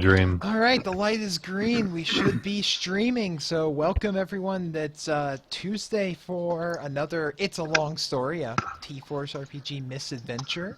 dream. All right, the light is green. We should be streaming. So welcome everyone. That's Tuesday for another It's a Long Story, a TForce RPG misadventure,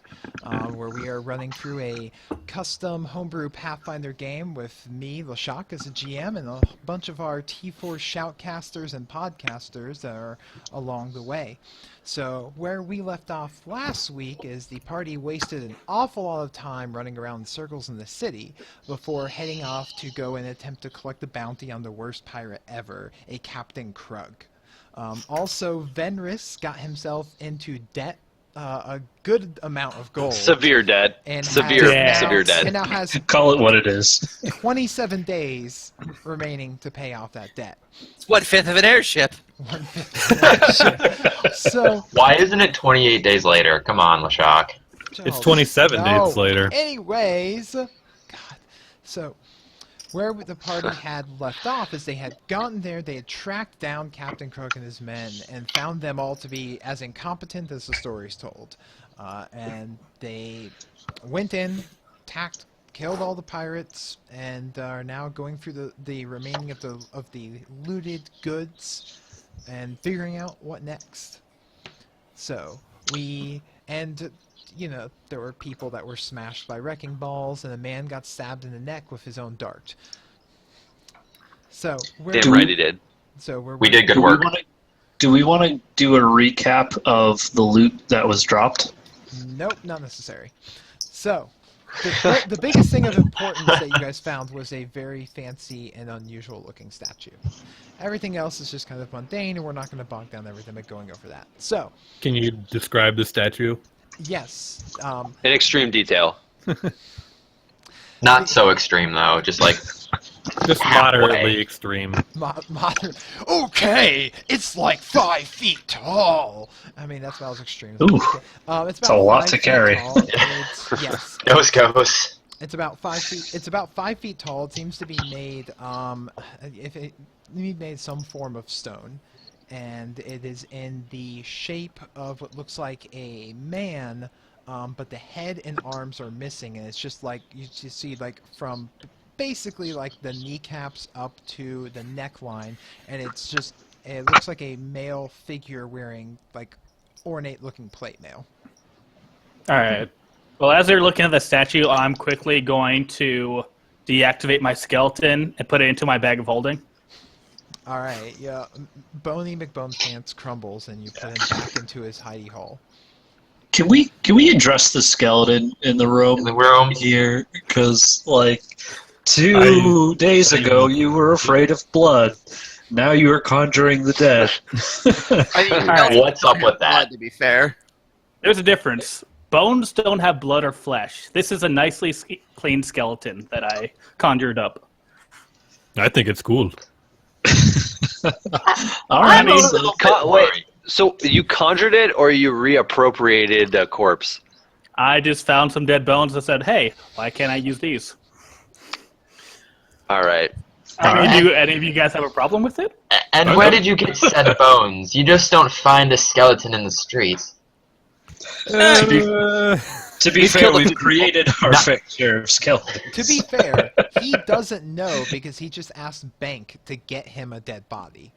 where we are running through a custom homebrew Pathfinder game with me, Lashak, as a GM, and a bunch of our TForce shoutcasters and podcasters that are along the way. So where we left off last week is the party wasted an awful lot of time running around in circles in the city before heading off to go and attempt to collect the bounty on the worst pirate ever, a Captain Krug. Also, Venris got himself into debt, a good amount of gold. Severe debt. And severe debt. And now has Call it what it is. 27 days remaining to pay off that debt. It's 1/5 of an airship. 1/5 of an airship. So, why isn't it 28 days later? Come on, Lashak. It's 27 days later. Anyways, God. So, where the party had left off is they had gotten there, they had tracked down Captain Crook and his men, and found them all to be as incompetent as the story's told. And they went in, killed all the pirates, and are now going through the remaining of the looted goods and figuring out what next. So there were people that were smashed by wrecking balls, and a man got stabbed in the neck with his own dart. So Damn right he did. So we did good work. Do we want to do a recap of the loot that was dropped? Nope, not necessary. So, the biggest thing of importance that you guys found was a very fancy and unusual looking statue. Everything else is just kind of mundane, and we're not going to bog down everything by going over that. So, can you describe the statue? Yes. In extreme detail. Not so extreme, though. Just like... Just moderately extreme. Moderate. Okay, it's like 5 feet tall. I mean, that's about as extreme as Ooh, it's about a lot to carry. Yes. Goes. It's about 5 feet. It's about 5 feet tall. It seems to be made, made some form of stone, and it is in the shape of what looks like a man, but the head and arms are missing, and it's just like you just see like from basically like the kneecaps up to the neckline, and it looks like a male figure wearing like ornate looking plate mail. Alright. Well, as they're looking at the statue, I'm quickly going to deactivate my skeleton and put it into my bag of holding. Alright, yeah. Boney McBone's pants crumbles and you put him back into his hidey hole. Can we address the skeleton in the room here? Because, like, 2 days ago you were afraid of blood. Now you are conjuring the dead. What's up with that? To be fair, there's a difference. Bones don't have blood or flesh. This is a nicely clean skeleton that I conjured up. I think it's cool. All right. Wait, so you conjured it, or you reappropriated a corpse? I just found some dead bones and said, hey, why can't I use these? All right. Do any of you guys have a problem with it? And where did you get said bones? You just don't find a skeleton in the streets. To be fair, we've created our fair share of skeletons. To be fair, he doesn't know because he just asked Bank to get him a dead body.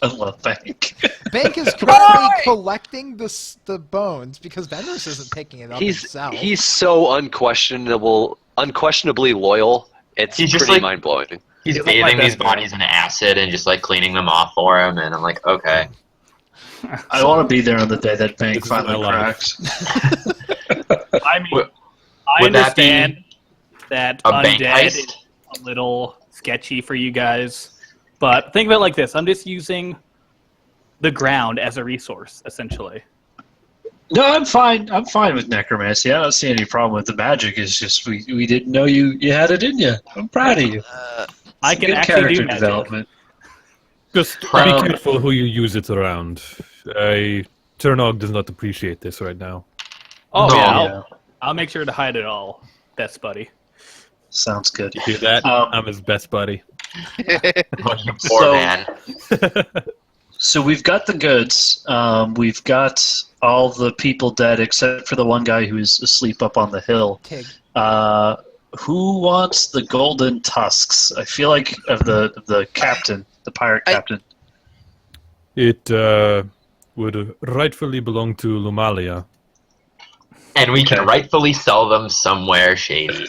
I love Bank. Bank is currently collecting the bones because Venus isn't picking it up himself. He's so unquestionably loyal. It's He's just pretty like- mind-blowing. He's bathing these bodies in acid and just like cleaning them off for him, and I'm like, okay. I want to be there on the day that Bank This is finally my life. cracks. I mean, I Would that be understand that a bank undead heist? is a little sketchy for you guys, but think of it like this. I'm just using the ground as a resource, essentially. No, I'm fine. I'm fine with necromancy. I don't see any problem with the magic. It's just we didn't know you had it in you. I'm proud of you. I can Good actually character do magic. development. Just be careful who you use it around. Turnog does not appreciate this right now. Oh, No. yeah, I'll make sure to hide it all, best buddy. Sounds good. You hear that? I'm his best buddy. Oh, you poor So- man. So we've got the goods. We've got all the people dead except for the one guy who is asleep up on the hill. Tig. who wants the golden tusks? I feel like of the captain, the pirate captain. It would rightfully belong to Lumalia. And we can rightfully sell them somewhere shady.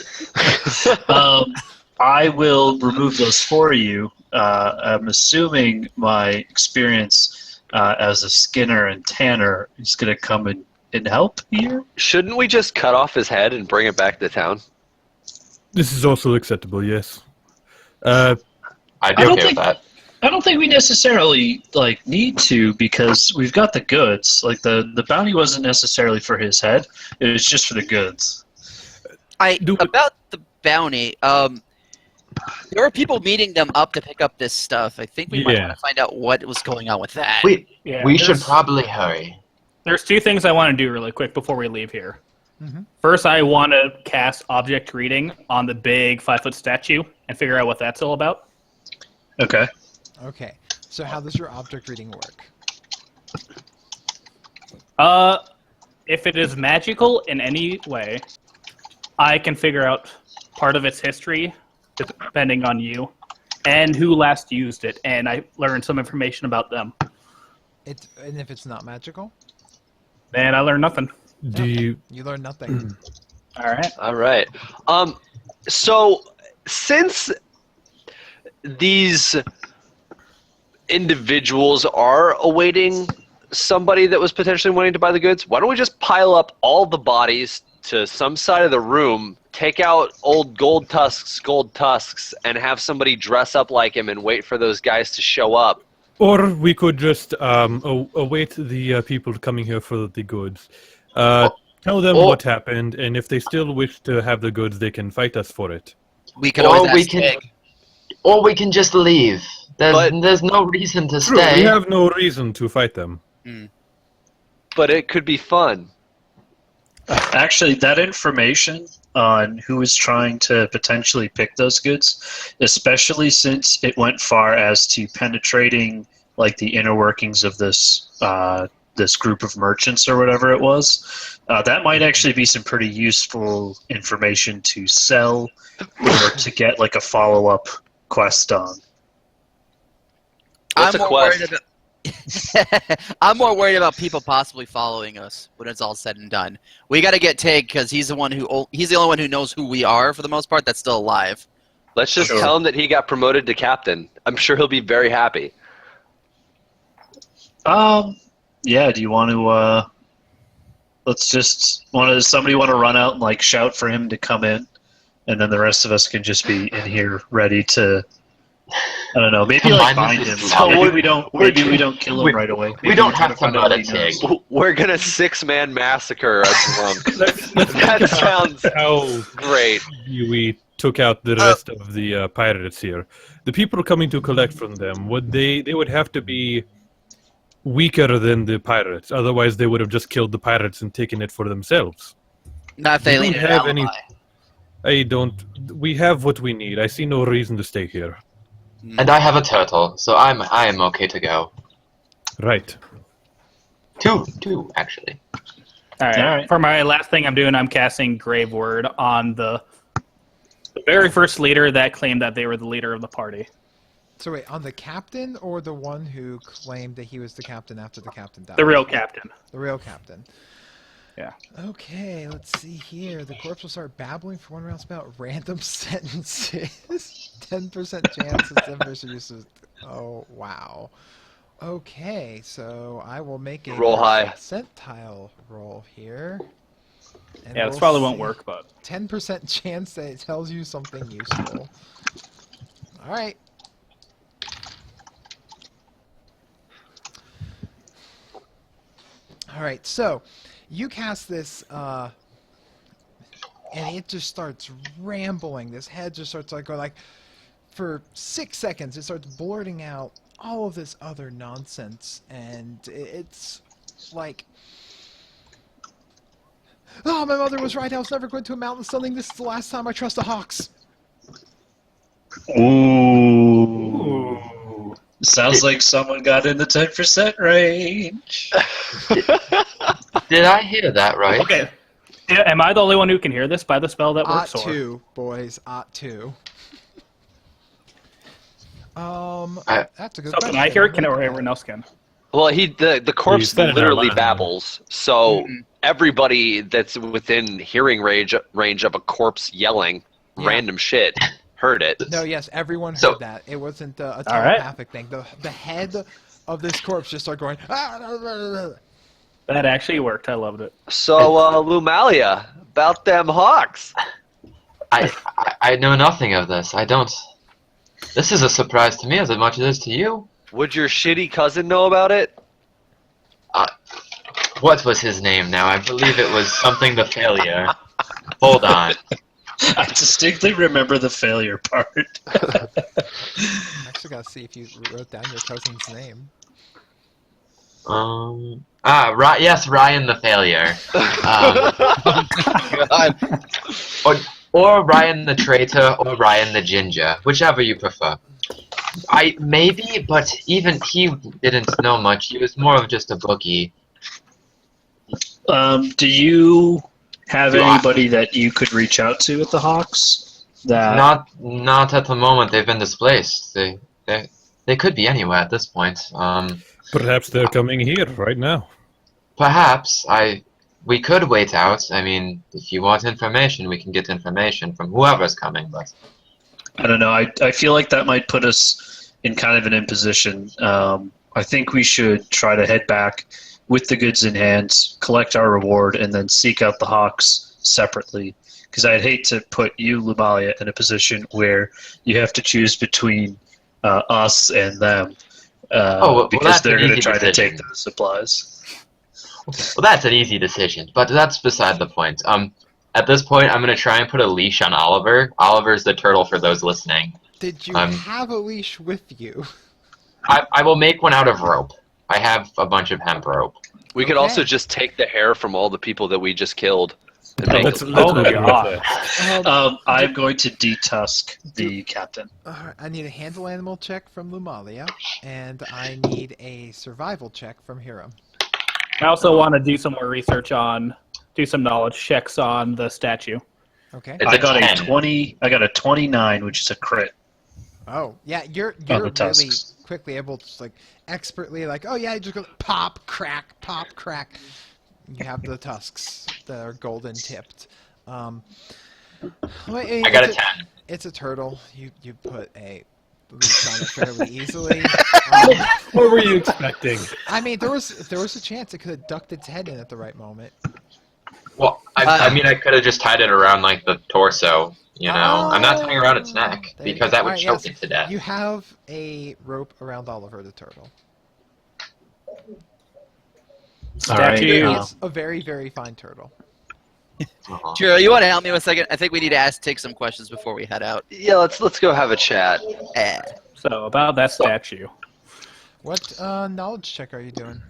I will remove those for you. I'm assuming my experience as a skinner and tanner is going to come in help here. Shouldn't we just cut off his head and bring it back to town? This is also acceptable, yes. I'd be okay with that. I don't think we necessarily need to, because we've got the goods. Like the bounty wasn't necessarily for his head; it was just for the goods. About the bounty. There were people meeting them up to pick up this stuff. I think we might want to find out what was going on with that. We should probably hurry. There's two things I want to do really quick before we leave here. Mm-hmm. First, I want to cast Object Reading on the big 5-foot statue and figure out what that's all about. Okay. Okay. So how does your object reading work? If it is magical in any way, I can figure out part of its history, depending on you, and who last used it, and I learn some information about them. And if it's not magical? Then I learn nothing. You learn nothing. All right. So since these individuals are awaiting somebody that was potentially wanting to buy the goods, why don't we just pile up all the bodies to some side of the room, take out old gold tusks, and have somebody dress up like him and wait for those guys to show up? Or we could just await the people coming here for the goods. Tell them what happened, and if they still wish to have the goods, they can fight us for it. We can always ask Tig. Or we can just leave. There's no reason to True, stay. we have no reason to fight them. But it could be fun. Actually, that information on who is trying to potentially pick those goods, especially since it went far as to penetrating the inner workings of this this group of merchants or whatever it was, that might actually be some pretty useful information to sell or to get a follow-up quest on. What's a quest? I'm more worried about people possibly following us when it's all said and done. We got to get Tig because he's the only one who knows who we are for the most part. That's still alive. Let's just tell him that he got promoted to captain. I'm sure he'll be very happy. Yeah. Do you want to? Somebody want to run out and shout for him to come in, and then the rest of us can just be in here ready to. I don't know. Maybe find him. Maybe we don't kill him right away. Maybe we don't have to murder Tig. We're gonna 6-man massacre a drunk. That sounds great. We took out the rest of the pirates here. The people coming to collect from them, they would have to be weaker than the pirates. Otherwise, they would have just killed the pirates and taken it for themselves. Not if they lead an alibi. We have what we need. I see no reason to stay here. And I have a turtle, so I am okay to go. Right. Two, actually. All right. For my last thing I'm doing, I'm casting Grave Word on the very first leader that claimed that they were the leader of the party. So wait, on the captain or the one who claimed that he was the captain after the captain died? The real captain. The real captain. Yeah. Okay, let's see here. The corpse will start babbling for 1 round about random sentences. 10% chance of 10% uses. Oh, wow. Okay, so I will make a roll high percentile roll here. And this probably won't work, but 10% chance that it tells you something useful. All right. All right, so you cast this, and it just starts rambling. This head just starts going for 6 seconds, it starts blurting out all of this other nonsense, and it's like, oh, my mother was right. I was never going to a mountain stunning. This is the last time I trust the hawks. Ooh. Sounds like someone got in the 10% range. Did I hear that right? okay. Am I the only one who can hear this by the spell that works? Ot Or? 2, boys. Ot 2. That's a good So question. can I hear it? Can I'll or look at everyone that. else can? Well, the corpse said it literally out loud. babbles, so Mhm. everybody that's within hearing range of a corpse yelling Yeah. random shit heard it. No, yes, everyone heard So- that. It wasn't a All right. telepathic thing. The head of this corpse just started going. That actually worked. I loved it. So, Lumalia, about them hawks. I know nothing of this. I don't. This is a surprise to me as much as it is to you. Would your shitty cousin know about it? What was his name now? I believe it was something the failure. Hold on. I distinctly remember the failure part. Actually, gotta see if you wrote down your cousin's name. Yes, Ryan the failure. Or Ryan the traitor, or Ryan the ginger, whichever you prefer. Maybe, but even he didn't know much. He was more of just a bookie. Do you have Do I- anybody that you could reach out to at the Hawks? That Not at the moment. They've been displaced. They could be anywhere at this point. Perhaps they're coming here right now. Perhaps we could wait out. I mean, if you want information, we can get information from whoever's coming. But I don't know. I feel like that might put us in kind of an imposition. I think we should try to head back with the goods in hand, collect our reward, and then seek out the Hawks separately. Because I'd hate to put you, Lumalia, in a position where you have to choose between us and them. well, Because that's they're an going to easy try to decision. take those supplies. well, that's an easy decision. But that's beside the point. At this point, I'm gonna try and put a leash on Oliver. Oliver's the turtle for those listening. Did you Um, have a leash with you? I will make one out of rope. I have a bunch of hemp rope. We could Okay. also just take the hair from all the people that we just killed. And Oh, make Let's it- look at God. that. I'm going to detusk the captain. I need a handle animal check from Lumalia, and I need a survival check from Hiram. I also want to do some more research do some knowledge checks on the statue. Okay. It's I a got 10. a 20. I got a 29, which is a crit. Oh, yeah, you're the really tusks. quickly able to, like, expertly, like, oh, yeah, you just go pop, crack, pop, crack. You have the tusks that are golden tipped. Well, I got a it's 10. It's a turtle. You put a leash on it fairly easily. What were you expecting? I mean, there was a chance it could have ducked its head in at the right moment. Well, I mean, I could have just tied it around like the torso. You know, I'm not tying around its neck There you because go. that would Alright, choke yes. it to death. You have a rope around Oliver the turtle. All right, Statue. It's a very, very fine turtle. Uh-huh. Drew, you want to help me with a second? I think we need to take some questions before we head out. Yeah, let's go have a chat. So about that statue. What knowledge check are you doing?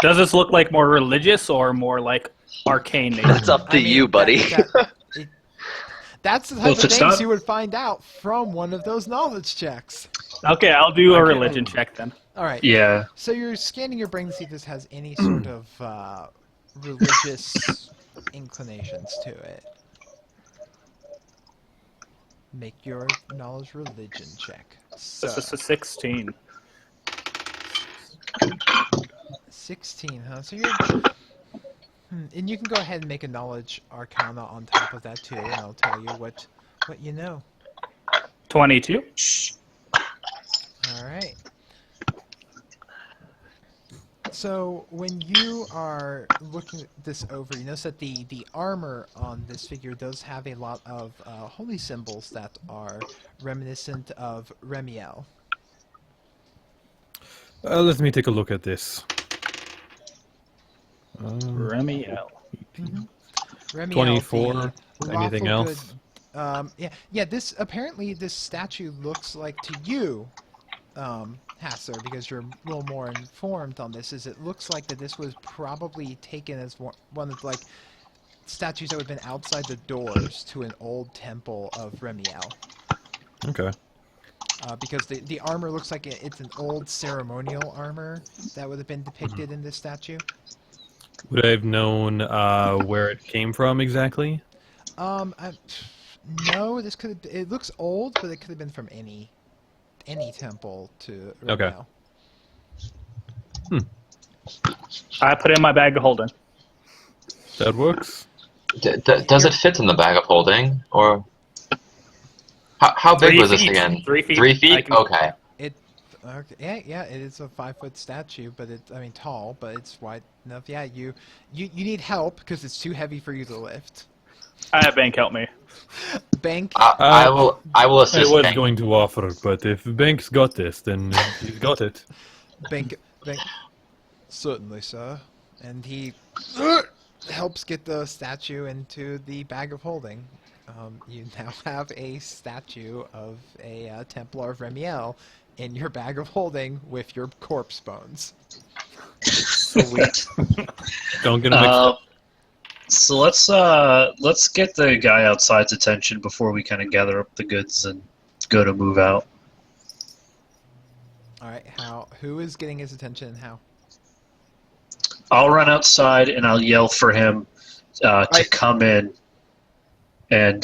Does this look like more religious or more like arcane nature? That's up to I mean, you, buddy. That's the type Well, of if it's things not- you would find out from one of those knowledge checks. Okay, I'll do a religion check then. All right. Yeah. So you're scanning your brain to see if this has any sort of religious inclinations to it. Make your knowledge religion check. So, This is a 16. 16, huh? So you're... And you can go ahead and make a knowledge arcana on top of that too, and I'll tell you what you know. 22. All right. So when you are looking this over, you notice that the armor on this figure does have a lot of holy symbols that are reminiscent of Remiel. Let me take a look at this. Remiel. Remiel, 24. the Anything lawful else? good- yeah. This apparently this statue looks like to you, Hasser, because you're a little more informed on this. Is it looks like that this was probably taken as one of like statues that would have been outside the doors to an old temple of Remiel. Okay. Because the armor looks like it's an old ceremonial armor that would have been depicted in this statue. Would I have known where it came from exactly? No, this could. It looks old, but it could have been from any temple to right Okay. now. I put it in my bag of holding. That works. Does it fit in the bag of holding, or how big 3 was this feet. again? 3 feet. 3 I feet? can- Okay. Okay, yeah, it is a 5-foot statue, but tall, but it's wide enough. Yeah, you need help because it's too heavy for you to lift. I have Bank help me. Bank. I will I assist. was Hank. going to offer, but if Banks got this, then he's got it. Bank. Certainly, sir. And he helps get the statue into the bag of holding. You now have a statue of a Templar of Remiel in your bag of holding with your corpse bones. Sweet. Don't get him mixed up. So let's get the guy outside's attention before we kind of gather up the goods and go to move out. All right, who is getting his attention and how? I'll run outside and I'll yell for him to come in and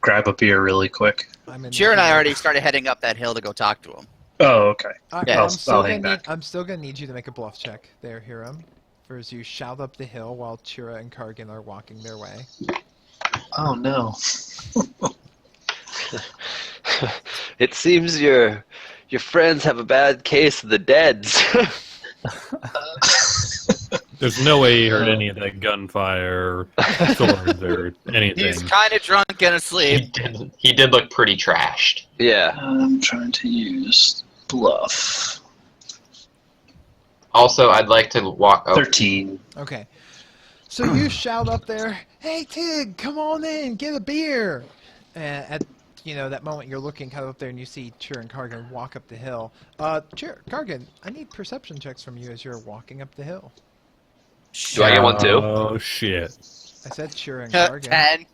grab a beer really quick. Cheer and I already started heading up that hill to go talk to him. Oh, okay. Yeah, I'll hang back. I'm still gonna need you to make a bluff check there, Hiram. For as you shout up the hill while Chira and Kargan are walking their way. Oh no. It seems your friends have a bad case of the deads. There's no way he heard any of that gunfire, swords, or anything. He's kind of drunk and asleep. He did look pretty trashed. Yeah. I'm trying to use bluff. Also, I'd like to walk over. 13. Okay. So you shout up there, "Hey Tig, come on in, get a beer!" And at that moment you're looking kind of up there and you see Chir and Kargan walk up the hill. Kargan, I need perception checks from you as you're walking up the hill. Do I get one too? Oh shit! I said Chir and Kargan. 10.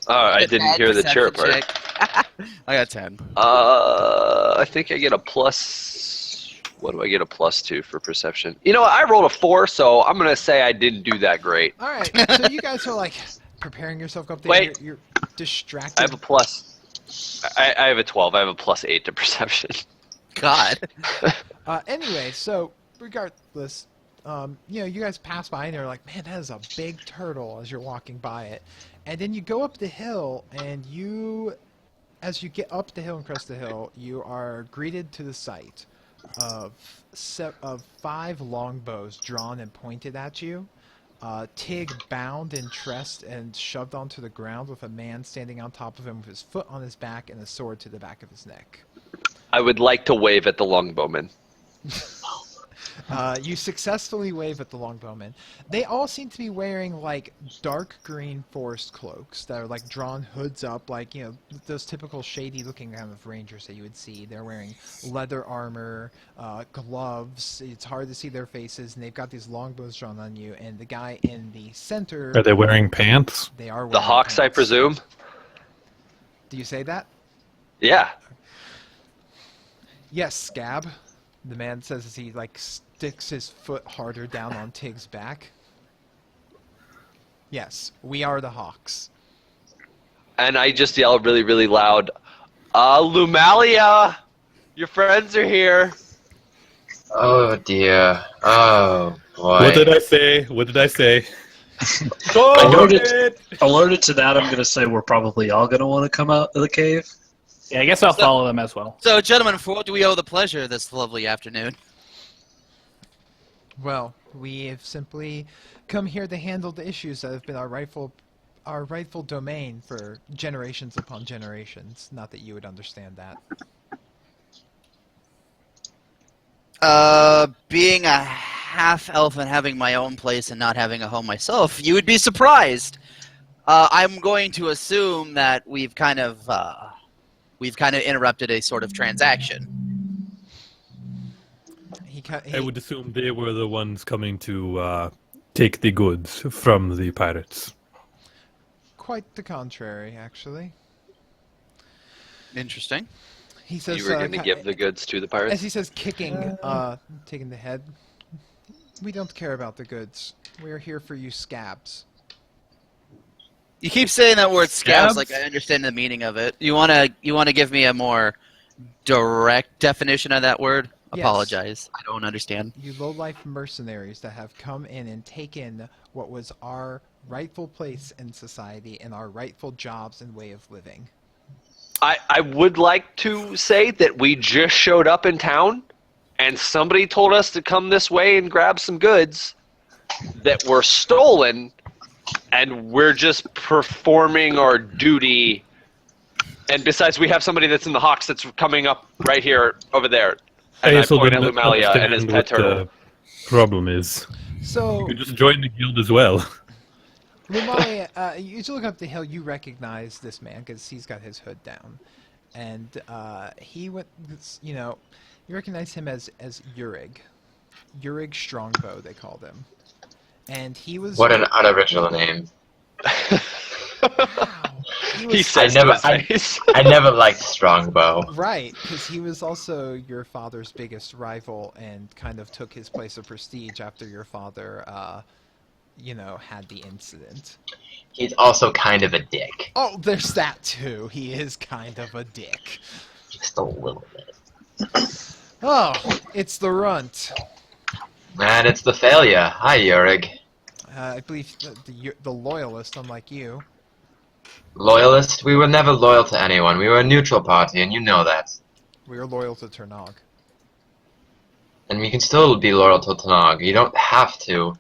Oh, I didn't hear the chirp part. Check. I got 10. I think I get a plus. What do I get a plus to for perception? You know what? I rolled a 4, so I'm gonna say I didn't do that great. All right. So you guys are like preparing yourself to go up there. Wait. You're distracted. I have a plus. I have a 12. I have a plus 8 to perception. God. Anyway, so regardless, you guys pass by and you're like, man, that is a big turtle as you're walking by it. And then you go up the hill and as you get up the hill and crest the hill, you are greeted to the sight of 5 longbows drawn and pointed at you. Tig bound and trussed and shoved onto the ground with a man standing on top of him with his foot on his back and a sword to the back of his neck. I would like to wave at the longbowman. You successfully wave at the longbowmen. They all seem to be wearing like dark green forest cloaks that are like drawn hoods up, like those typical shady looking kind of rangers that you would see. They're wearing leather armor, gloves. It's hard to see their faces, and they've got these longbows drawn on you. And the guy in the center, Are they wearing pants? they are wearing The hawks, I pants. presume. Do you say that? Yeah. Yes, Scab. The man says as he sticks his foot harder down on Tig's back. Yes, we are the Hawks. And I just yelled really, really loud, Lumalia, your friends are here. Oh dear. Oh boy. What did I say? What did I say? Alerted to that, I'm going to say we're probably all going to want to come out of the cave. Yeah, I guess I'll follow them as well. So, gentlemen, for what do we owe the pleasure this lovely afternoon? Well, we have simply come here to handle the issues that have been our rightful domain for generations upon generations. Not that you would understand that. Being a half-elf and having my own place and not having a home myself, you would be surprised. I'm going to assume that we've kind of interrupted a sort of transaction. I would assume they were the ones coming to take the goods from the pirates. Quite the contrary, actually. Interesting. He says You were going to give the goods to the as pirates? he says, kicking the head. We don't care about the goods. We are here for you scabs. You keep saying that word scabs Scabs? like I understand the meaning of it. You wanna give me a more direct definition of that word? Yes. Apologize. I don't understand. You low-life mercenaries that have come in and taken what was our rightful place in society and our rightful jobs and way of living. I would like to say that we just showed up in town, and somebody told us to come this way and grab some goods that were stolen, and we're just performing our duty. And besides, we have somebody that's in the Hawks that's coming up right here, over there. And I still point at don't Lumalia and his understand pet what turtle. the problem is. So, You could just join the guild as well. Lumalia, you look up the hill, you recognize this man because he's got his hood down. And he went, you recognize him as Urig. Urig Strongbow, they called him. And he was... What an unoriginal name. He says to his face. I never liked Strongbow. Right, because he was also your father's biggest rival and kind of took his place of prestige after your father, had the incident. He's also kind of a dick. Oh, there's that too. He is kind of a dick. Just a little bit. Oh, it's the runt. And it's the failure. Hi, Yurig. I believe the loyalist, unlike you. Loyalist? We were never loyal to anyone. We were a neutral party, and you know that. We are loyal to Turnog. And we can still be loyal to Tanog. You don't have to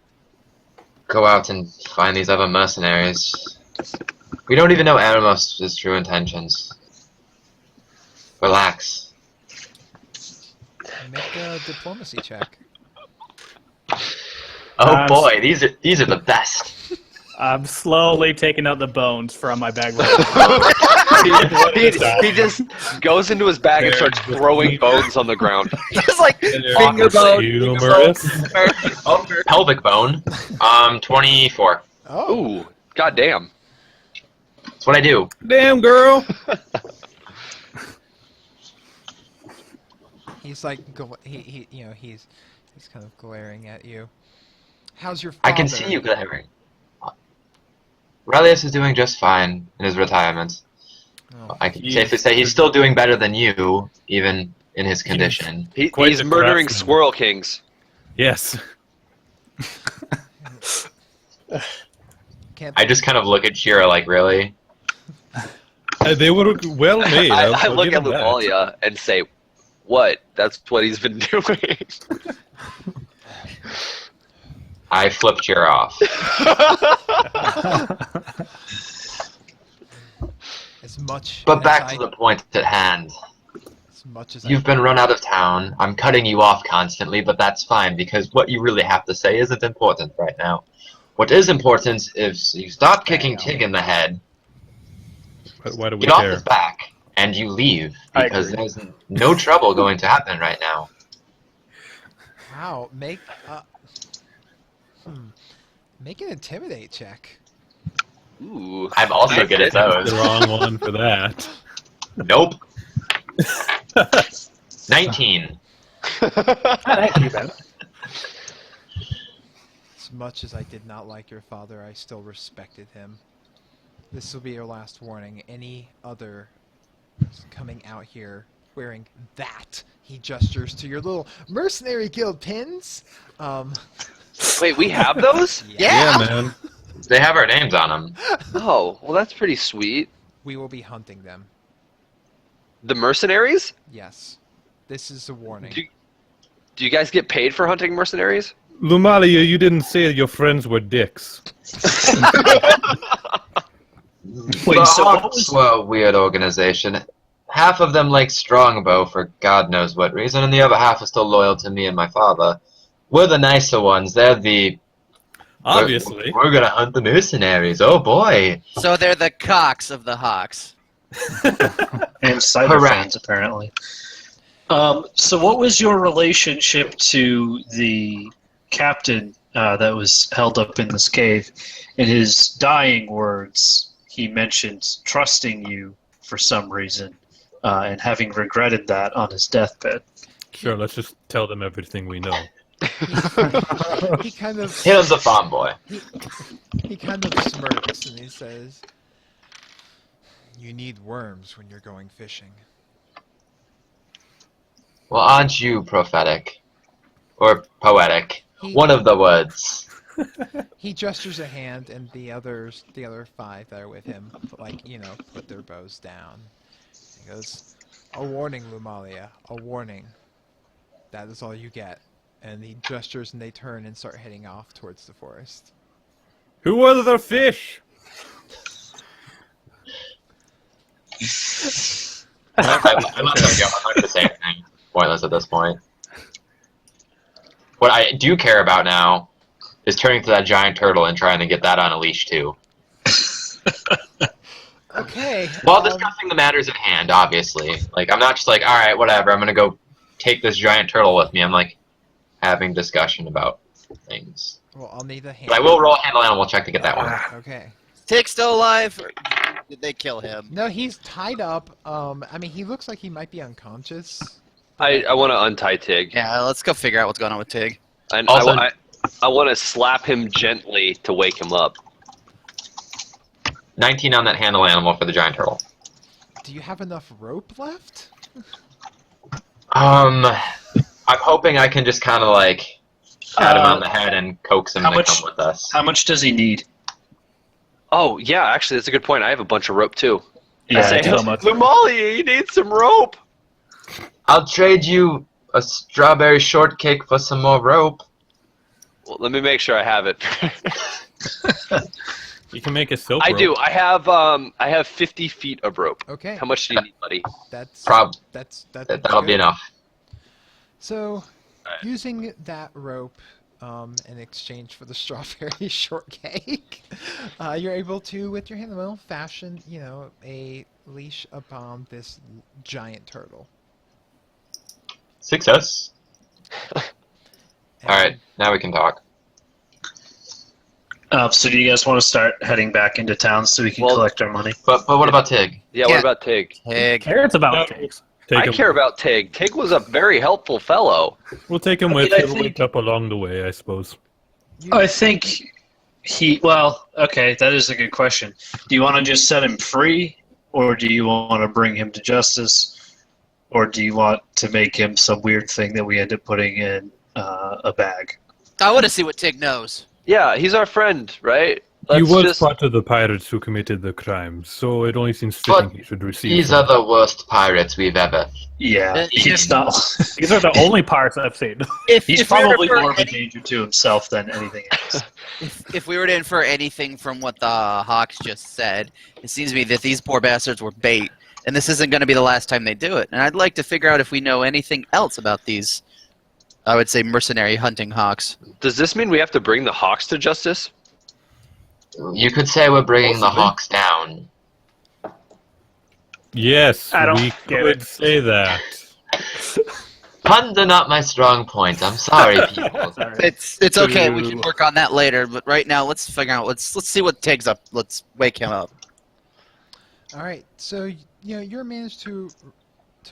go out and find these other mercenaries. We don't even know Eremos' true intentions. Relax. Make a diplomacy check. Oh boy, these are the best. I'm slowly taking out the bones from my bag. He just goes into his bag and starts throwing bones on the ground. Just like finger bone. Humorous. Oh, pelvic bone. 24. Oh, Ooh, goddamn. That's what I do. Damn, girl. he's like, he's kind of glaring at you. How's your father? I can see you glaring. Relius is doing just fine in his retirement. Oh. I can safely say he's still doing better than you, even in his condition. Quite He's the murdering craftsman. Squirrel Kings. Yes. Can't I just kind of look at Shira like, really? They were well made. I look at Lumalia. Lumalia and say, what? That's what he's been doing. I flipped Shira off. as much. But as back to the point at hand. As much as You've been run out of town. I'm cutting you off constantly, but that's fine because what you really have to say isn't important right now. What is important is you stop kicking Tig in the head, But why do we get off care? his back, and you leave I because agree. there's no trouble going to happen right now. Wow, make an intimidate check. Ooh. I'm also good at The those. wrong one for that. Nope. 19. Thank you, Ben. As much as I did not like your father, I still respected him. This will be your last warning. Any other coming out here wearing that, he gestures to your little mercenary guild pins. Wait, we have those? Yeah, man. They have our names on them. Oh, well, that's pretty sweet. We will be hunting them. The mercenaries? Yes. This is a warning. Do you guys get paid for hunting mercenaries? Lumalia, you didn't say your friends were dicks. Wait, The so what Hawks was were a weird organization. Half of them like Strongbow for God knows what reason, and the other half are still loyal to me and my father. We're the nicer ones. They're the... Obviously. We're gonna hunt the mercenaries. Oh boy. So they're the cocks of the Hawks. and cyber Correct. fans apparently? So what was your relationship to the captain that was held up in this cave? In his dying words, he mentioned trusting you for some reason and having regretted that on his deathbed. Sure, let's just tell them everything we know. He kind of He was a farm boy. he kind of smirks and he says, "You need worms when you're going fishing." Well, aren't you prophetic? Or poetic? He, One of the words. he gestures a hand, and the other 5 that are with him, put their bows down. He goes, "A warning, Lumalia. A warning. That is all you get." And he gestures, and they turn and start heading off towards the forest. Who are the fish? I let them go. I'm not gonna say anything. Pointless at this point. What I do care about now is turning to that giant turtle and trying to get that on a leash too. Okay. While discussing the matters at hand, obviously. Like, I'm not just like, alright, whatever, I'm gonna go take this giant turtle with me. I'm like, having discussion about things. Well, I'll need a hand. But I will roll a handle animal check to get that one. Okay. Tig still alive? Or did they kill him? No, he's tied up. I mean, he looks like he might be unconscious. I want to untie Tig. Yeah, let's go figure out what's going on with Tig. And Also- I want to slap him gently to wake him up. 19 on that handle animal for the giant turtle. Do you have enough rope left? I'm hoping I can just kind of like pat him on the head and coax him how to much- come with us. How much does he need? Oh, yeah, actually, that's a good point. I have a bunch of rope, too. Yeah, I say, so much. Lumalia, you need some rope. I'll trade you a strawberry shortcake for some more rope. Well, let me make sure I have it. You can make a silk I rope. do. I have 50 feet of rope. Okay. How much do you need, buddy? That's That'll good. be enough. So, using that rope in exchange for the strawberry shortcake, you're able to, with your hand wheel, fashion, a leash upon this giant turtle. Success. Alright, now we can talk. So do you guys want to start heading back into town so we can Well- collect our money? But what about Tig? Yeah, Yeah. what about Tig? Tig. Cares about No. Tigs. Take I him. care about Tig. Tig was a very helpful fellow. We'll take him I with. mean, I He'll think- wake up along the way, I suppose. I think well, okay, that is a good question. Do you want to just set him free, or do you want to bring him to justice, or do you want to make him some weird thing that we end up putting in a bag? I want to see what Tig knows. Yeah, he's our friend, right? He Let's was just- part of the pirates who committed the crimes, so it only seems fitting But he should receive. These some. are the worst pirates we've ever. Yeah, he's not. These are the only parts I've seen. If, He's if we were to probably infer more of a any- danger to himself than anything else. If we were to infer anything from what the Hawks just said, it seems to me that these poor bastards were bait, and this isn't going to be the last time they do it. And I'd like to figure out if we know anything else about these, I would say, mercenary hunting Hawks. Does this mean we have to bring the Hawks to justice? You could say we're bringing the Possibly. Hawks down. Yes, I don't we get could it. say that. Puns are not my strong point. I'm sorry, people. Sorry. It's okay. We can Boo. work on that later. But right now, let's figure out. Let's see what Tig's up. Let's wake him up. All right. So, you're managed to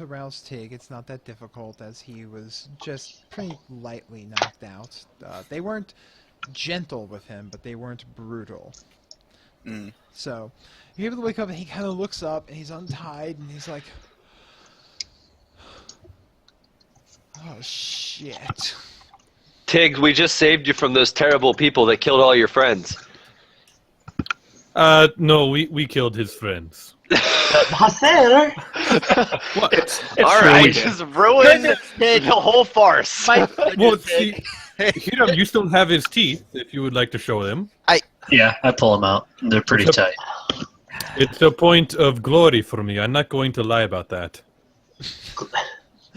rouse Tig. It's not that difficult, as he was just pretty lightly knocked out. They weren't gentle with him, but they weren't brutal. Mm. So, you're able to wake up, and he kind of looks up, and he's untied, and he's like, "Oh shit!" Tig, we just saved you from those terrible people that killed all your friends. No, we killed his friends. Hacer! What? It's All true, we right, did. just ruined Tig. the whole farce. My Well, goodness, see, Tig. Hiram, you still have his teeth, if you would like to show them. Yeah, I pull them out. They're pretty It's a- tight. It's a point of glory for me. I'm not going to lie about that.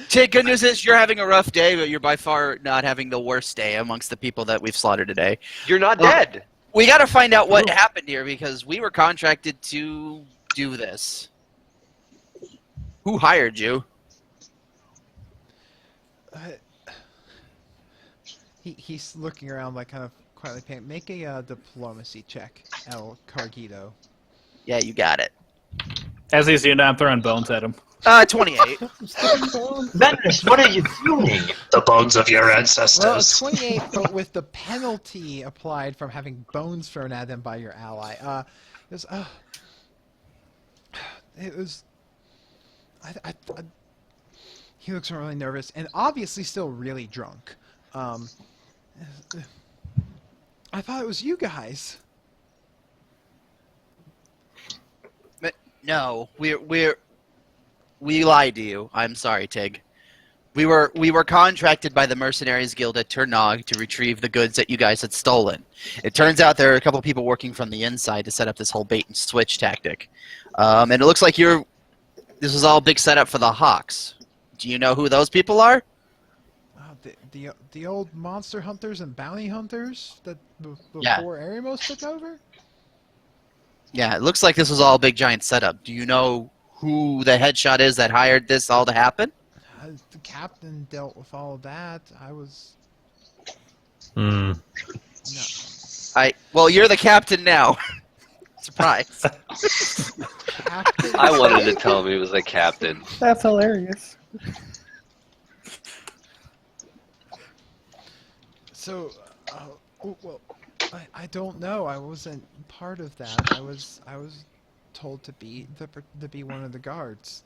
Tig, good news is you're having a rough day, but you're by far not having the worst day amongst the people that we've slaughtered today. You're not Well- dead. We got to find out what happened here because we were contracted to do this. Who hired you? He's looking around, like, kind of quietly paying. Make a diplomacy check, El Cargito. Yeah, you got it. As he's doing that, I'm throwing bones at him. 28. Venus, what are you doing? The bones of your Well, ancestors. 28, but with the penalty applied from having bones thrown at him by your ally. It was. He looks really nervous and obviously still really drunk. I thought it was you guys. No, we lied to you. I'm sorry, Tig. We were contracted by the Mercenaries Guild at Turnog to retrieve the goods that you guys had stolen. It turns out there are a couple of people working from the inside to set up this whole bait and switch tactic. And it looks like this was all a big setup for the Hawks. Do you know who those people are? The old monster hunters and bounty hunters that before Yeah. Arimos took over? Yeah, it looks like this was all a big giant setup. Do you know who the headshot is that hired this all to happen? The captain dealt with all of that. I was... Hmm. No. Well, you're the captain now. Surprise. Captain? I wanted to tell him he was the captain. That's hilarious. So, well, I don't know. I wasn't part of that. I was told to be one of the guards.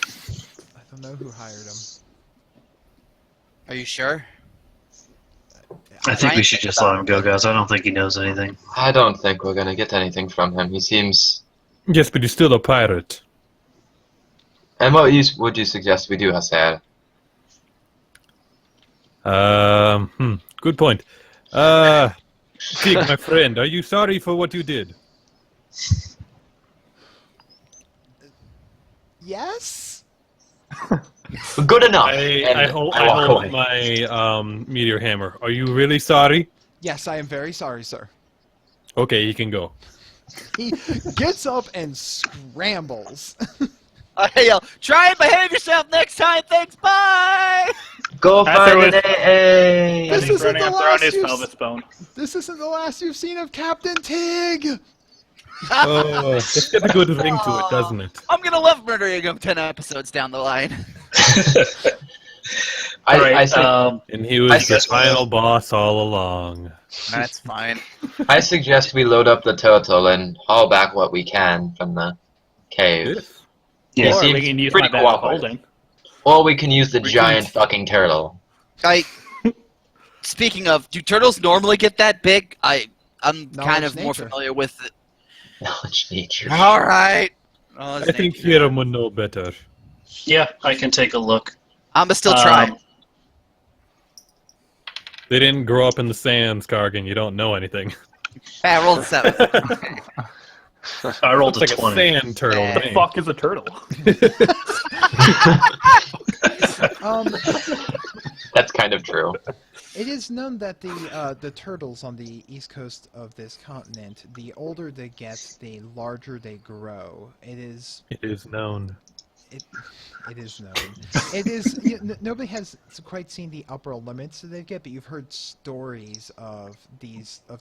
I don't know who hired him. Are you sure? I think we should just let him go, guys. I don't think he knows anything. I don't think we're gonna get anything from him. He seems... Yes, but he's still a pirate. And what would you suggest we do, Hassad? Good point. Tig, my friend, are you sorry for what you did? Yes? Good enough! I hold my meteor hammer. Are you really sorry? Yes, I am very sorry, sir. Okay, you can go. He gets up and scrambles. I yell, try and behave yourself next time. Thanks. Bye. Go I find throw an his- AA! This isn't Running the up there on last his you've pelvis bone. This isn't the last you've seen of Captain Tig! Oh, it's got a good ring to it, doesn't it? I'm gonna love murdering him 10 episodes down the line. I And he I was the guess- final boss all along. That's fine. I suggest we load up the turtle and haul back what we can from the cave. Yes. Yeah. Or seems we can use pretty my bag of cooperative. holding. Or we can use the We giant can- fucking turtle. Speaking of, do turtles normally get that big? I'm kind Knowledge of more nature. familiar with it. Knowledge nature. All right. Oh, I think Hiram would know better. Yeah, I can take a look. I'ma still try. They didn't grow up in the sands, Kargan. You don't know anything. I rolled a 7. I rolled It's a like 20. a sand turtle. Yeah. The thing. fuck is a turtle? That's kind of true. It is known that the turtles on the east coast of this continent, the older they get, the larger they grow. It is known. it is known. It is nobody has quite seen the upper limits that they get, but you've heard stories of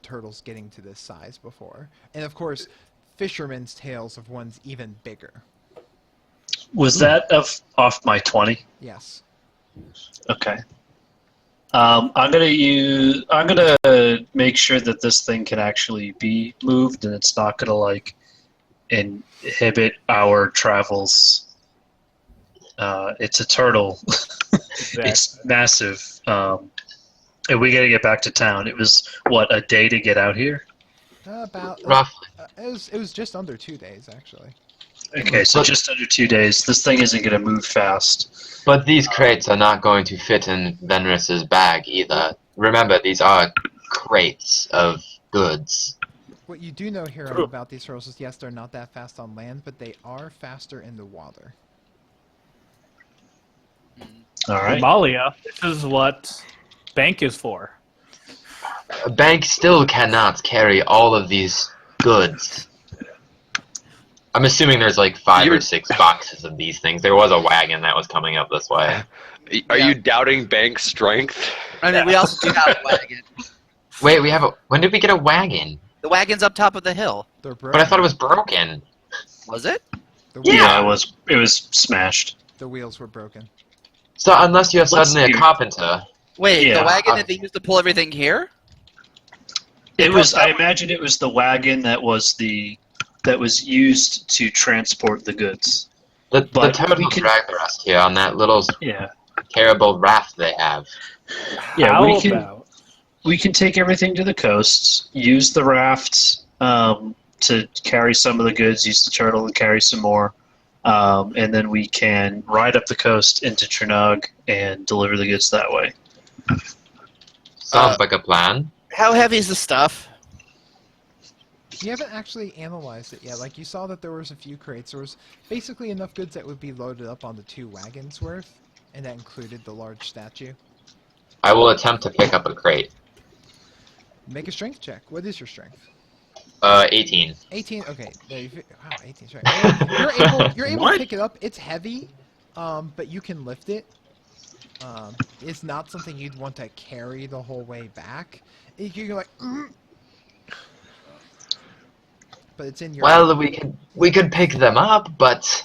turtles getting to this size before, and of course, fishermen's tales of ones even bigger. Was that off my 20? Yes. Okay. I'm gonna make sure that this thing can actually be moved and it's not gonna like inhibit our travels. It's a turtle. It's massive. And we gotta get back to town. It was what, a day to get out here? About Roughly. it was just under 2 days actually. Okay, so just under 2 days. This thing isn't gonna move fast. But these crates are not going to fit in Venris's bag either. Remember, these are crates of goods. What you do know, Hero, about these turtles is yes, they're not that fast on land, but they are faster in the water. All right. Malia, this is what bank is for. A bank still cannot carry all of these goods. I'm assuming there's like 5 or 6 boxes of these things. There was a wagon that was coming up this way. Are you doubting Bank's strength? I mean, we also do have a wagon. Wait, when did we get a wagon? The wagon's up top of the hill. They're broken. But I thought it was broken. Was it? The Yeah, wheels, it was smashed. the wheels were broken. So unless you're Let's suddenly a see. carpenter, Wait, Yeah, the wagon that they used to pull everything here? It was. I imagine it was the wagon that was used to transport the goods. the But turtles we can- drag the rest here on that little Yeah, terrible raft they have. Yeah, How we can- about we can take everything to the coast. Use the raft to carry some of the goods. Use the turtle to carry some more, and then we can ride up the coast into Trinag and deliver the goods that way. Sounds like a plan. How heavy is the stuff? You haven't actually analyzed it yet. Like, you saw that there was a few crates. There was basically enough goods that would be loaded up on the 2 wagons worth, and that included the large statue. I will attempt to pick up a crate. Make a strength check. What is your strength? 18. 18. Okay. There you, wow, 18. Right. You're able to pick it up. It's heavy, but you can lift it. It's not something you'd want to carry the whole way back. You're like, but it's in your. Well, we could pick them up, but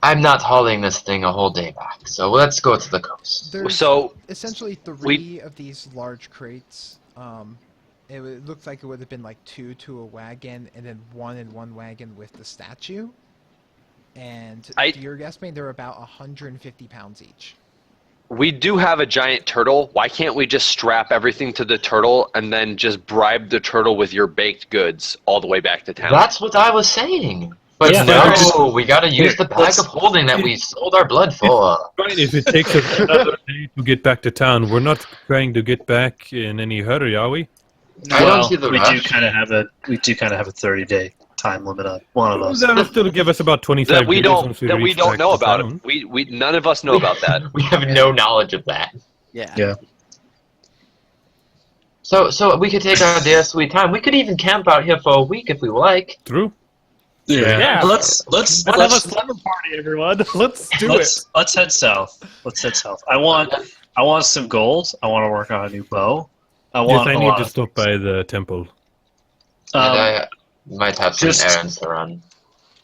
I'm not hauling this thing a whole day back. So let's go to the coast. There's So essentially 3 of these large crates. Looks like it would have been like 2 to a wagon, and then 1 in 1 wagon with the statue. And you're guessing they're about 150 pounds each. we do have a giant turtle. Why can't we just strap everything to the turtle and then just bribe the turtle with your baked goods all the way back to town? That's what I was saying. But Yeah, no, we gotta use the bag let's- of holding that we sold our blood for. Fine, if it takes us another day to get back to town, we're not trying to get back in any hurry, are we? I don't Well, see the we rush. do kind of have a 30-day time limit on one of us. That'll still give us about 25 that we days don't once that we reach don't back know to about town. it. We none of us know about that. We have no knowledge of that. Yeah. So we could take our dear sweet time. We could even camp out here for a week if we like. True. Yeah. Let's Let's have a slumber party, everyone. Let's do it. let's head south. Let's head south. I want some gold. I want to work on a new bow. I Yes, want I a need lot to of stop by the temple. And I might have some just- errands to run.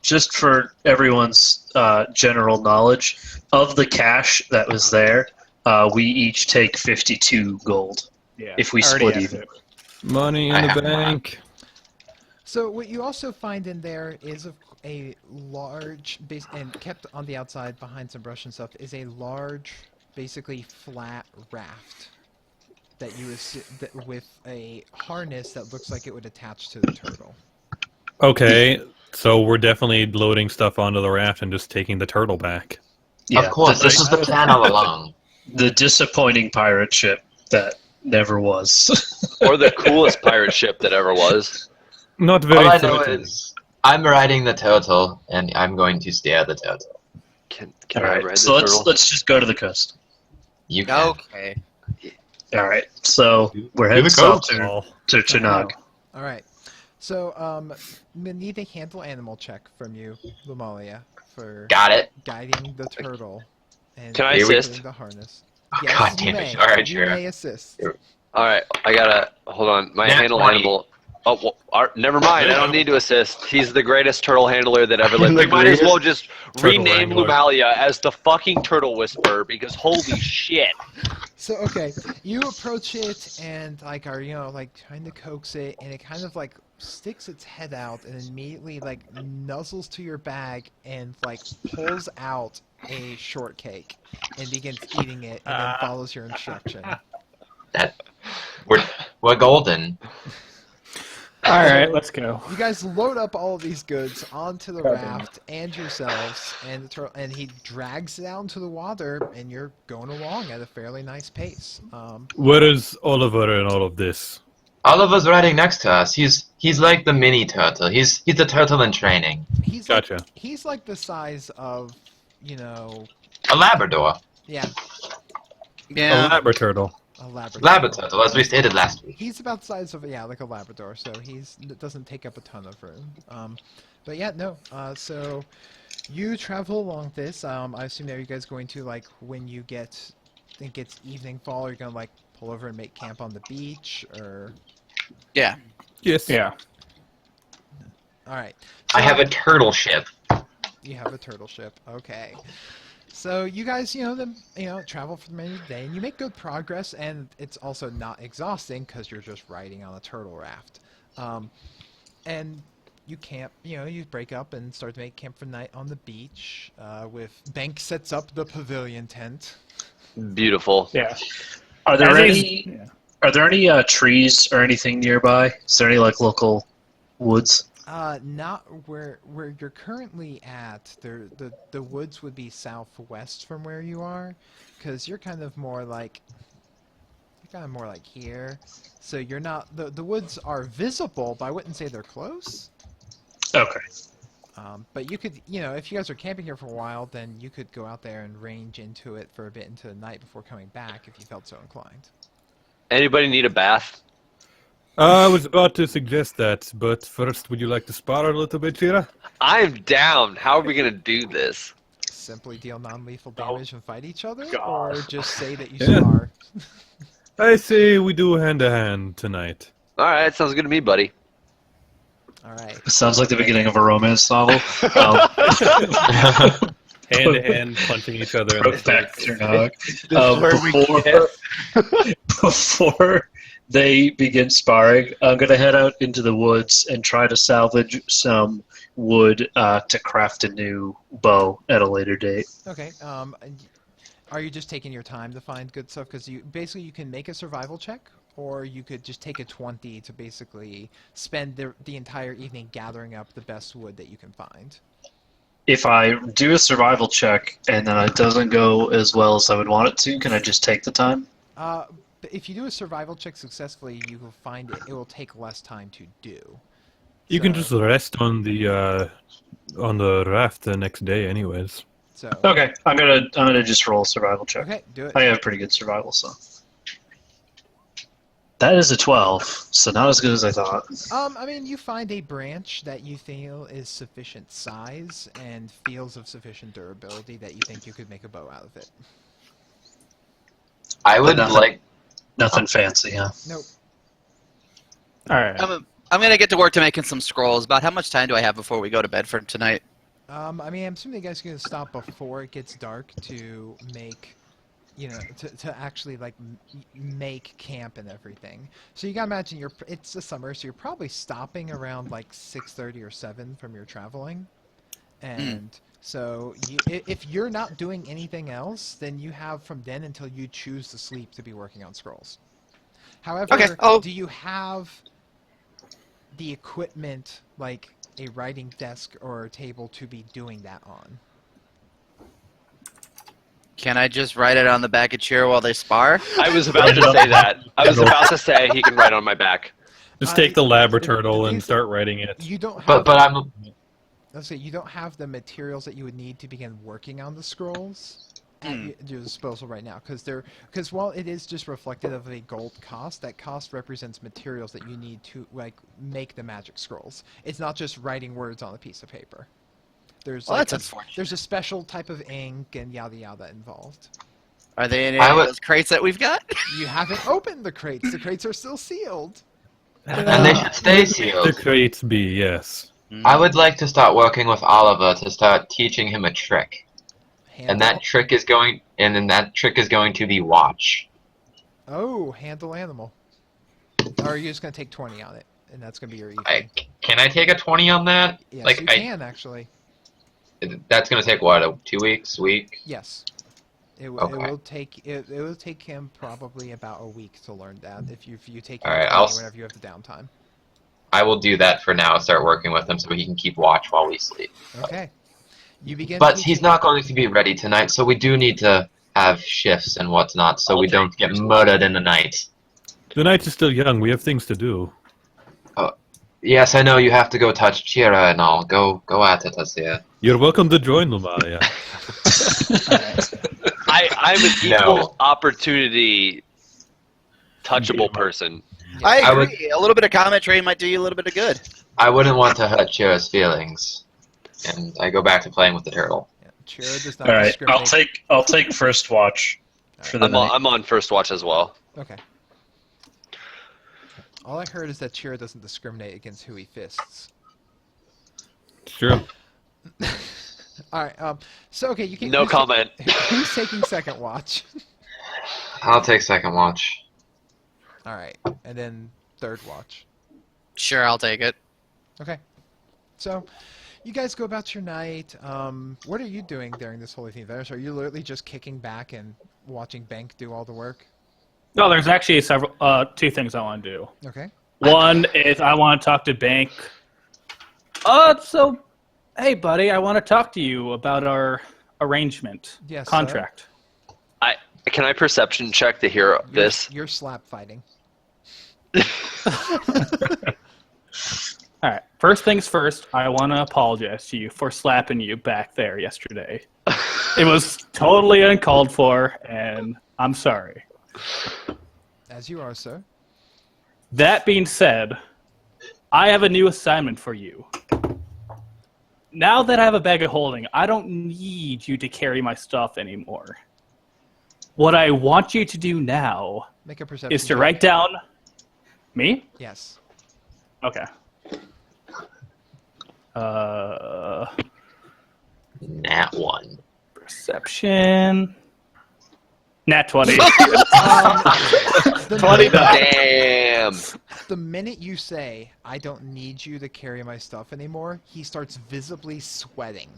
just for everyone's general knowledge, of the cash that was there, we each take 52 gold Yeah. if we I already split have even. it. Money in I the have bank. So what you also find in there is a large, and kept on the outside behind some brush and stuff, is a large, basically flat raft that with a harness that looks like it would attach to the turtle. Okay, so we're definitely loading stuff onto the raft and just taking the turtle back. Yeah, Of course, this was the plan all along. the disappointing pirate ship that never was. Or the coolest pirate ship that ever was. Not very All I know threatening. is I'm riding the turtle, and I'm going to steer the turtle. Can All I right, ride so the turtle? let's just go to the coast. You can. Okay. All right, so we're Do heading the south coast. to Chinook. All right. So I'm gonna need a handle animal check from you, Lumalia, for Got it. guiding the turtle and Can I putting assist? the harness. Oh, Yes, God you damn may. it. All right, You sure. may assist. All right, I gotta hold on. My Nat handle 20. animal. Oh, well, never mind. I don't need to assist. He's the greatest turtle handler that ever lived. The We might as well greatest just turtle rename wrangler. Lumalia as the fucking Turtle Whisperer because holy shit. So okay, you approach it and like are like trying to coax it, and it kind of like sticks its head out and immediately like nuzzles to your bag and like pulls out a shortcake and begins eating it and then follows your instruction. We're golden. All right, let's go. You guys load up all of these goods onto the raft and yourselves, and the turtle, and he drags it out into the water, and you're going along at a fairly nice pace. Where is Oliver in all of this? Oliver's riding next to us. He's like the mini turtle. He's the turtle in training. He's Gotcha. like, he's like the size of, A Labrador. yeah, A Yeah. Labrador turtle. a Labrador. Labrador turtle, as we stated last week. He's about the size of like a Labrador, so it doesn't take up a ton of room. But yeah, no. So you travel along this. I assume that you guys going to like when you think it's evening fall, you're gonna like pull over and make camp on the beach, or Yeah. Yes. Yeah. all right. I have a turtle ship. You have a turtle ship. Okay. So you guys, travel for the remainder of the day, and you make good progress, and it's also not exhausting because you're just riding on a turtle raft. And you camp, you break up and start to make camp for the night on the beach. With Bank sets up the pavilion tent. Beautiful. Yeah. Are there As any? he's- yeah. Are there any trees or anything nearby? Is there any local woods? Not where you're currently at. The woods would be southwest from where you are, because you're kind of more like here. So you're not the woods are visible, but I wouldn't say they're close. Okay. But you could, if you guys are camping here for a while, then you could go out there and range into it for a bit into the night before coming back if you felt so inclined. Anybody need a bath? I was about to suggest that, but first, would you like to spar a little bit, Shira? I'm down. How are we gonna do this? Simply deal non-lethal Oh, damage and fight each other, God. or just say that you Yeah. spar. I say we do hand-to-hand tonight. All right, sounds good to me, buddy. All right. Sounds like the beginning of a romance novel. Hand-to-hand, punching each other in the Brokeback face. Turnog. Before they begin sparring, I'm gonna head out into the woods and try to salvage some wood to craft a new bow at a later date. Okay. Are you just taking your time to find good stuff? Because you can make a survival check, or you could just take a 20 to basically spend the entire evening gathering up the best wood that you can find. If I do a survival check and then it doesn't go as well as I would want it to, can I just take the time? But if you do a survival check successfully, you will find it will take less time to do. You can just rest on the raft the next day, anyways. So. Okay, I'm gonna just roll a survival check. Okay, do it. I have pretty good survival, so. That is a 12, so not as good as I thought. You find a branch that you feel is sufficient size and feels of sufficient durability that you think you could make a bow out of it. I would nothing- like. Nothing fancy, huh? Nope. All right. I'm gonna get to work to making some scrolls. About how much time do I have before we go to bed for tonight? I'm assuming you guys are going to stop before it gets dark to make, to actually make camp and everything. So you got to imagine it's the summer, so you're probably stopping around 6:30 or 7 from your traveling. And so if you're not doing anything else, then you have from then until you choose to sleep to be working on scrolls. However, Okay, do you have the equipment like a writing desk or a table to be doing that on? Can I just write it on the back of chair while they spar? I was about to say that. I was about to say he can write on my back. Just take the lab the turtle and thing- start writing it. You don't have. But I'm. Let's say you don't have the materials that you would need to begin working on the scrolls at your disposal right now, because while it is just reflective of a gold cost, that cost represents materials that you need to make the magic scrolls. It's not just writing words on a piece of paper. There's That's unfortunate. there's a special type of ink and yada yada involved. Are they in I any would- of those crates that we've got? You haven't opened the crates. The crates are still sealed. And they should stay The sealed. crates be, yes. I would like to start working with Oliver to start teaching him a trick. And that trick is going to be watch. Oh, handle animal. Or are you just gonna take 20 on it, and that's gonna be your evening? Can I take a 20 on that? Yes, you can actually. That's gonna take what, 2 weeks, week? Yes. It Okay. will take him probably about a week to learn that if you take All right, him I'll whenever you have the downtime. I will do that for now. Start working with him so he can keep watch while we sleep. Okay. You begin. But he's not going to be ready tonight, so we do need to have shifts and whatnot, so we don't get murdered in the night. The night is still young. We have things to do. Yes, I know you have to go touch Chira and all. Go at it, Asia. You're welcome to join, Lumaria. I'm an No. equal opportunity touchable person. I I would- agree. A little bit of commentary might do you a little bit of good. I wouldn't want to hurt Chira's feelings. And I go back to playing with the turtle. Yeah, Chira does not All right, discriminate. I'll take first watch for the night. I'm on first watch as well. Okay. All I heard is that Chira doesn't discriminate against who he fists. Sure. All right. So okay, you can. No comment. Who's taking second watch? I'll take second watch. All right, and then third watch. Sure, I'll take it. Okay. So, you guys go about your night. What are you doing during this holy thing? Are you literally just kicking back and watching Bank do all the work? No, there's actually two things I want to do. Okay. One is I want to talk to Bank. Hey, buddy, I want to talk to you about our arrangement, Yes, contract. Can I perception check to hear this? You're slap fighting. All right. First things first, I want to apologize to you for slapping you back there yesterday. It was totally uncalled for, and I'm sorry. As you are, sir. That being said, I have a new assignment for you. Now that I have a bag of holding, I don't need you to carry my stuff anymore. What I want you to do now Make a perception is to check. write down... Me? Yes. Okay. Nat 1. Perception... Nat 20. The 20 minute, Damn. the minute you say, I don't need you to carry my stuff anymore, he starts visibly sweating.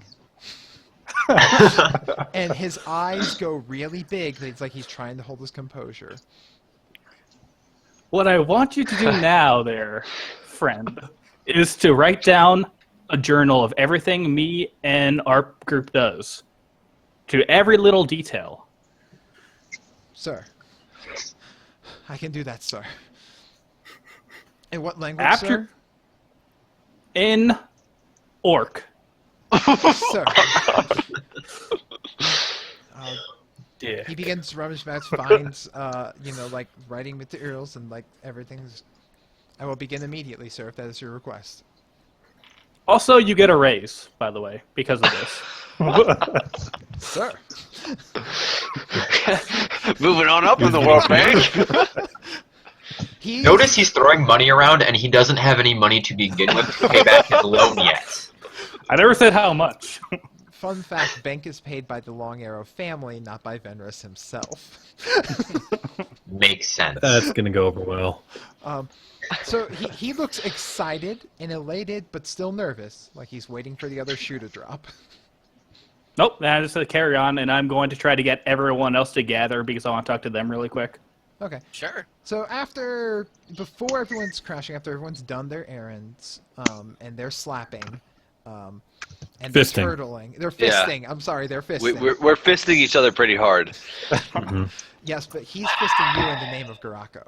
And his eyes go really big. It's like he's trying to hold his composure. What I want you to do now there, friend, is to write down a journal of everything me and our group does. To every little detail. Sir. I can do that, sir. In what language, After... sir? In Orc. Sir. Yeah. He begins to rummage back, finds, like writing materials and like everything's. I will begin immediately, sir, if that is your request. Also, you get a raise, by the way, because of this. Sir. Moving on up in the world, Bank. Notice he's throwing money around and he doesn't have any money to begin with to pay back his loan yet. I never said how much. Fun fact, Bank is paid by the Long Arrow family, not by Venrus himself. Makes sense. That's gonna go over well. So he looks excited and elated, but still nervous, like he's waiting for the other shoe to drop. Nope, I just said carry on, and I'm going to try to get everyone else to gather because I want to talk to them really quick. Okay. Sure. So before everyone's crashing, after everyone's done their errands, and they're slapping, and they're Fisting. turtling. They're Yeah. fisting. I'm sorry, they're fisting. We're fisting each other pretty hard. Yes, but he's fisting you in the name of Garako.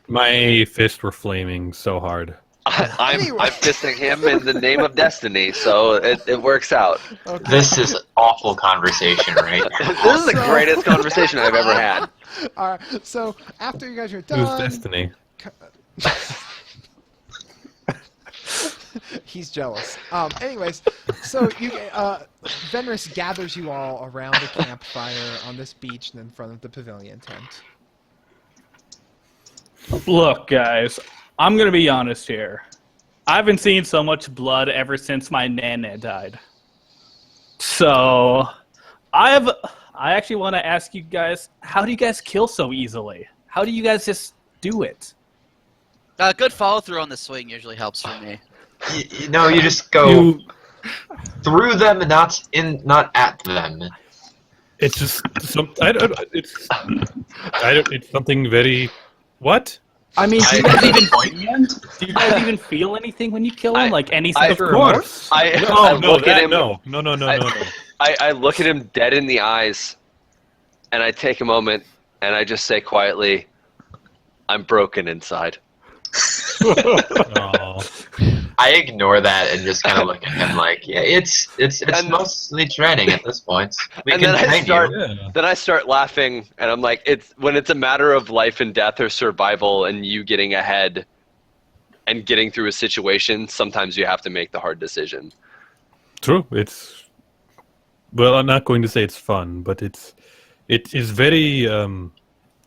My fists were flaming so hard. I'm Anyway. fisting him in the name of destiny, so it works out. Okay. This is awful conversation right now. This is the greatest conversation I've ever had. All right. So after you guys are Who's done, Destiny? he's jealous. Anyways, so Venrus gathers you all around the campfire on this beach and in front of the pavilion tent. Look, guys, I'm going to be honest here. I haven't seen so much blood ever since my Nana died. So, I actually want to ask you guys, how do you guys kill so easily? How do you guys just do it? Good follow through on the swing usually helps for me. You just go through them and not at them. It's just it's something very what? I mean, do you guys even feel anything when you kill him? Like any sense of remorse? I look at him. No. I look at him dead in the eyes, and I take a moment, and I just say quietly, "I'm broken inside." Oh. I ignore that and just kind of look at him like, yeah, it's mostly training at this point. Then I start laughing, and I'm like, when it's a matter of life and death or survival, and you getting ahead and getting through a situation, sometimes you have to make the hard decision. True. Well, I'm not going to say it's fun, but it is very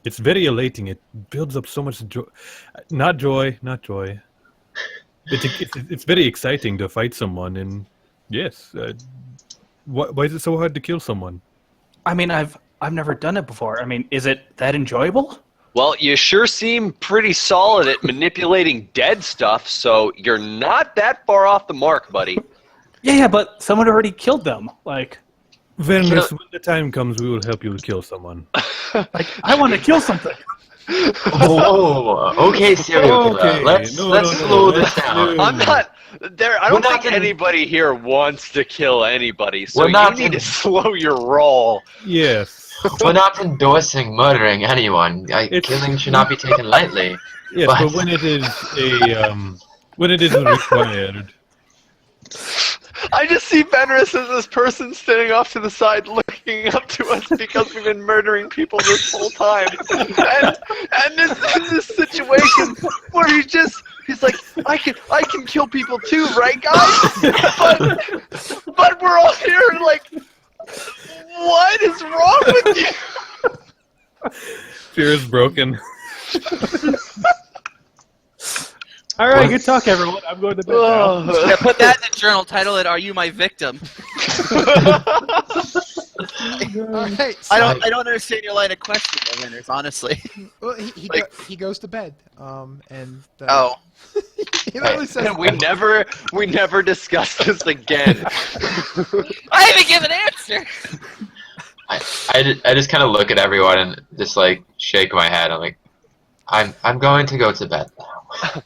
it's very elating. It builds up so much joy. Not joy. It's very exciting to fight someone and Yes. Why is it so hard to kill someone? I mean, I've never done it before. I mean, is it that enjoyable? Well, you sure seem pretty solid at manipulating dead stuff, so you're not that far off the mark, buddy. Yeah, but someone already killed them. Like, Venus, when the time comes, we will help you kill someone. I want to kill something. Oh, okay, serial killer. Okay, Let's slow this down. I'm not there. I don't We're not think gonna- anybody here wants to kill anybody, so We're you not need gonna- to slow your roll. Yes. We're not endorsing murdering anyone. Killing should not be taken lightly. Yes, but when it is when it isn't required. I just see Fenris as this person standing off to the side looking up to us because we've been murdering people this whole time. And this situation where he's like, I can kill people too, right guys? But we're all here like, what is wrong with you? Fear is broken. All right, good talk, everyone. I'm going to bed now. Yeah, put that in the journal. Title it, Are You My Victim? Alright, so, I don't understand your line of questioning, Leonard, honestly. well, he goes to bed. Oh. He literally says, we never discuss this again. I haven't given an answer! I just kind of look at everyone and just like shake my head. I'm like, I'm going to go to bed now.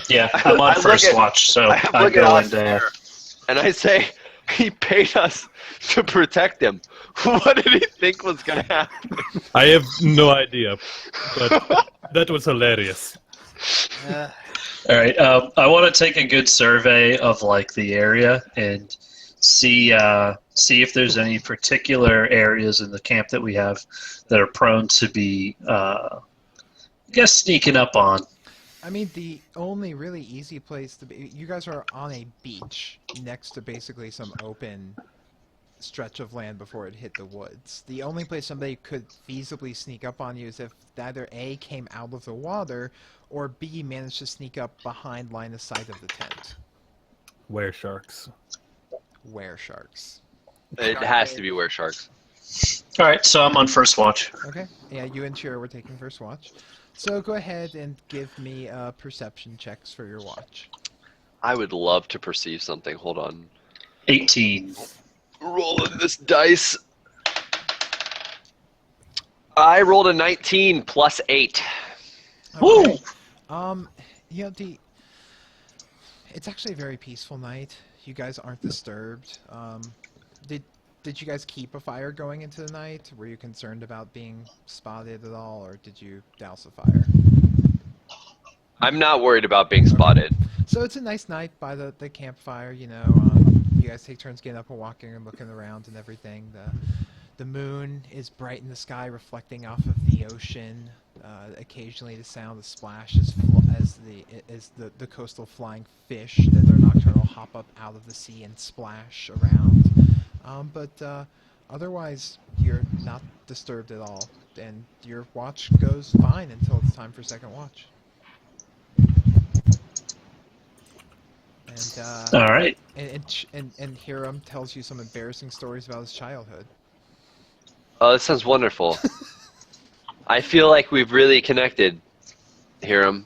Yeah, I'm I on look first at- watch, so I I'm look at going Oscar, to. and I say, he paid us to protect him. What did he think was gonna happen? I have no idea, but that was hilarious. All right, I want to take a good survey of like the area and see if there's any particular areas in the camp that we have that are prone to be, I guess, sneaking up on. I mean, the only really easy place to be... You guys are on a beach next to basically some open stretch of land before it hit the woods. The only place somebody could feasibly sneak up on you is if either A, came out of the water, or B, managed to sneak up behind line of sight of the tent. Were sharks. Were sharks. It has to be where sharks. All right, so I'm on first watch. Okay, yeah, you and Shira were taking first watch. So go ahead and give me perception checks for your watch. I would love to perceive something. Hold on. 18. Rolling this dice. I rolled a 19 plus 8. Okay. You know, it's actually a very peaceful night. You guys aren't disturbed. Did you guys keep a fire going into the night? Were you concerned about being spotted at all, or did you douse a fire? I'm not worried about being spotted. So it's a nice night by the campfire, you know. You guys take turns getting up and walking and looking around and everything. The moon is bright in the sky, reflecting off of the ocean. Occasionally, the sound of splash as the coastal flying fish that are nocturnal hop up out of the sea and splash around. But otherwise, you're not disturbed at all, and your watch goes fine until it's time for second watch. And All right. and Hiram tells you some embarrassing stories about his childhood. Oh, that sounds wonderful. I feel like we've really connected, Hiram.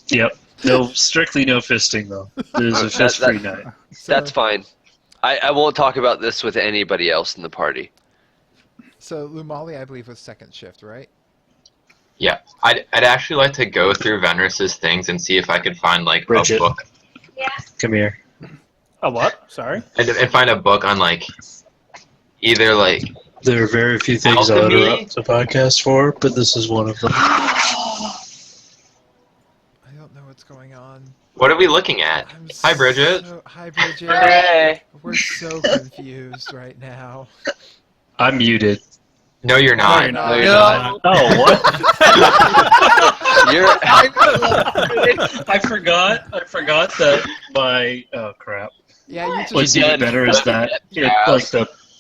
Yep. No, strictly no fisting though. It is a fist-free night. So, That's fine. I won't talk about this with anybody else in the party. So Lumali, I believe, was second shift, right? Yeah, I'd actually like to go through Venris's things and see if I could find like Bridget. a book Come here. A what? Sorry. and find a book on like either like There are very few things I would Alchemy? interrupt the podcast for, but this is one of them. I don't know what's going on. what are we looking at? I'm Hi, Bridget. Hi, Bridget. Hey! We're so confused right now. I'm muted. No, you're not. you're No, not. you're not. Oh, what? You're, I forgot that my... Oh, crap. Yeah, you just. What's even better is that like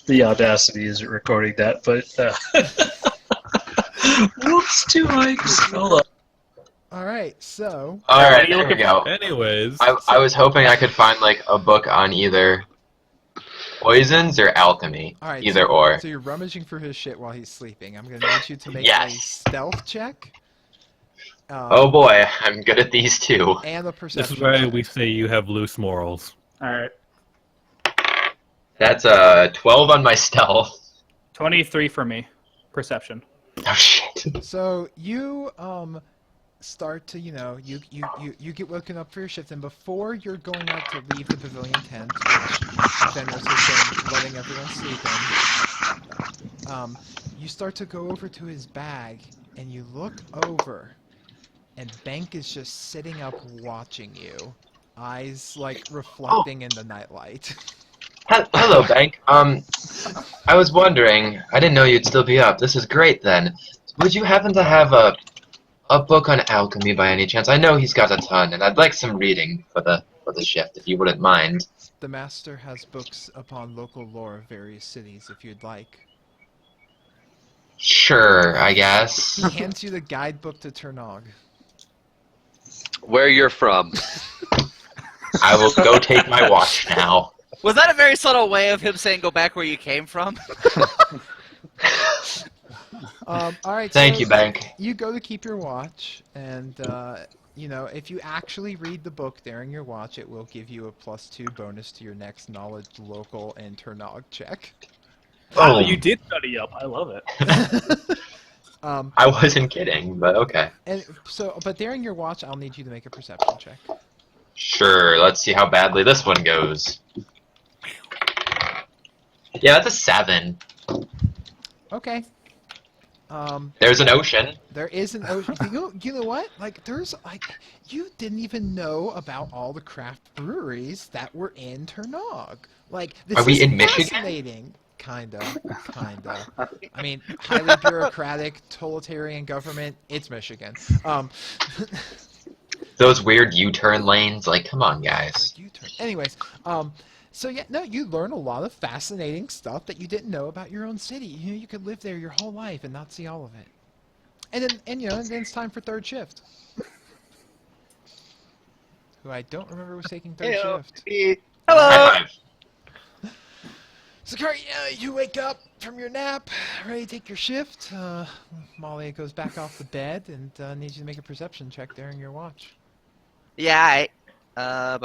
the Audacity isn't recording that, but whoops, 2 mics. Hold on. All right, so All What right, are you there we looking go. Anyways, I was hoping I could find like a book on either poisons or alchemy. All right, Either or. So you're rummaging for his shit while he's sleeping. I'm gonna need you to make a Yes. stealth check. Oh boy, I'm good at these too. And a perception. This is why check. we say you have loose morals. Alright. That's a 12 on my stealth. 23 for me. Perception. Oh shit. So you start to you get woken up for your shift, and before you're going out to leave the pavilion tent, which Fenris has been letting everyone sleep in, you start to go over to his bag, and you look over, and Bank is just sitting up watching you, eyes like reflecting in the nightlight. Hello, Bank. I was wondering. I didn't know you'd still be up. This is great then. Would you happen to have a book on alchemy by any chance? I know he's got a ton, and I'd like some reading for the shift, if you wouldn't mind. The master has books upon local lore of various cities, if you'd like. Sure, I guess. He hands you the guidebook to Turnog. Where you're from. I will go take my watch now. Was that a very subtle way of him saying go back where you came from? All right. Thank so you, Bank. You go to keep your watch, and if you actually read the book during your watch, it will give you a +2 bonus to your next knowledge, local, and Turnog check. Wow, Oh. you did study up. I love it. I wasn't kidding, but okay. But during your watch, I'll need you to make a perception check. Sure, let's see how badly this one goes. Yeah, that's a 7. Okay. There's an ocean. There is an ocean. You know what? You didn't even know about all the craft breweries that were in Turnog. This Are we is in Michigan? fascinating. Kinda. I mean, highly bureaucratic, totalitarian government. It's Michigan. Those weird U-turn lanes. Like, come on, guys. Anyways, so yeah, no, you learn a lot of fascinating stuff that you didn't know about your own city. You could live there your whole life and not see all of it. And then it's time for third shift. Who I don't remember was taking third shift. Hello! High five. So, you wake up from your nap, ready to take your shift. Molly goes back off the bed and needs you to make a perception check during your watch. Yeah, that's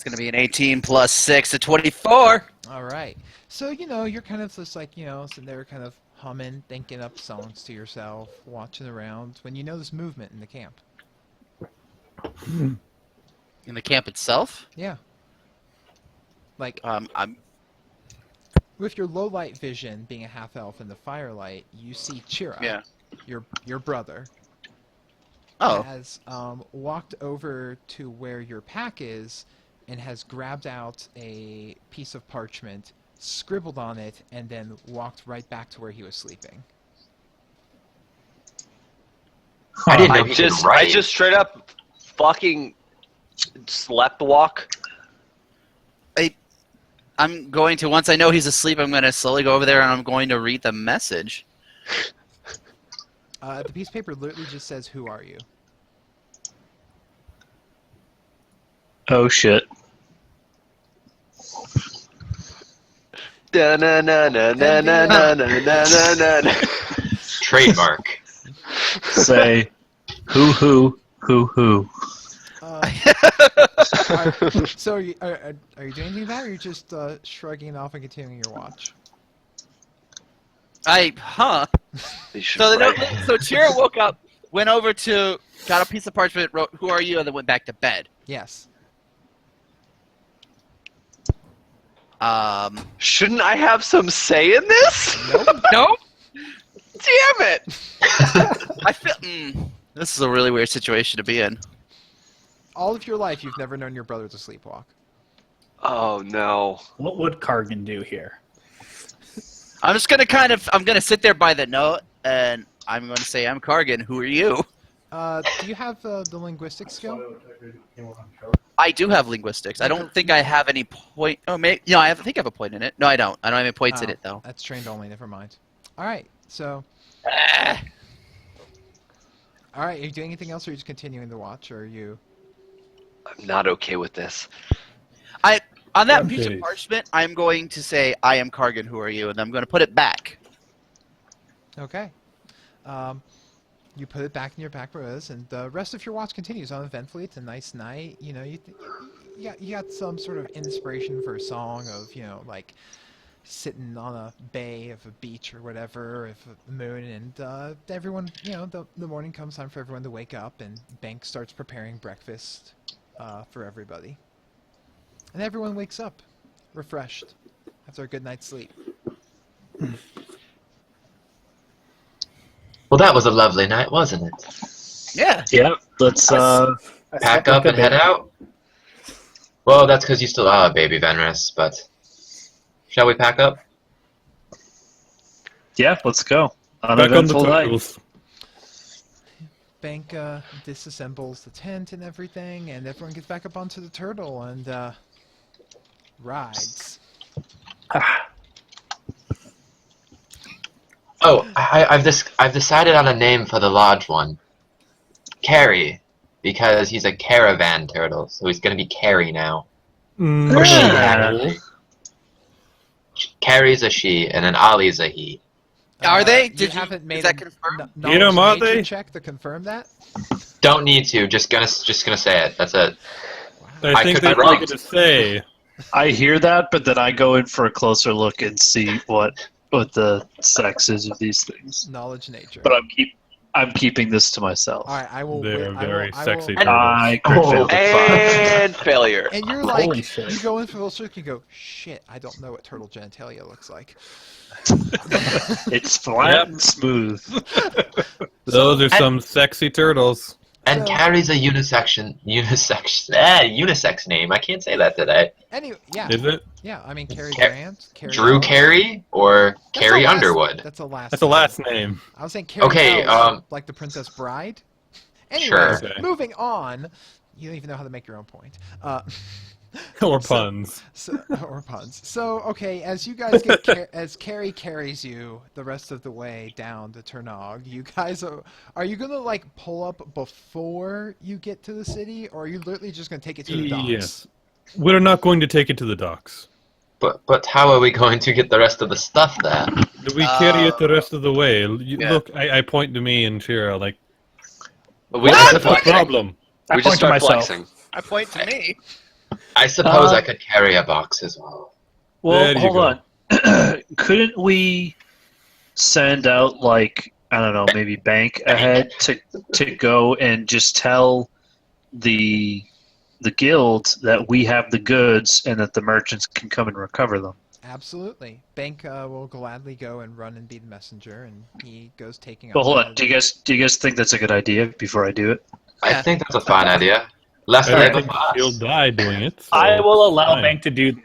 gonna be an 18 plus 6 to 24. All right. So, you're kind of just sitting there kind of humming, thinking up songs to yourself, watching around, when you notice movement in the camp. In the camp itself? Yeah. I'm With your low light vision, being a half elf in the firelight, you see Chira, your brother, has walked over to where your pack is and has grabbed out a piece of parchment, scribbled on it, and then walked right back to where he was sleeping. I didn't know he could I write. just straight up fucking slept walk. I'm going to, once I know he's asleep, I'm going to slowly go over there and I'm going to read the message. The piece of paper literally just says, "Who are you?" Oh shit. Trademark. Say, who. So are you doing anything about it, or are you just shrugging it off and continuing your watch? So Chira woke up, went over to, got a piece of parchment, wrote, "Who are you?" and then went back to bed. Yes. Shouldn't I have some say in this? Nope. Nope. Damn it! I feel, this is a really weird situation to be in. All of your life, you've never known your brother to sleepwalk. Oh no. What would Kargan do here? I'm just going to I'm going to sit there by the note, and I'm going to say, "I'm Kargan, who are you?" Do you have the linguistic skill? I do have linguistics. I don't think I have any point. Oh, maybe. No, I think I have a point in it. No, I don't. I don't have any points in it, though. That's trained only. Never mind. All right. So. All right. Are you doing anything else, or are you just continuing the watch, or are you? I'm not okay with this. On that Okay. piece of parchment, I'm going to say, "I am Kargan. Who are you?" And I'm going to put it back. Okay. You put it back in your back rows, and the rest of your watch continues uneventfully. It's a nice night. You know, you got some sort of inspiration for a song of, you know, like sitting on a bay of a beach or whatever, of a moon, and everyone, you know, the morning comes, time for everyone to wake up, and Bank starts preparing breakfast for everybody. And everyone wakes up refreshed after a good night's sleep. Well, that was a lovely night, wasn't it? Yeah. Yeah, let's Pack up and head out? Well, that's because you still are a baby, Venris, but... Shall we pack up? yeah, let's go. Back on the Uneventful night. turtles. Bank disassembles the tent and everything, and everyone gets back up onto the turtle and rides. Oh, I've decided on a name for the large one. Carrie, because he's a caravan turtle, so he's gonna be Carrie now. Or she, Yeah. actually. Carrie's a she, and then Ollie's a he. Are they? You Did you? haven't made Is that a confirmed? You know, knowledge are nature they? check to confirm that? Don't need to. Just gonna say it. That's it. Wow. I I think could be they're wrong. going to say. I hear that, but then I go in for a closer look and see what the sex is of these things. Knowledge nature. But I'm keeping this to myself. All right, I will. They're I will- very I will- sexy and, turtles. I crit failed at 5. And failure. and you're Holy like, shit. you go in for a little you go, shit, I don't know what turtle genitalia looks like. It's flat and smooth. Those are some sexy turtles. And So- Carrie's a unisex name. I can't say that today. Anyway, yeah, Is it? yeah. I mean, Carrie Car- Grant, Carrie Drew Ellis. Carey or That's Carrie a last- Underwood? That's a last. That's a name. last name. I was saying Carrie Okay, Ellis, like the Princess Bride. Anyways, Sure. Okay. moving on. You don't even know how to make your own point. Or So- puns. Or puns. So, okay, as you guys get, as Carrie carries you the rest of the way down to Turnog, you guys are you gonna like pull up before you get to the city, or are you literally just gonna take it to the docks? Yes. We're not going to take it to the docks. But how are we going to get the rest of the stuff there? We carry it the rest of the way. Yeah. Look, I point to me and Shira like, But we what's just the start flexing. problem? We I just point to start myself. flexing. I point to me. I suppose I could carry a box as well. Well, There you hold on. Couldn't we send out, like, I don't know, maybe Bank ahead to go and just tell the guild that we have the goods and that the merchants can come and recover them? Absolutely. Bank will gladly go and run and be the messenger, and he goes taking. But up hold the- on, do you guys think that's a good idea before I do it? I Yeah. think that's a fine idea. Less I labor think for us. he'll die doing it. so I will allow fine. Bank to do that.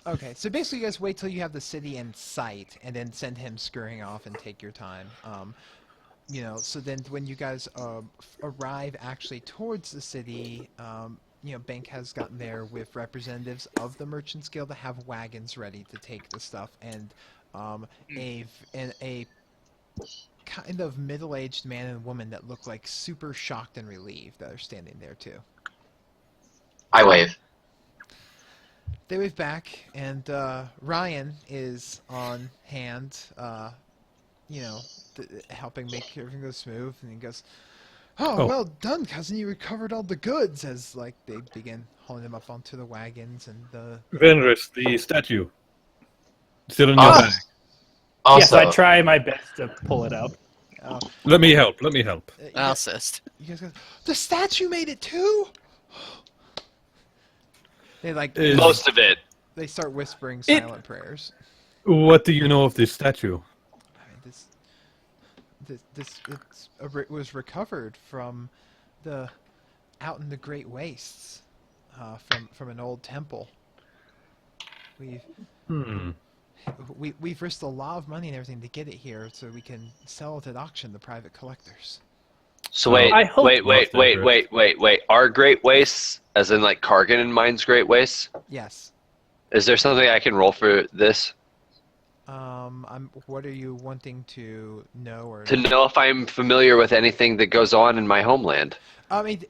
Okay, so basically, you guys wait till you have the city in sight, and then send him scurrying off and take your time. You know, so then when you guys arrive actually towards the city, you know, Bank has gotten there with representatives of the Merchants Guild to have wagons ready to take the stuff, and a kind of middle-aged man and woman that look like super shocked and relieved that are standing there too. I wave. They wave back, and Ryan is on hand, you know, helping make everything go smooth. And he goes, "Oh, Oh. well done, cousin! You recovered all the goods." As like they begin hauling them up onto the wagons and the. Venris, the statue. Still in your Oh. bag. Yes, Also, I try my best to pull it out. Let me help. You I'll guys, assist. you guys go, the statue made it too. They like Is- Most of it. they start whispering silent prayers. What do you know of this statue? I mean, it was recovered from the out in the Great Wastes, from an old temple. We've risked a lot of money and everything to get it here, so we can sell it at auction to private collectors. So wait, I hope wait. Our Great Wastes, as in like Kargan and mine's Great Wastes. Yes. Is there something I can roll for this? What are you wanting to know or? To know if I'm familiar with anything that goes on in my homeland. I mean,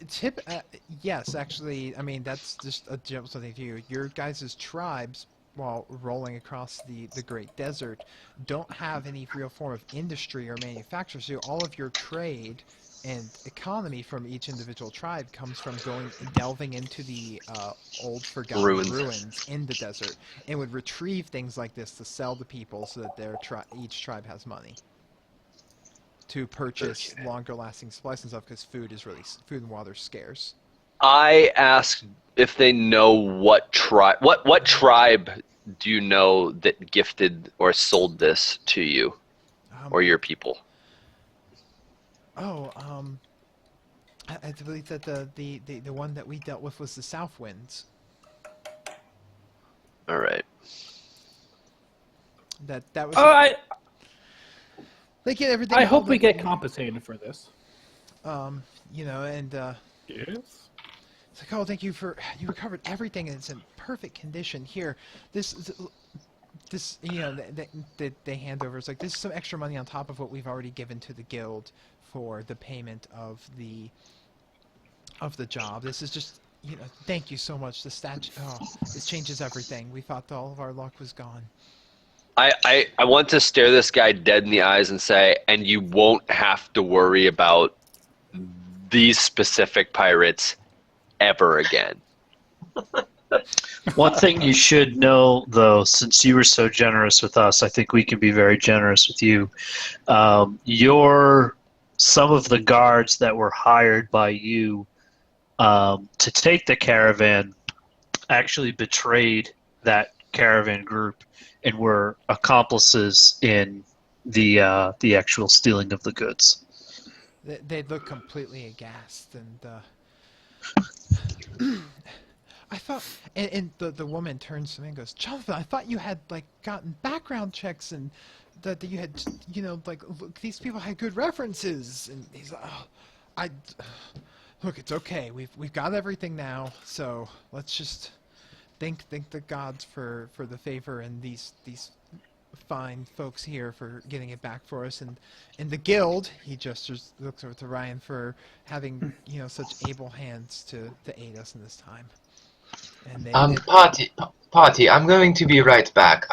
yes, actually. I mean, that's just a general something to you. Your guys' tribes, while rolling across the Great Desert, don't have any real form of industry or manufacture. So all of your trade and economy from each individual tribe comes from delving into the old forgotten ruins in the desert, and would retrieve things like this to sell to people so that each tribe has money to purchase longer lasting supplies and stuff, because food and water is scarce. I asked if they know what tribe do you know that gifted or sold this to you or your people? I believe that the one that we dealt with was the South Winds. All right. That was. They get everything. I hope we get compensated for this. And Yes. it's like, oh, thank you you recovered everything and it's in perfect condition. Here, this they hand over. It's like, this is some extra money on top of what we've already given to the guild for the payment of the job. This is just, thank you so much. The it changes everything. We thought all of our luck was gone. I want to stare this guy dead in the eyes and say, and you won't have to worry about these specific pirates ever again. One thing you should know, though, since you were so generous with us, I think we can be very generous with you. Some of the guards that were hired by you to take the caravan actually betrayed that caravan group and were accomplices in the actual stealing of the goods. They look completely aghast, and I thought, and the woman turns to me and goes, "Jonathan, I thought you had gotten background checks and that you had, look, these people had good references." And he's like, "Oh, look, it's okay. We've got everything now, so let's just thank the gods for the favor and these fine folks here for getting it back for us, and the guild." He looks over to Ryan for having such able hands to aid us in this time. And Party, I'm going to be right back.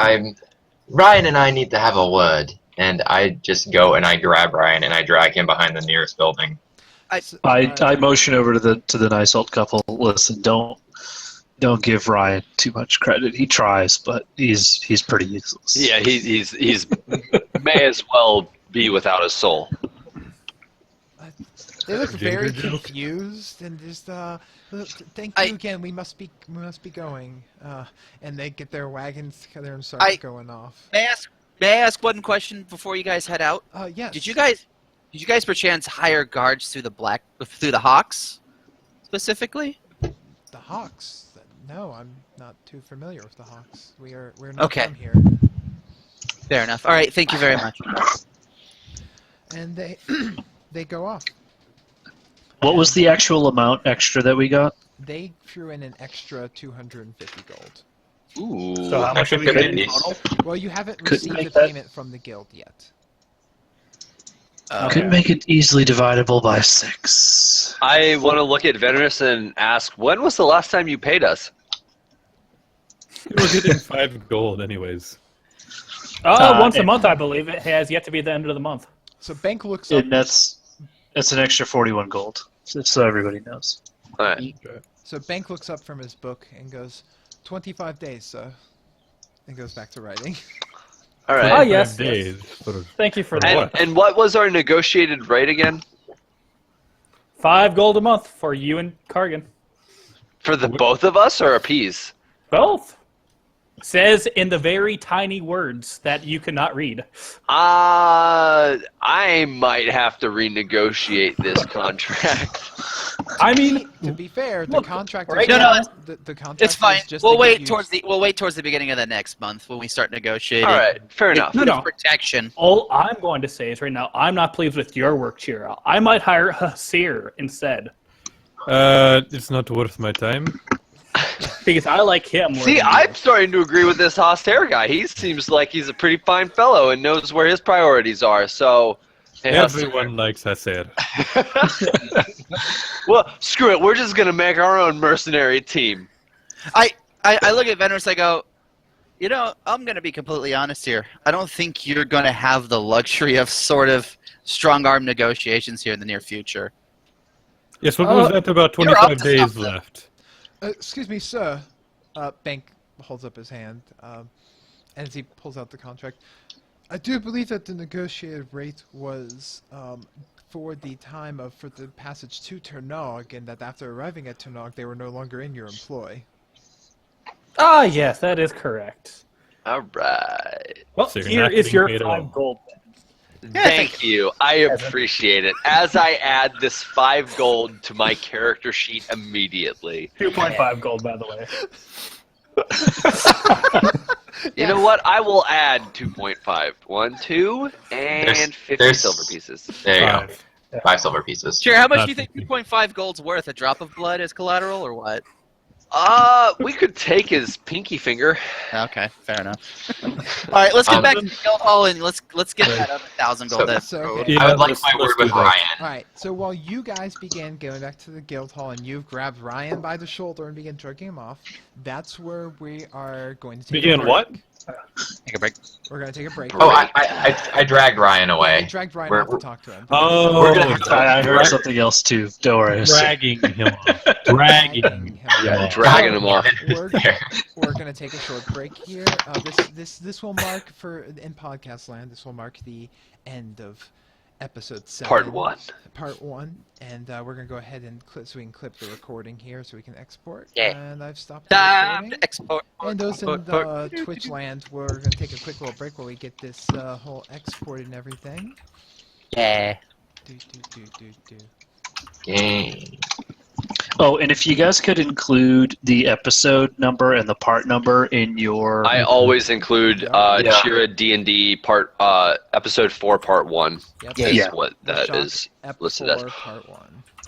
Ryan and I need to have a word. And I just go and I grab Ryan and I drag him behind the nearest building. I motion over to the nice old couple. Listen, don't give Ryan too much credit. He tries, but he's pretty useless. Yeah, he's may as well be without a soul. They look very confused and just thank you again. We must be going. And they get their wagons together and start going off. May I ask one question before you guys head out? Yes. Did you guys perchance hire guards through the Hawks specifically? The Hawks? No, I'm not too familiar with the Hawks. We're not from here. Fair enough. All right, thank you very much. And they go off. What was the actual amount extra that we got? They threw in an extra 250 gold. Ooh. So how much are we getting in total? Well, you haven't received the payment from the guild yet. Could make it easily dividable by 6. I want to look at Venerus and ask, when was the last time you paid us? It was getting 5 gold anyways. Once a month, I believe. It has yet to be the end of the month. So Bank looks up. And that's an extra 41 gold, so everybody knows. All right. So Bank looks up from his book and goes, 25 days, sir. And goes back to writing. All right. Oh, yes. Days. Thank you for that. And what was our negotiated rate again? 5 gold a month for you and Kargan. For the both of us or a piece? Both. Says in the very tiny words that you cannot read. I might have to renegotiate this contract. I mean, To be fair, the contract right is now- the contract It's fine. is just We'll to get wait you- towards the beginning of the next month when we start negotiating. All right, fair enough. No. Protection. all I'm going to say is right now, I'm not pleased with your work, Chira. I might hire a seer instead. It's not worth my time. Because I like him. more See, than I'm you. starting to agree with this Hoster guy. He seems like he's a pretty fine fellow and knows where his priorities are. So, hey, Everyone likes Hacer. well, screw it. We're just gonna make our own mercenary team. I look at Venus. I go, you know, I'm going to be completely honest here. I don't think you're going to have the luxury of sort of strong arm negotiations here in the near future. Yes, what was that? About you're up 25 to days something. left. Excuse me, sir. Bank holds up his hand, and as he pulls out the contract, I do believe that the negotiated rate was for the passage to Ternog, and that after arriving at Ternog, they were no longer in your employ. Ah, yes, that is correct. All right. Well, So you're here not is getting your paid at 5 all. gold. Thank you. I appreciate it. As I add this 5 gold to my character sheet immediately. 2.5 gold, by the way. You know what? I will add 2.5. 1, 2, and There's- 50 there's- silver pieces. There you go. 5. 5 silver pieces. Sure, how much Not do you think 50. 2.5 gold's worth? A drop of blood as collateral or what? We could take his pinky finger. Okay, fair enough. All right, let's get back to the guild hall and let's get that other 1,000 gold. So- That's So, okay. Yeah, I would like let's- my let's word do with that. Ryan. Alright, so while you guys begin going back to the guild hall and you've grabbed Ryan by the shoulder and begin dragging him off, that's where we are going to take a Begin break. what? take a break. We're going to take a break. Oh, I dragged Ryan I away. dragged Ryan We're- off to talk to him. Oh, We're gonna have to- I heard something else too. Don't worry. dragging him off. Dragging him him off. off. Dragging him off. We're gonna take a short break here. This will mark in podcast land. This will mark the end of episode 7. Part 1. Part 1, and we're gonna go ahead and clip so we can clip the recording here so we can export. Yeah. And I've stopped the Time recording. to export. And those in the Twitch land, we're gonna take a quick little break while we get this whole exported and everything. Yeah. Do. Game. Oh, and if you guys could include the episode number and the part number in your... I always include Yeah. Shira D&D part episode 4 part 1. Yep. Is Yeah. what that Shock is. Ep4 listed as. Part 1.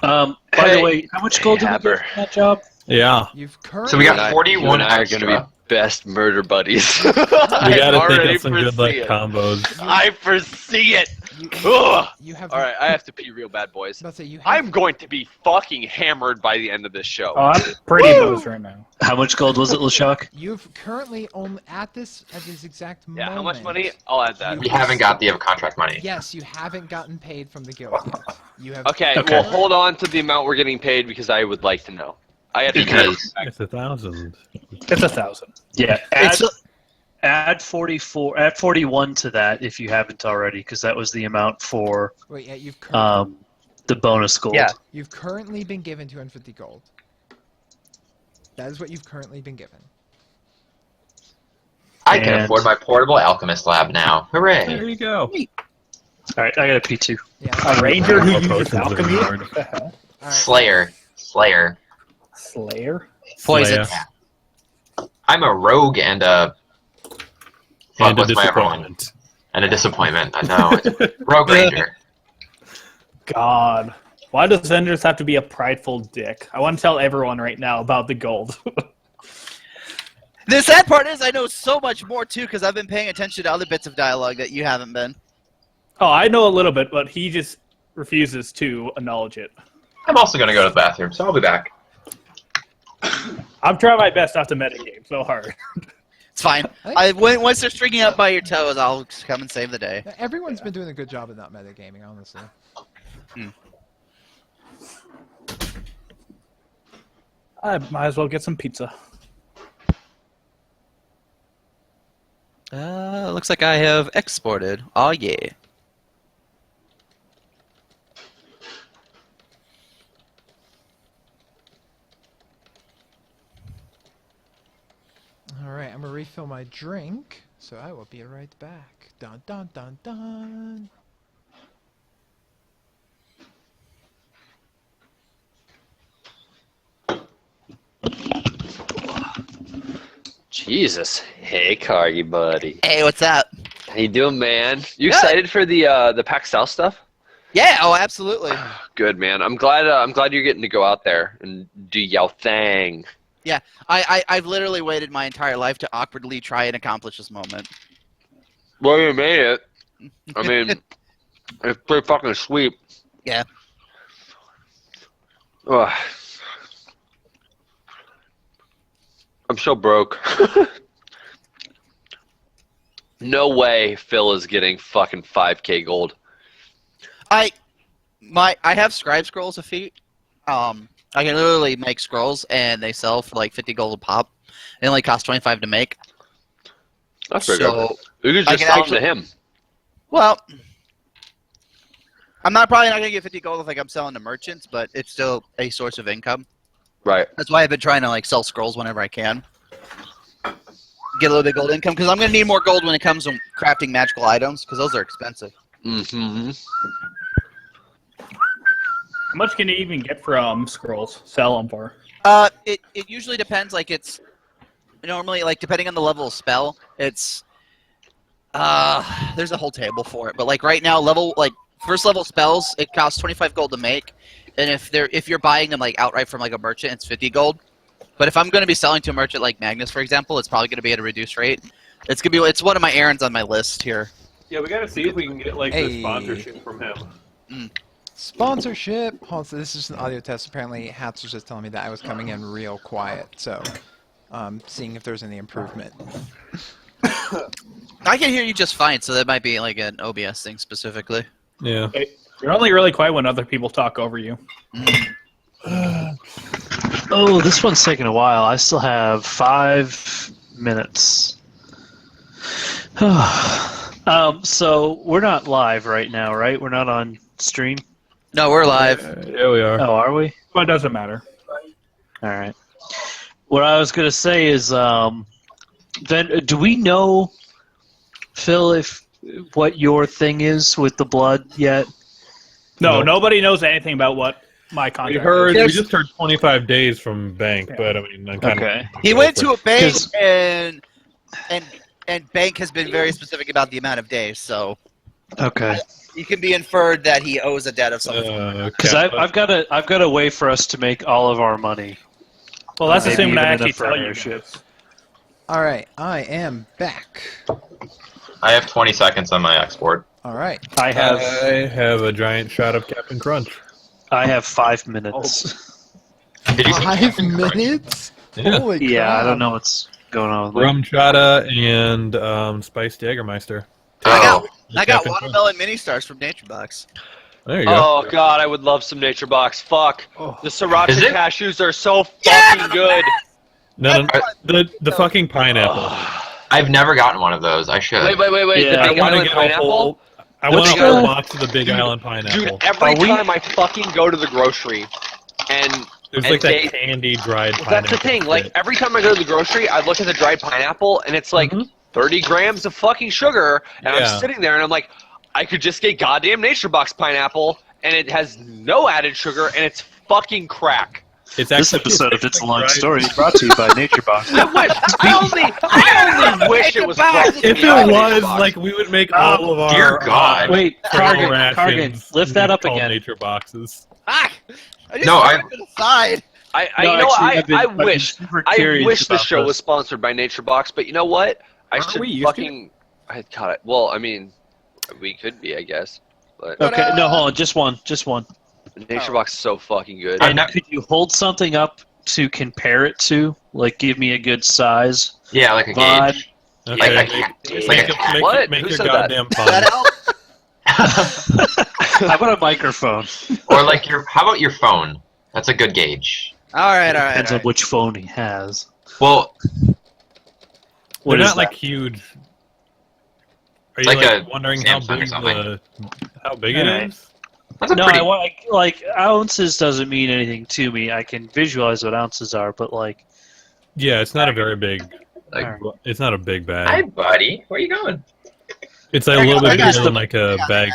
by Hey. the way, how much gold did we Haber. get from that job? Yeah. You've currently So we got You and I- 41 you and I are extra. gonna be best murder buddies. We I gotta think already of some good luck foresee it. combos. I foresee it. you, Ugh. you have. All right, I have to pee real bad, boys. About to say, you have I'm going to be fucking hammered by the end of this show. Oh, I'm pretty buzzed right now. How much gold was it, LeShock? You've currently only at this exact Yeah, moment. how much money? I'll add that. We haven't got the contract money. Yes, you haven't gotten paid from the guild yet. You have. Okay, Okay. well, hold on to the amount we're getting paid because I would like to know. I have to Because- It's 1,000. It's 1,000. Yeah, add 44, add 41 to that if you haven't already, because that was the amount for Wait, yeah, the bonus gold. Yeah. you've currently been given 250 gold. That is what you've currently been given. I can And- afford my portable alchemist lab now. There Hooray! you go. All right, I got a P2. Yeah. A ranger who More uses potions are alchemy? hard. What the hell? Alright. Slayer. Slayer? Poison. Slayer. I'm a rogue and a... Fuck, And a what's my other one? disappointment. And a disappointment. I know. It's rogue ranger. God. Why does Vendors have to be a prideful dick? I want to tell everyone right now about the gold. The sad part is I know so much more too because I've been paying attention to other bits of dialogue that you haven't been. Oh, I know a little bit, but he just refuses to acknowledge it. I'm also gonna go to the bathroom, so I'll be back. I'm trying my best not to metagame so hard. It's fine. Once they're stringing up by your toes, I'll come and save the day. Everyone's been doing a good job of not metagaming, honestly. I might as well get some pizza. Looks like I have exported. Oh yeah. Alright, I'm gonna refill my drink, so I will be right back. Dun dun dun dun. Jesus. Hey, Cargy buddy. Hey, what's up? How you doing, man? You Good. excited for the PAX South stuff? Yeah. Oh, absolutely. Good, man. I'm glad you're getting to go out there and do your thing. I've literally waited my entire life to awkwardly try and accomplish this moment. Well, you made it. I mean, it's pretty fucking sweet. Yeah. Ugh. I'm so broke. No way Phil is getting fucking 5k gold. I have scribe scrolls of feet. I can literally make scrolls and they sell for like 50 gold a pop. It only costs 25 to make. That's pretty So, good. You could I just can sell actually- them to him. Well, I'm probably not gonna get 50 gold if like I'm selling to merchants, but it's still a source of income. Right. That's why I've been trying to like sell scrolls whenever I can. Get a little bit of gold income because I'm gonna need more gold when it comes to crafting magical items because those are expensive. Mm-hmm. How much can you even get from scrolls? Sell them for? It usually depends. Like it's normally like depending on the level of spell, it's there's a whole table for it. But like right now, first level spells, it costs 25 gold to make, and if you're buying them like outright from like a merchant, it's 50 gold. But if I'm going to be selling to a merchant like Magnus, for example, it's probably going to be at a reduced rate. It's one of my errands on my list here. Yeah, we gotta see if we can get like Hey. the sponsorship from him. Sponsorship. Hold on, so this is just an audio test. Apparently, Hats was just telling me that I was coming in real quiet, so seeing if there's any improvement. I can hear you just fine, so that might be like an OBS thing specifically. Yeah. You're only really quiet when other people talk over you. Oh, this one's taking a while. I still have 5 minutes. So we're not live right now, right? We're not on stream? No, we're live. Yeah, we are. Oh, are we? But it doesn't matter. All right. What I was gonna say is, then do we know, Phil, what your thing is with the blood yet? No, Nope. nobody knows anything about what my We contract heard. is. We just heard 25 days from Bank, but I mean, I'm kind Okay. He went to a bank 'Cause- and bank has been very specific about the amount of days, so Okay. you can be inferred that he owes a debt of some sort. Because I've got a way for us to make all of our money. Well, that's Maybe assuming I even actually enough for tell you airship. guys. All right, I am back. I have 20 seconds on my export. All right. I have I have a giant shot of Captain Crunch. 5 minutes. Did you say 5 Captain Crunch? minutes? Yeah. Holy Yeah, I crap. don't know what's going on with my Rum chata and spiced Jägermeister. Oh, I got Captain watermelon mini stars from Nature Box. There you go. Oh god, I would love some Nature Box. Fuck. Oh. The sriracha Is it? cashews are so fucking good. No, the fucking pineapple. I've never gotten one of those. I should. Wait. Yeah, The I Big want to Island get a pineapple? whole. I want What's a whole the- box of the Big Island pineapple. Dude, every Are we- time I fucking go to the grocery and There's and like they- that candy dried well, pineapple. that's the thing, like shit. every time I go to the grocery, I look at the dried pineapple and it's like Mhm. 30 grams of fucking sugar and Yeah. I'm sitting there and I'm like, I could just get goddamn Nature Box pineapple and it has no added sugar and it's fucking crack. It's This actually episode of It's a Long dried- Story is brought to you by Nature Box. I wish I only wish it was brought to If me by it Nature was, Box. like, we would make all of our dear God. Wait, travel Cargan, rations lift that up called again. Nature boxes. Ah! I just No, put I- it to the side. I No, you know, actually, I've been- I I've been wish super I curious wish the about show this. was sponsored by Nature Box, but you know what? I Aren't should we used to fucking I got it. Well, I mean, we could be, I guess, but Okay, no, hold on, just one. Nature Box is so fucking good. I'm And not- could you hold something up to compare it to? Like, give me a good size. Yeah, like a Vibe. gauge. Okay, Like a make, cat. make, Like a it- cat. make, What? make Who your said that? goddamn Does that pun. help? How about a microphone? Or like how about your phone? That's a good gauge. All right. Depends on which phone he has. Well, What They're is not like that? huge. Are you Like like, a wondering how Samsung or big something. how big it Alright. is? that's a No, pretty. I want like ounces doesn't mean anything to me. I can visualize what ounces are, but like, Yeah, it's not a very big. Like, Alright. It's not a big hi, bag. buddy. Where you going? It's like a little I bit guess bigger the- than like a bag.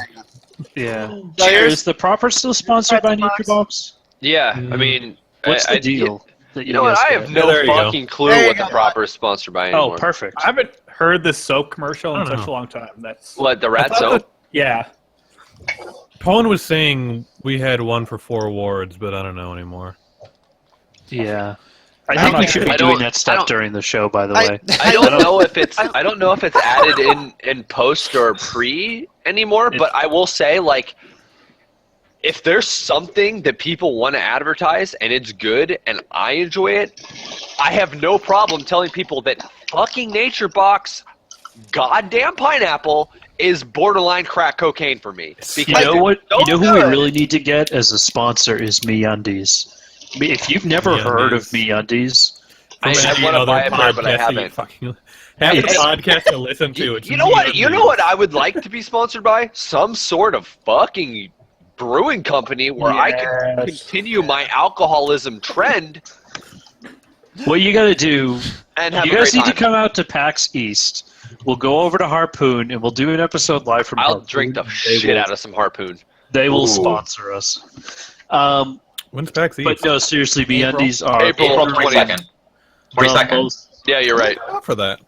yeah. So here's- Is the proper still sponsored by Nature Box? Yeah, I Mm. mean, What's the I- deal? That You know what? guys I get? have Yeah, there no you go. fucking clue There you what the go. proper is sponsored by Oh, anymore. perfect. I haven't heard this soap commercial in I don't such know. a long time. That's What, the I rat thought soap? that- yeah. Pone was saying we had one for 4 awards, but I don't know anymore. Yeah. I don't think know. we should be I doing don't- that I stuff don't- during the show, by the I- way. I don't know if it's added in post or pre anymore, but I will say, like, if there's something that people want to advertise and it's good and I enjoy it, I have no problem telling people that fucking Nature Box, goddamn pineapple, is borderline crack cocaine for me. You know what? so You know who we good. really need to get as a sponsor is MeUndies. If you've never heard of MeUndies, I Any want to other buy a pair, but I podcast that you haven't. fucking have a It's- podcast to listen to. It's You know what? You know MeUndies. what I would like to be sponsored by? Some sort of fucking brewing company where I can continue my alcoholism trend what you got to do, and have you a guys great need to time. come out to PAX East. We'll go over to Harpoon and we'll do an episode live from I'll Harpoon. drink the They shit will- out of some Harpoon. They will Ooh. sponsor us. When's PAX East? But no, seriously, MeUndies are April the 22nd. 22nd. most, Yeah, you're right. Out for that.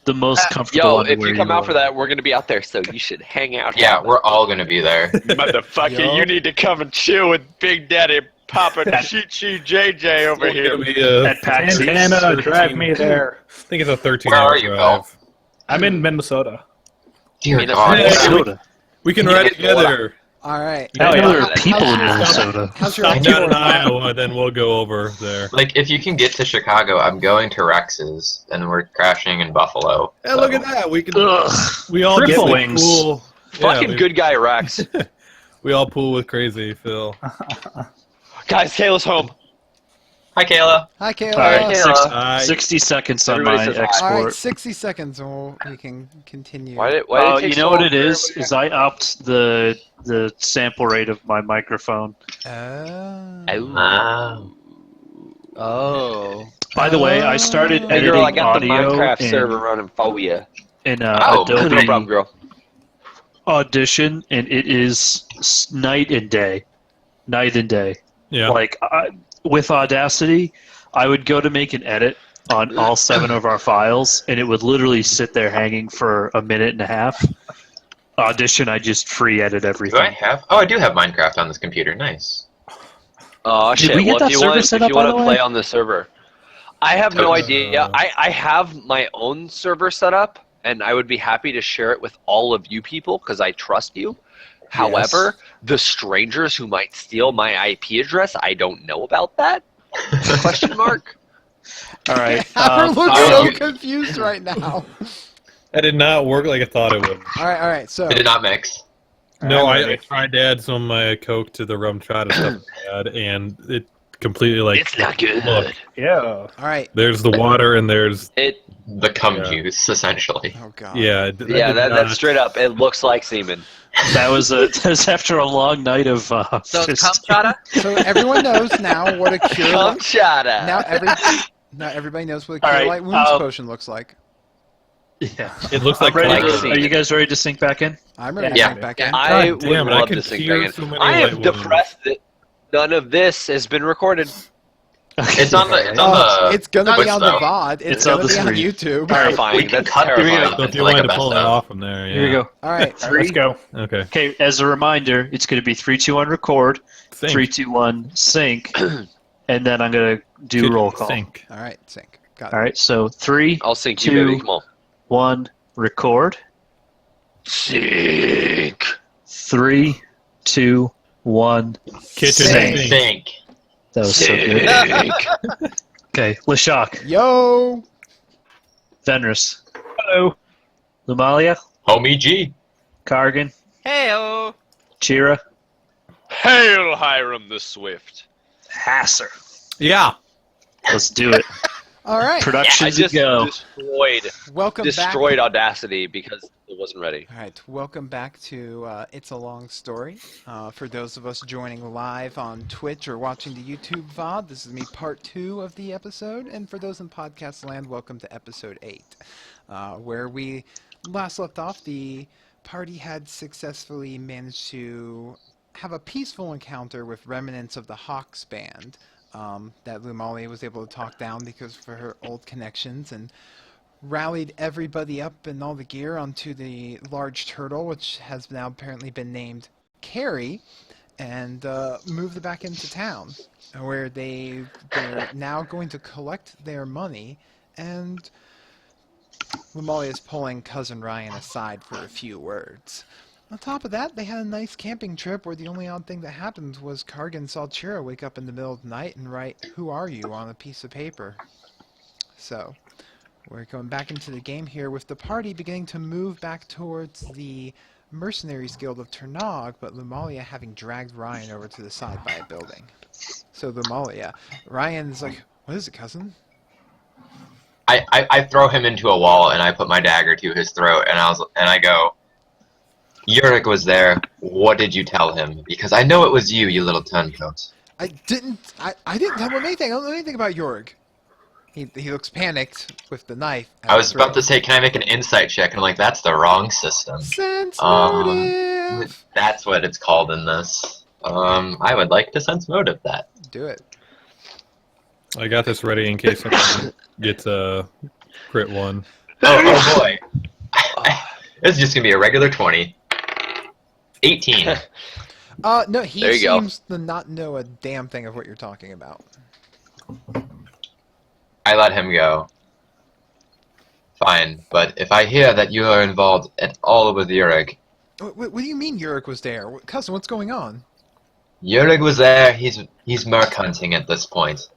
the most comfortable Yo, if underwear you come out for will. that, we're gonna be out there, so you should hang out. Yeah, we're all gonna be there. Motherfucker, Yo. you need to come and chill with Big Daddy Papa Chi JJ over It's here. gonna be, At PAX East. Santana, drive me there. I think it's a 13 Where hour are you, drive. I'm in Minnesota. Dear Minnesota. God. Yeah, Minnesota. We can You ride get together. All right. I know Yeah. there are people in Minnesota. How's your Stop down in Iowa, then we'll go over there. Like, if you can get to Chicago, I'm going to Rex's, and we're crashing in Buffalo. Hey, look at that. We can. Ugh. We all get Cripple the wings. pool. Fucking good guy Rex. We all pool with crazy Phil. Guys, Kayla's home. Hi, Kayla. Hi, Kayla. All right, Kayla. 60 seconds on Everybody my says hi. export. All right, 60 seconds and we can continue. Why did it take You so know what long it for is? everybody- Is I upped the sample rate of my microphone. Oh. Oh. By the way, I started Hey, Hey editing girl, I got the audio Minecraft server running for you. in Oh, No Adobe problem, girl. Audition, and it is night and day. Night and day. Yeah. Like, with Audacity, I would go to make an edit on all 7 of our files, and it would literally sit there hanging for a minute and a half. Audition, I just free edit Do I everything. have? Oh, I do have Minecraft on this computer. Nice. Oh Did shit! we get Well, that if you server want, set if up, you by want the to way? play on the server, I have no idea. I have my own server set up, and I would be happy to share it with all of you people because I trust you. However, the strangers who might steal my IP address, I don't know about that. Question mark. All right. Howard looks I'll- so confused right now. That did not work like I thought it would. All right. So, It did not mix. No, I'm I ready. tried to add some of my Coke to the rum chata stuff I had, and it completely like. It's not good. Look, Yeah. all right. there's the water, and there's It. The cum Yeah. juice, essentially. Oh god. yeah. Yeah, that's straight up. It looks like semen. That was after a long night of So it's just- Kamchata? So everyone knows now what a cure. Kamchata. Now everybody knows what a All cure right, light wounds um, potion looks like. Yeah. It looks I'm like ready. like Are you guys ready to sink back in? I'm ready Yeah. to sink back in. I God damn would it, I love can to sink hear back in. so many I am light wounds. depressed that none of this has been recorded. It's on the. It's on Oh, the. it's gonna be Twitch, on the though. VOD. It's It's on gonna the be on screen. YouTube. All right, Terrifying. we can That's cut through terrifying. So if It's you like wanted a to pull best it of. off from there, yeah. Here we go. All right. All right, let's go. Okay. Okay, as a reminder, it's going to be 3, 2, 1, record, Sync. 3, 2, 1, sync, and then I'm going to do roll call. Sync. All right. Sync. Got it. All right, so 3, I'll sink you, 2, baby. Come on. 1, record. Sink. 3, 2, 1. Kitchen Sync. sink. Think. That was so good. Sink. Okay, Lashak, Yo. Venrus, Hello. Lumalia, Homie G. Kargan, Heyo. Chira, Hail Hiram the Swift. Hasser. Yeah. Let's do it. All right. I Productions just go. Welcome back. destroyed Audacity because it wasn't ready. All right, welcome back to It's a Long Story. For those of us joining live on Twitch or watching the YouTube VOD, this is me part 2 of the episode. And for those in podcast land, welcome to episode 8, where we last left off. The party had successfully managed to have a peaceful encounter with remnants of the Hawks band that Lumali was able to talk down because of her old connections, and rallied everybody up and all the gear onto the large turtle, which has now apparently been named Carrie. and moved back into town, where they're now going to collect their money, and Lumalia is pulling Cousin Ryan aside for a few words. On top of that, they had a nice camping trip where the only odd thing that happened was Kargan saw Chira wake up in the middle of the night and write, "Who are you?" on a piece of paper. So, we're going back into the game here with the party beginning to move back towards the Mercenaries Guild of Ternog, but Lumalia having dragged Ryan over to the side by a building. So Lumalia, Ryan's like, "What is it, cousin?" I throw him into a wall and I put my dagger to his throat and I go, Yurik was there. What did you tell him? Because I know it was you, you little turncoat. I didn't tell him anything. I don't know anything about Jorg. He looks panicked with the knife. I was about to say, can I make an insight check? And I'm like, that's the wrong system. Sense motive. That's what it's called in this. I would like to sense motive that. Do it. I got this ready in case someone gets a crit one. Oh boy. This is just gonna be a regular 20. 18. No, he There you go. seems to not know a damn thing of what you're talking about. I let him go. Fine, but if I hear that you are involved at all with Yurik, What do you mean Yurik was there? Cousin, what's going on? Yurik was there, he's merc hunting at this point.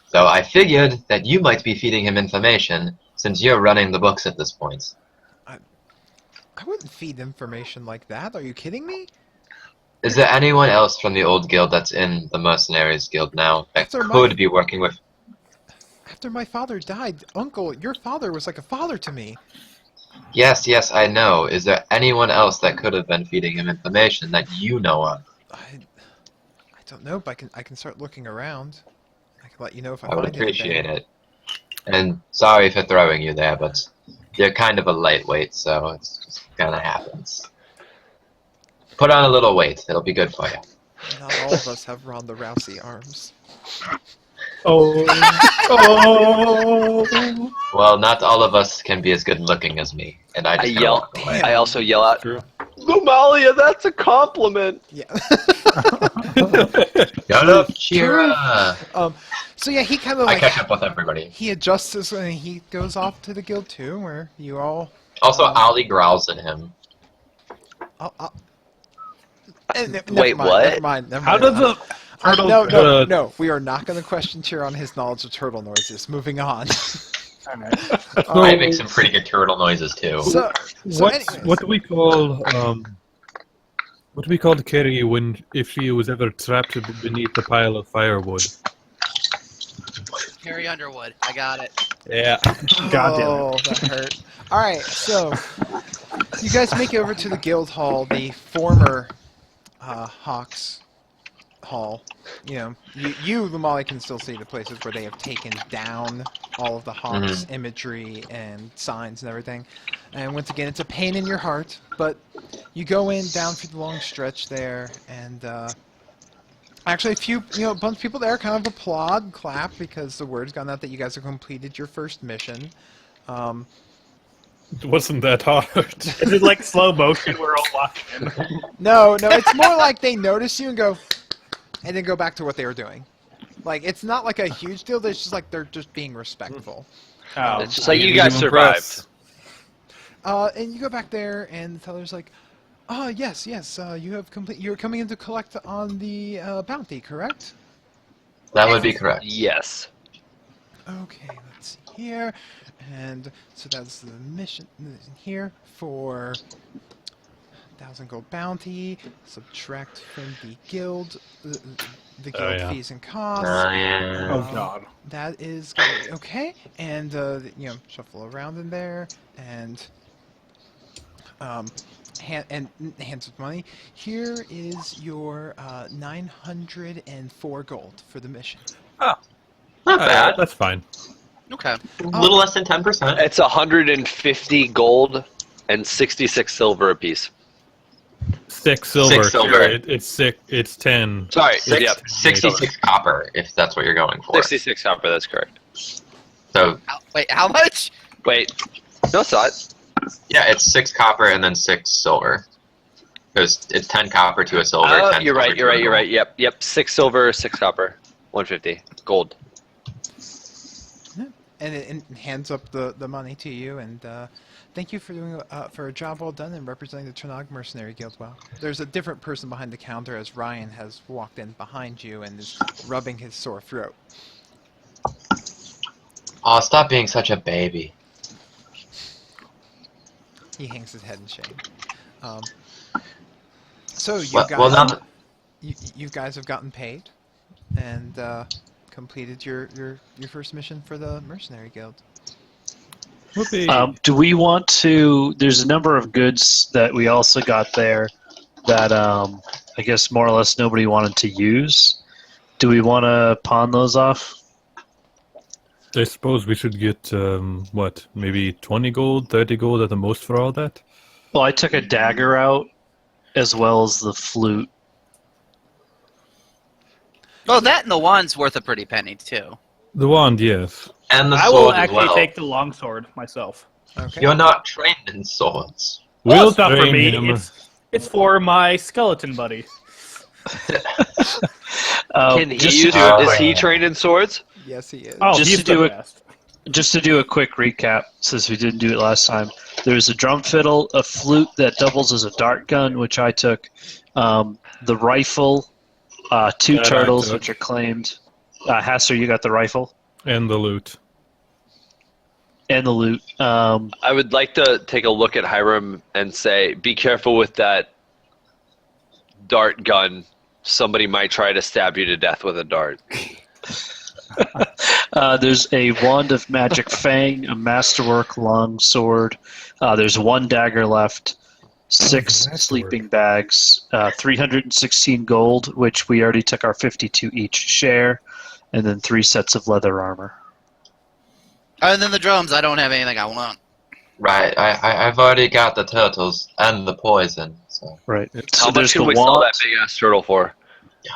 So I figured that you might be feeding him information, since you're running the books at this point. I wouldn't feed information like that. Are you kidding me? Is there anyone else from the old guild that's in the Mercenaries Guild now that After could be working with... After my father died, Uncle, your father was like a father to me. Yes, I know. Is there anyone else that could have been feeding him information that you know of? I don't know, but I can start looking around. I can let you know if I I would find appreciate anything. it. And sorry for throwing you there, but you're kind of a lightweight, so it just kind of happens. Put on a little weight. It'll be good for you. Not all of us have Ronda Rousey arms. Oh. Well, not all of us can be as good looking as me, and I just kinda walk away. I also yell out, True. Lumalia, that's a compliment. Yeah. Shut up, Chira! So yeah, he kind of I like catch up with everybody. he adjusts his and he goes off to the guild too, where you all. Also, Ollie growls at him. Wait, what? Never mind. How does a turtle? No. We are not going to question Tyr on his knowledge of turtle noises. Moving on. I make some pretty good turtle noises too. So anyways. What do we call what do we call Kerry when if she was ever trapped beneath a pile of firewood? Carrie Underwood. I got it. Yeah. God damn it. Oh, that hurt. All right, so you guys make it over to the guild hall, the former Hawks Hall. You know, you Lumali can still see the places where they have taken down all of the Hawks imagery and signs and everything. And once again, it's a pain in your heart, but you go in down through the long stretch there, and actually a bunch of people there kind of applaud and clap because the word's gone out that you guys have completed your first mission. It wasn't that hard. Is it like slow motion? We're all watching. No, it's more like they notice you and go, and then go back to what they were doing. Like, it's not like a huge deal, it's just like they're just being respectful. Oh, It's just like you guys survived. And you go back there, and the teller's like, "Oh, yes, you have you're coming in to collect on the bounty, correct?" That would be correct. Yes. Okay, let's see here. And so that's the mission here for 1,000 gold bounty. Subtract from the guild, the guild fees and costs. Yeah. oh God. That is okay. And shuffle around in there and hands with money. Here is your 904 gold for the mission. Not bad. That's fine. Okay. A little less than 10%. It's 150 gold and 66 silver apiece. 6 silver. 6 silver. It's 6. It's 10. Sorry, Six- yep. 66 copper, if that's what you're going for. 66 copper, that's correct. So, Wait, how much? Wait, no, it's not. yeah, it's 6 copper and then 6 silver. Because it's 10 copper to a silver. 10 You're right. silver You're to a right. You're gold. right. Yep. 6 silver, 6 copper, 150 gold. And it hands up the money to you, and thank you for doing for a job well done and representing the Trnog Mercenary Guild well. There's a different person behind the counter as Ryan has walked in behind you and is rubbing his sore throat. Oh, stop being such a baby. He hangs his head in shame. So you Well, guys, well, not. you guys have gotten paid, and completed your first mission for the Mercenary Guild. Whoopee. Do we want to? There's a number of goods that we also got there that I guess more or less nobody wanted to use. Do we want to pawn those off? I suppose we should get, what, maybe 20 gold, 30 gold at the most for all that? Well, I took a dagger out as well as the flute. Well, that and the wand's worth a pretty penny too. The wand, yes. And the I sword will as actually well. take the longsword myself. Okay. You're not trained in swords. Well, We'll it's not for train me. him. It's for my skeleton buddy. Can he just use? to, Is he trained in swords? Yes, he is. Oh, Just he's to do the it- best. Just to do a quick recap, since we didn't do it last time, there's a drum fiddle, a flute that doubles as a dart gun, which I took, the rifle, 2 That I turtles, took. which are claimed. Hasser, you got the rifle And the loot. and the loot. I would like to take a look at Hiram and say, be careful with that dart gun. Somebody might try to stab you to death with a dart. There's a wand of magic fang, a masterwork long sword. There's 1 dagger left, 6 Masterwork. sleeping bags, 316 gold, which we already took our 52 each share, and then 3 sets of leather armor. And then the drums, I don't have anything I want. Right, I've already got the turtles and the poison. So. Right. How So much there's can the we sell wand. that big ass turtle for?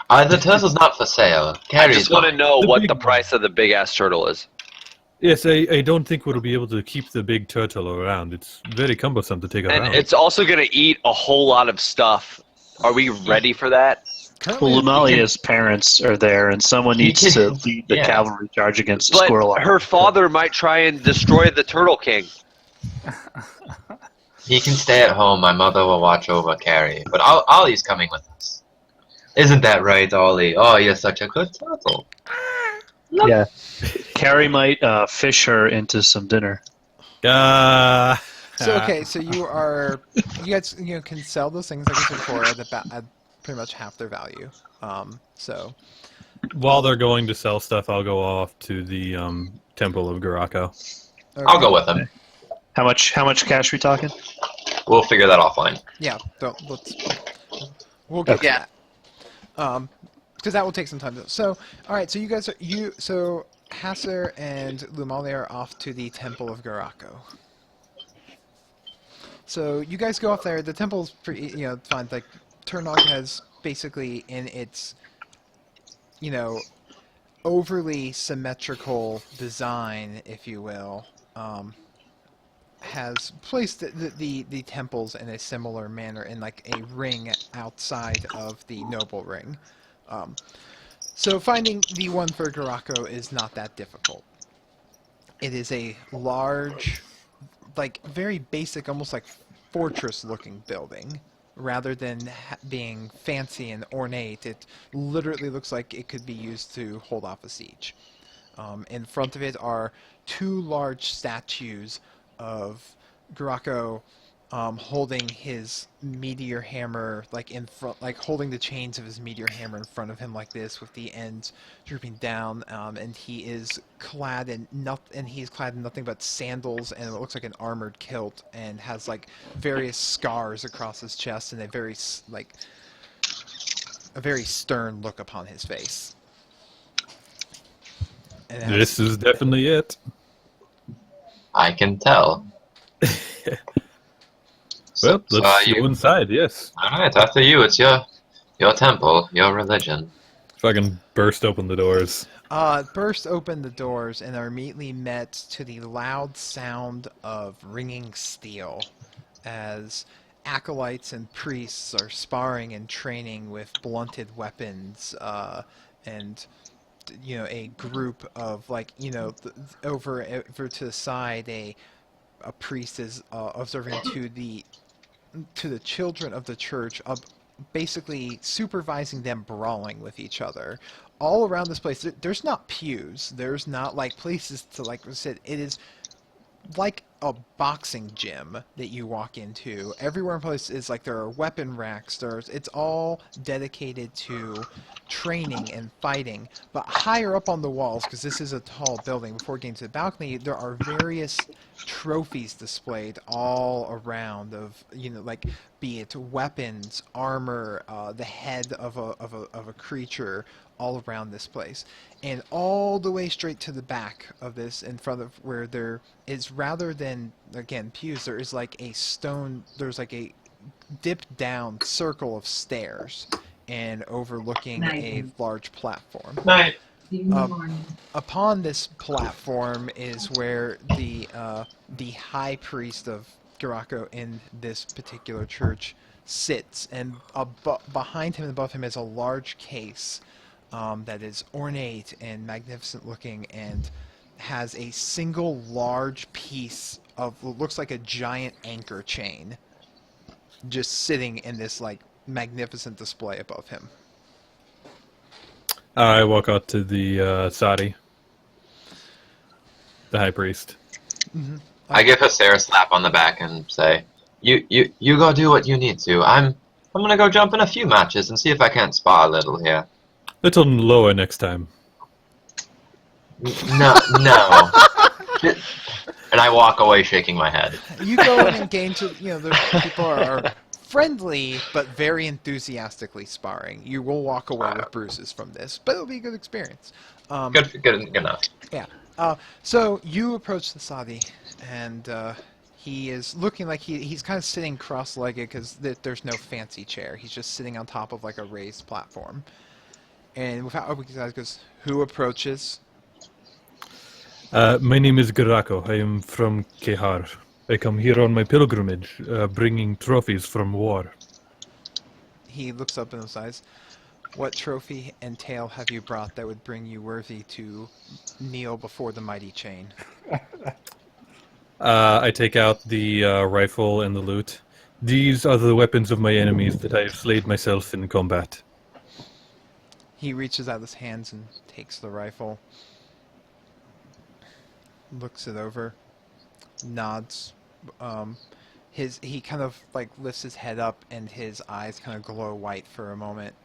The turtle's not for sale. I Carrie's just want to fine. know The what big the one. price of the big ass turtle is. Yes, I don't think we'll be able to keep the big turtle around. It's very cumbersome to take And around. it's also going to eat a whole lot of stuff. Are we ready for that? Currently, Well, Lumalia's parents are there, and someone He needs can- to lead the yeah. cavalry charge against the But squirrel. her father might try and destroy the Turtle King. He can stay at home. My mother will watch over Carrie. But Ollie's coming with us. Isn't that right, Ollie? Oh, you're such a good turtle. Yeah. Carrie might fish her into some dinner. Ah. So okay, so you guys can sell those things like I said before at pretty much half their value. So While they're going to sell stuff, I'll go off to the Temple of Garako. okay. I'll go with him. How much cash we talking? We'll figure that offline. Yeah, we'll get to Yeah. that. Because that will take some time. So all right, so you guys so Hasser and Lumali are off to the Temple of Garako. So you guys go off there. The temple's pretty, fine. Like Turnog has basically in its, overly symmetrical design, if you will, has placed the temples in a similar manner in like a ring outside of the noble ring. So finding the one for Garako is not that difficult. It is a large, like very basic, almost like fortress-looking building. Rather than being fancy and ornate, it literally looks like it could be used to hold off a siege. In front of it are 2 large statues of Garako holding his meteor hammer, like in front, like holding the chains of his meteor hammer in front of him like this, with the ends drooping down. And he is clad in nothing but sandals and what looks like an armored kilt, and has like various scars across his chest and a very stern look upon his face. And it has- This is definitely it. I can tell. Well, let's go inside, yes. Alright, after you. It's your temple, your religion. Fucking burst open the doors. Burst open the doors and are immediately met to the loud sound of ringing steel as acolytes and priests are sparring and training with blunted weapons, and a group of over to the side, a priest is observing to the children of the church, basically supervising them brawling with each other. All around this place, there's not pews, there's not like places to, like I said, it is like a boxing gym that you walk into. Everywhere in place is like there are weapon racks. It's all dedicated to training and fighting. But higher up on the walls, because this is a tall building, before getting to the balcony, there are various trophies displayed all around of like, be it weapons, armor, the head of a creature, all around this place. And all the way straight to the back of this, in front of where there is, rather than, again, pews, there is like a stone, there's like a dipped down circle of stairs and overlooking a large platform. Night. Upon this platform is where the high priest of Garako in this particular church sits, and behind him and above him is a large case that is ornate and magnificent looking, and has a single large piece of what looks like a giant anchor chain just sitting in this like magnificent display above him. I walk out to the Sadi, the high priest. Mm-hmm. I give Hasser a slap on the back and say, "You go do what you need to. I'm gonna go jump in a few matches and see if I can't spar a little here." Little lower next time. No. And I walk away shaking my head. You go and engage. The people are friendly but very enthusiastically sparring. You will walk away with bruises from this, but it'll be a good experience. Good enough. Yeah. So you approach the Sadi, and he is looking like he's kind of sitting cross-legged because there's no fancy chair. He's just sitting on top of like a raised platform. And without opening his eyes, goes, "Who approaches?" My name is Garako. I am from Kehar. I come here on my pilgrimage, bringing trophies from war. He looks up in his eyes. "What trophy and tale have you brought that would bring you worthy to kneel before the mighty chain?" I take out the rifle and the loot. These are the weapons of my enemies that I have slayed myself in combat. He reaches out his hands and takes the rifle, looks it over, nods. He kind of like lifts his head up, and his eyes kind of glow white for a moment,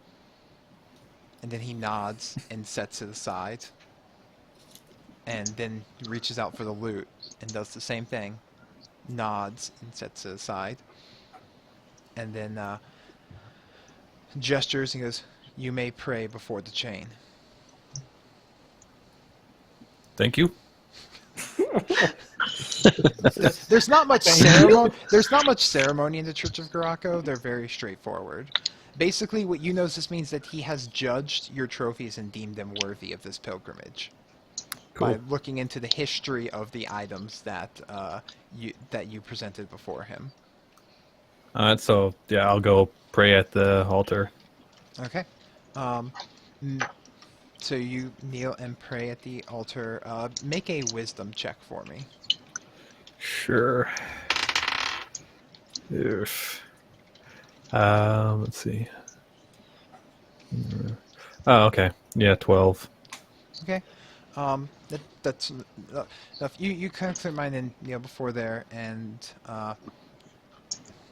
and then he nods and sets it aside, and then he reaches out for the loot and does the same thing, nods and sets it aside, and then gestures and goes, "You may pray before the chain." Thank you. There's not much ceremony. There's not much ceremony in the Church of Garako. They're very straightforward. Basically, what you know is this means that he has judged your trophies and deemed them worthy of this pilgrimage by looking into the history of the items that you presented before him. So yeah, I'll go pray at the altar. Okay. So you kneel and pray at the altar. Make a wisdom check for me. Sure. Let's see. Oh, okay. Yeah, 12. Okay. That's enough. You kind of clear mine in before there, and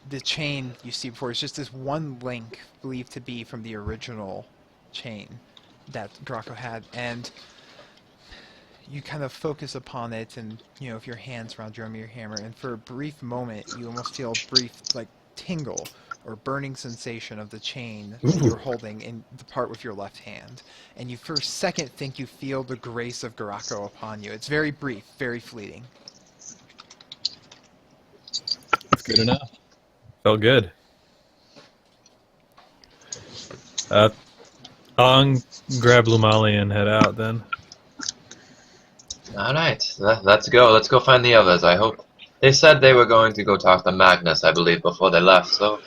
the chain you see before is just this one link believed to be from the original chain that Garako had, and you kind of focus upon it, and if your hands around your hammer, and for a brief moment you almost feel a brief like tingle or burning sensation of the chain that you're holding in the part with your left hand, and you for a second think you feel the grace of Garako upon you. It's very brief, very fleeting. That's good enough. Felt good. I'll grab Lumali and head out then. All right, let's go. Let's go find the others. I hope They said they were going to go talk to Magnus, I believe, before they left, so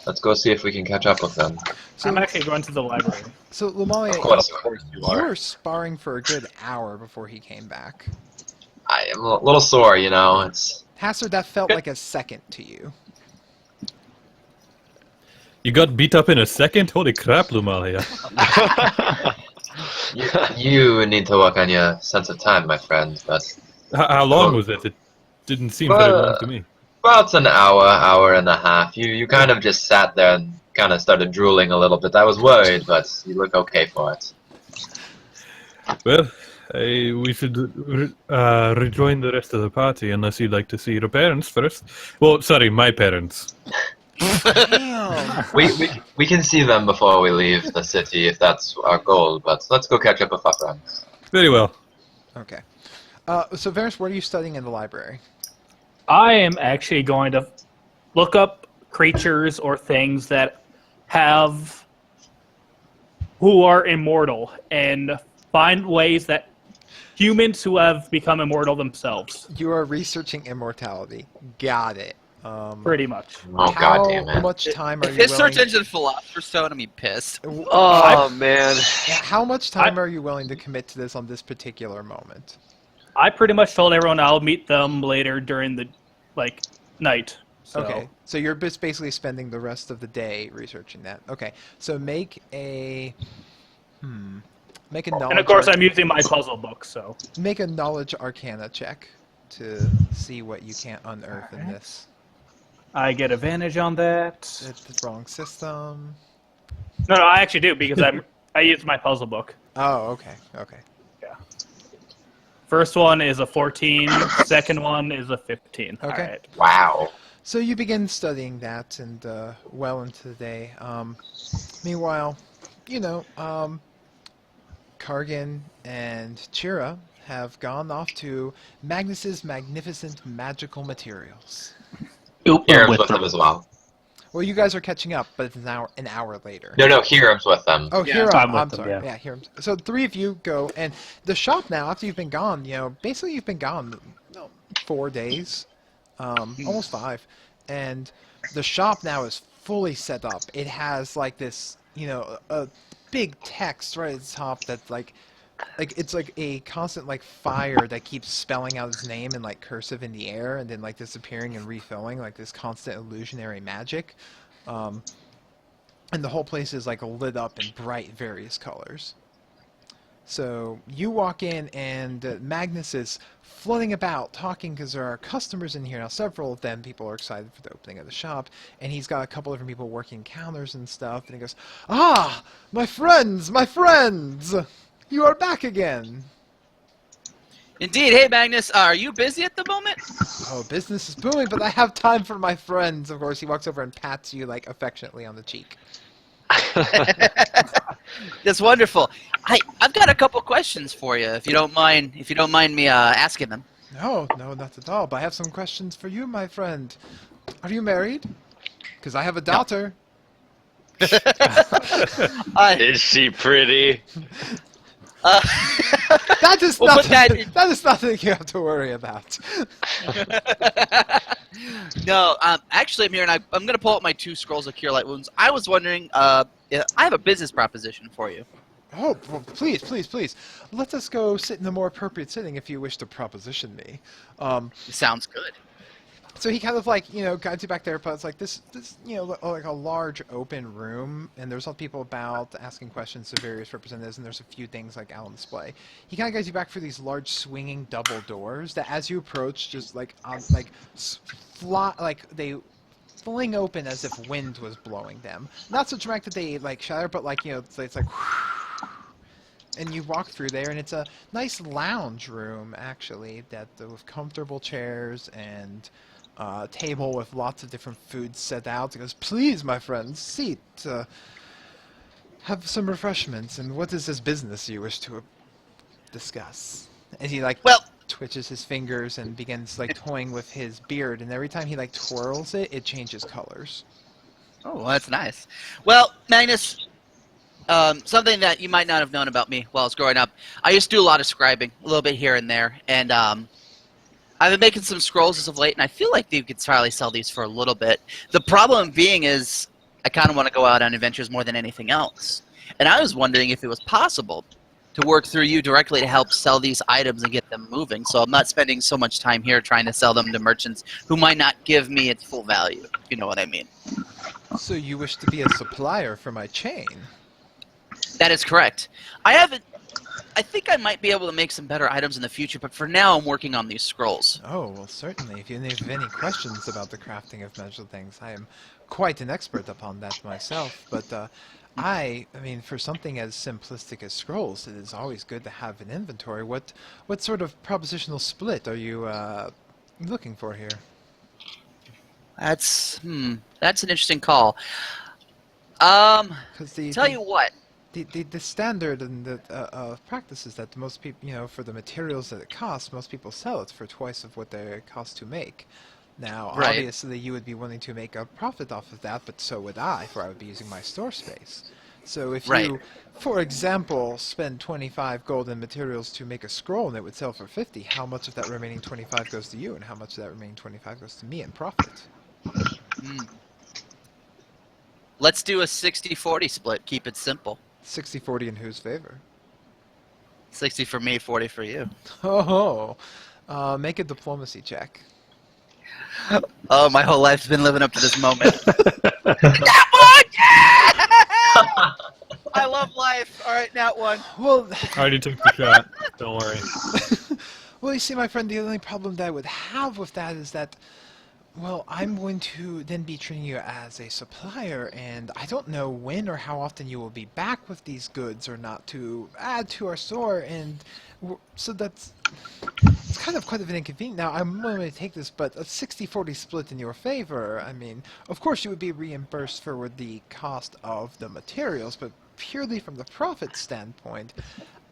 let's go see if we can catch up with them. So, I'm actually going to the library. so Lumalia, Of course you you were sparring for a good hour before he came back. I am a little sore, you know. It's Hasser, that felt like a second to you. You got beat up in a second? Holy crap, Lumalia. you need to work on your sense of time, my friend. But How long was it? It didn't seem very long to me. about an hour and a half. You kind of just sat there and kind of started drooling a little bit. I was worried, but you look okay for it. Well, we should rejoin the rest of the party unless you'd like to see your parents first. Well, sorry, my parents. Damn. We can see them before we leave the city if that's our goal. But let's go catch up with our friends. Very well. Okay. So, Varys, what are you studying in the library? I am actually going to look up creatures or things that who are immortal and find ways that humans who have become immortal themselves. You are researching immortality. Got it. Pretty much. Oh How god damn it! much time are If you his willing? search engine Philosopher's Stone, I'm be pissed. Oh man. How much time are you willing to commit to this on this particular moment? I pretty much told everyone I'll meet them later during the night. So. Okay, so you're just basically spending the rest of the day researching that. Okay, so make a knowledge. And of course, I'm using my puzzle book. So make a knowledge arcana check to see what you can't unearth in this. I get advantage on that. It's the wrong system. No, I actually do because I use my puzzle book. Oh, okay, okay. First one is a 14. Second one is a 15. Okay. All right. Wow. So you begin studying that, and well into the day. Meanwhile, Kargan and Chira have gone off to Magnus's magnificent magical materials. Hiram's with them as well. Well, you guys are catching up, but it's an hour later. No, Hiram's with them. Oh, Yeah, Hiram, I'm with I'm them, sorry. yeah. Yeah, Hiram. So three of you go, and the shop now, after you've been gone, basically you've been gone 4 days, almost 5, and the shop now is fully set up. It has like this, a big text right at the top that's like it's like a constant fire that keeps spelling out his name in cursive in the air and then disappearing and refilling, this constant illusionary magic. And the whole place is lit up in bright various colors. So you walk in and Magnus is floating about talking because there are customers in here now. Several of them, people are excited for the opening of the shop, and he's got a couple different people working counters and stuff. And he goes, "Ah, my friends, you are back again." Indeed. Hey, Magnus, are you busy at the moment? Oh, business is booming, but I have time for my friends. Of course, he walks over and pats you affectionately on the cheek. That's wonderful. I've got a couple questions for you, if you don't mind. If you don't mind me asking them. No, not at all. But I have some questions for you, my friend. Are you married? Because I have a daughter. Is she pretty? That is We'll put nothing. That is nothing you have to worry about. No, actually, Amir, and I'm going to pull out my 2 scrolls of Cure Light Wounds. I was wondering, I have a business proposition for you. Oh, well, please. Let us go sit in a more appropriate sitting if you wish to proposition me. Sounds good. So he kind of guides you back there, but it's this a large open room, and there's all people about asking questions to various representatives, and there's a few things out on display. He kind of guides you back through these large swinging double doors that, as you approach, just they fling open as if wind was blowing them. Not so dramatic that they shatter, but it's and you walk through there, and it's a nice lounge room actually, that with comfortable chairs and table with lots of different foods set out. He goes, "Please, my friends, seat. Have some refreshments. And what is this business you wish to discuss?" And he twitches his fingers and begins toying with his beard. And every time he twirls it, it changes colors. Oh, well, that's nice. Well, Magnus, something that you might not have known about me while I was growing up. I used to do a lot of scribing, a little bit here and there, and I've been making some scrolls as of late, and I feel like you could probably sell these for a little bit. The problem being is I kind of want to go out on adventures more than anything else. And I was wondering if it was possible to work through you directly to help sell these items and get them moving, so I'm not spending so much time here trying to sell them to merchants who might not give me its full value, if you know what I mean. So you wish to be a supplier for my chain? That is correct. I think I might be able to make some better items in the future, but for now I'm working on these scrolls. Oh, well, certainly. If you have any questions about the crafting of magical things, I am quite an expert upon that myself. But I mean, for something as simplistic as scrolls, it is always good to have an inventory. What sort of propositional split are you looking for here? That's an interesting call. Because Tell you what. The standard and the practice is that most people, for the materials that it costs, most people sell it for twice of what they cost to make. Now, Right. obviously, you would be wanting to make a profit off of that, but so would I, for I would be using my store space. So if Right. you, for example, spend 25 gold in materials to make a scroll and it would sell for 50, how much of that remaining 25 goes to you, and how much of that remaining 25 goes to me in profit? Let's do a 60-40 split. Keep it simple. 60-40 in whose favor? 60 for me, 40 for you. Oh, make a diplomacy check. Oh, my whole life's been living up to this moment. Nat one! Yeah! I love life. All right, Nat one. Well, I already took the shot. Don't worry. well, you see, my friend, the only problem that I would have with that is that, well, I'm going to then be treating you as a supplier, and I don't know when or how often you will be back with these goods or not to add to our store, and so it's kind of quite of an inconvenience. Now, I'm willing to take this, but a 60-40 split in your favor, I mean, of course you would be reimbursed for the cost of the materials, but purely from the profit standpoint,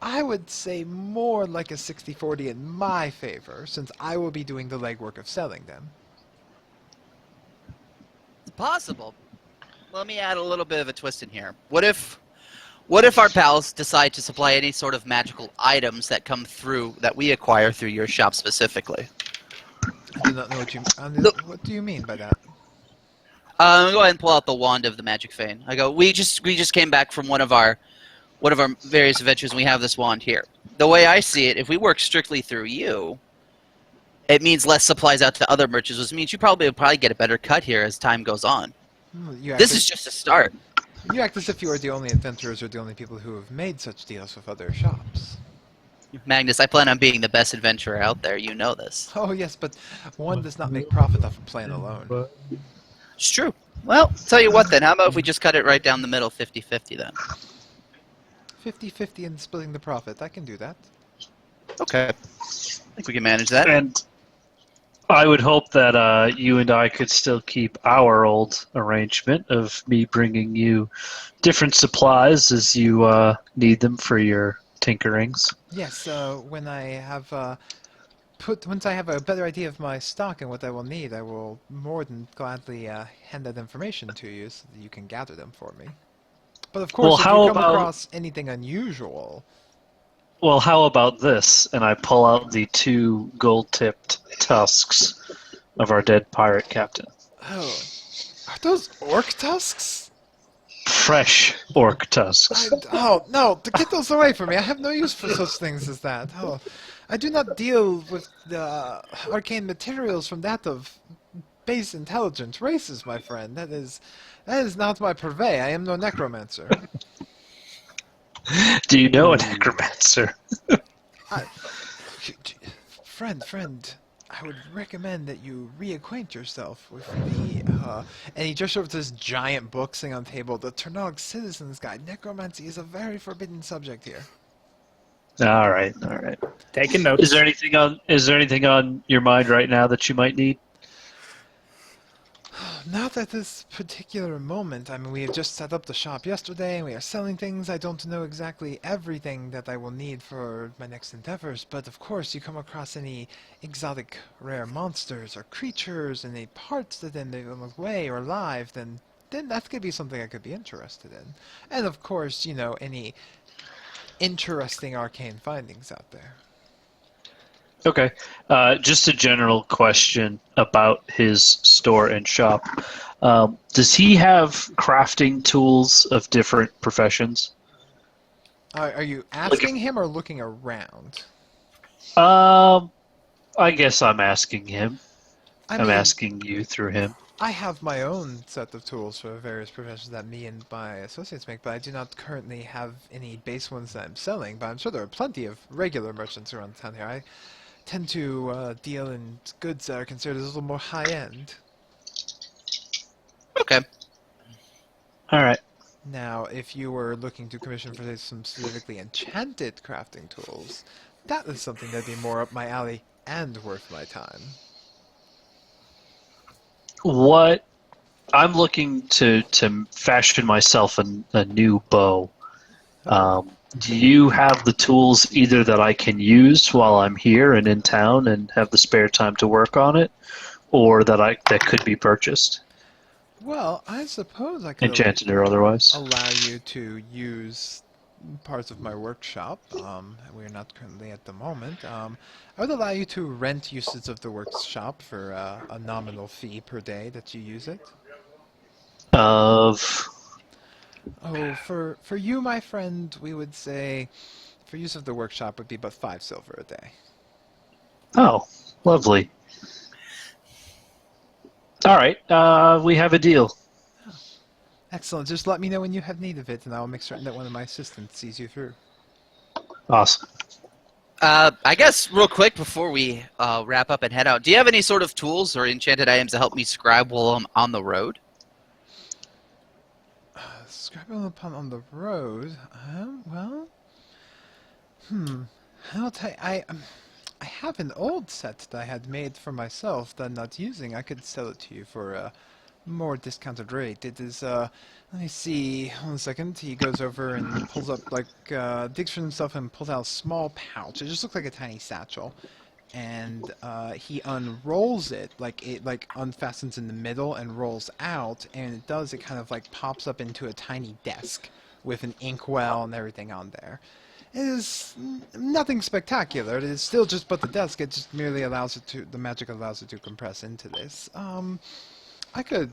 I would say more like a 60-40 in my favor, since I will be doing the legwork of selling them. It's possible. Let me add a little bit of a twist in here. What if our pals decide to supply any sort of magical items that come through, that we acquire through your shop specifically? I do not know what you. What do you mean by that? Go ahead and pull out the wand of the magic fane. I go. We just came back from one of our various adventures, and we have this wand here. The way I see it, if we work strictly through you, it means less supplies out to other merchants, which means you probably get a better cut here as time goes on. This is just a start. You act as if you are the only adventurers or the only people who have made such deals with other shops. Magnus, I plan on being the best adventurer out there. You know this. Oh yes, but one does not make profit off of playing alone. It's true. Well, tell you what then. How about if we just cut it right down the middle, 50-50 then? 50-50 in splitting the profit. I can do that. Okay. I think we can manage that. And I would hope that you and I could still keep our old arrangement of me bringing you different supplies as you need them for your tinkerings. Yes. When I have once I have a better idea of my stock and what I will need, I will more than gladly hand that information to you so that you can gather them for me. But of course, Well, if how you come about- across anything unusual, Well, how about this? And I pull out the 2 gold-tipped tusks of our dead pirate captain. oh, are those orc tusks? Fresh orc tusks. Oh no! To get those away from me! I have no use for such things as that. Oh, I do not deal with the arcane materials from that of base intelligent races, my friend. That is not my purvey. I am no necromancer. Do you know a necromancer? Friend, I would recommend that you reacquaint yourself with the, and he just showed this giant book sitting on the table, the Ternog Citizen's Guide. Necromancy is a very forbidden subject here. All right. Taking notes. Is there anything on your mind right now that you might need? Not at this particular moment. I mean, we have just set up the shop yesterday, and we are selling things. I don't know exactly everything that I will need for my next endeavors, but of course, you come across any exotic rare monsters or creatures, any parts that then they look away or alive, then that could be something I could be interested in. And of course, any interesting arcane findings out there. Okay. Just a general question about his store and shop. Does he have crafting tools of different professions? Are you asking him or looking around? I guess I'm asking him. I I'm mean, asking you through him. I have my own set of tools for various professions that me and my associates make, but I do not currently have any base ones that I'm selling. But I'm sure there are plenty of regular merchants around town here. I tend to deal in goods that are considered a little more high-end. Okay. All right. Now, if you were looking to commission for say, some specifically enchanted crafting tools, that is something that'd be more up my alley and worth my time. What I'm looking to fashion myself a new bow. Do you have the tools either that I can use while I'm here and in town and have the spare time to work on it, or that could be purchased, Well, I suppose I could enchanted or otherwise? allow you to use parts of my workshop. We're not currently at the moment. I would allow you to rent usage of the workshop for a nominal fee per day that you use it. Of Oh, for you, my friend, we would say for use of the workshop would be about 5 silver a day. oh, lovely. All right, we have a deal. Excellent. Just let me know when you have need of it, and I'll make certain that one of my assistants sees you through. Awesome. I guess real quick before we wrap up and head out, do you have any sort of tools or enchanted items to help me scribe while I'm on the road? Scribbling upon on the road. Well, I'll tell you, I have an old set that I had made for myself that I'm not using. I could sell it to you for a more discounted rate. It is, let me see, 1 second. He goes over and pulls up, like, digs for himself and pulls out a small pouch. It just looks like a tiny satchel. And he unrolls it, like unfastens in the middle and rolls out, and it kind of like pops up into a tiny desk with an inkwell and everything on there. It is nothing spectacular. It is still just but the desk. It just merely allows it to, the magic allows it to compress into this. I could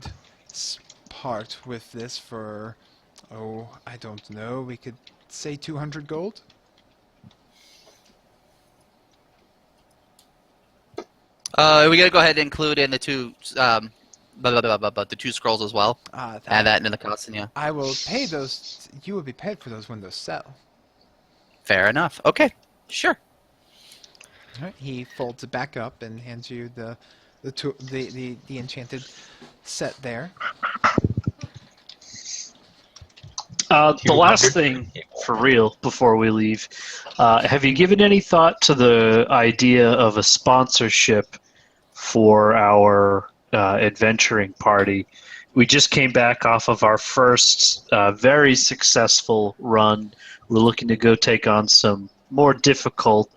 part with this for, oh, I don't know, we could say 200 gold? We gotta go ahead and include in the two, the 2 scrolls as well. Add that into the cost, and yeah. I will pay those, you will be paid for those when those sell. Fair enough. Okay, sure. Alright, he folds it back up and hands you the enchanted set there. The last thing, for real, before we leave, have you given any thought to the idea of a sponsorship for our adventuring party? We just came back off of our first very successful run. We're looking to go take on some more difficult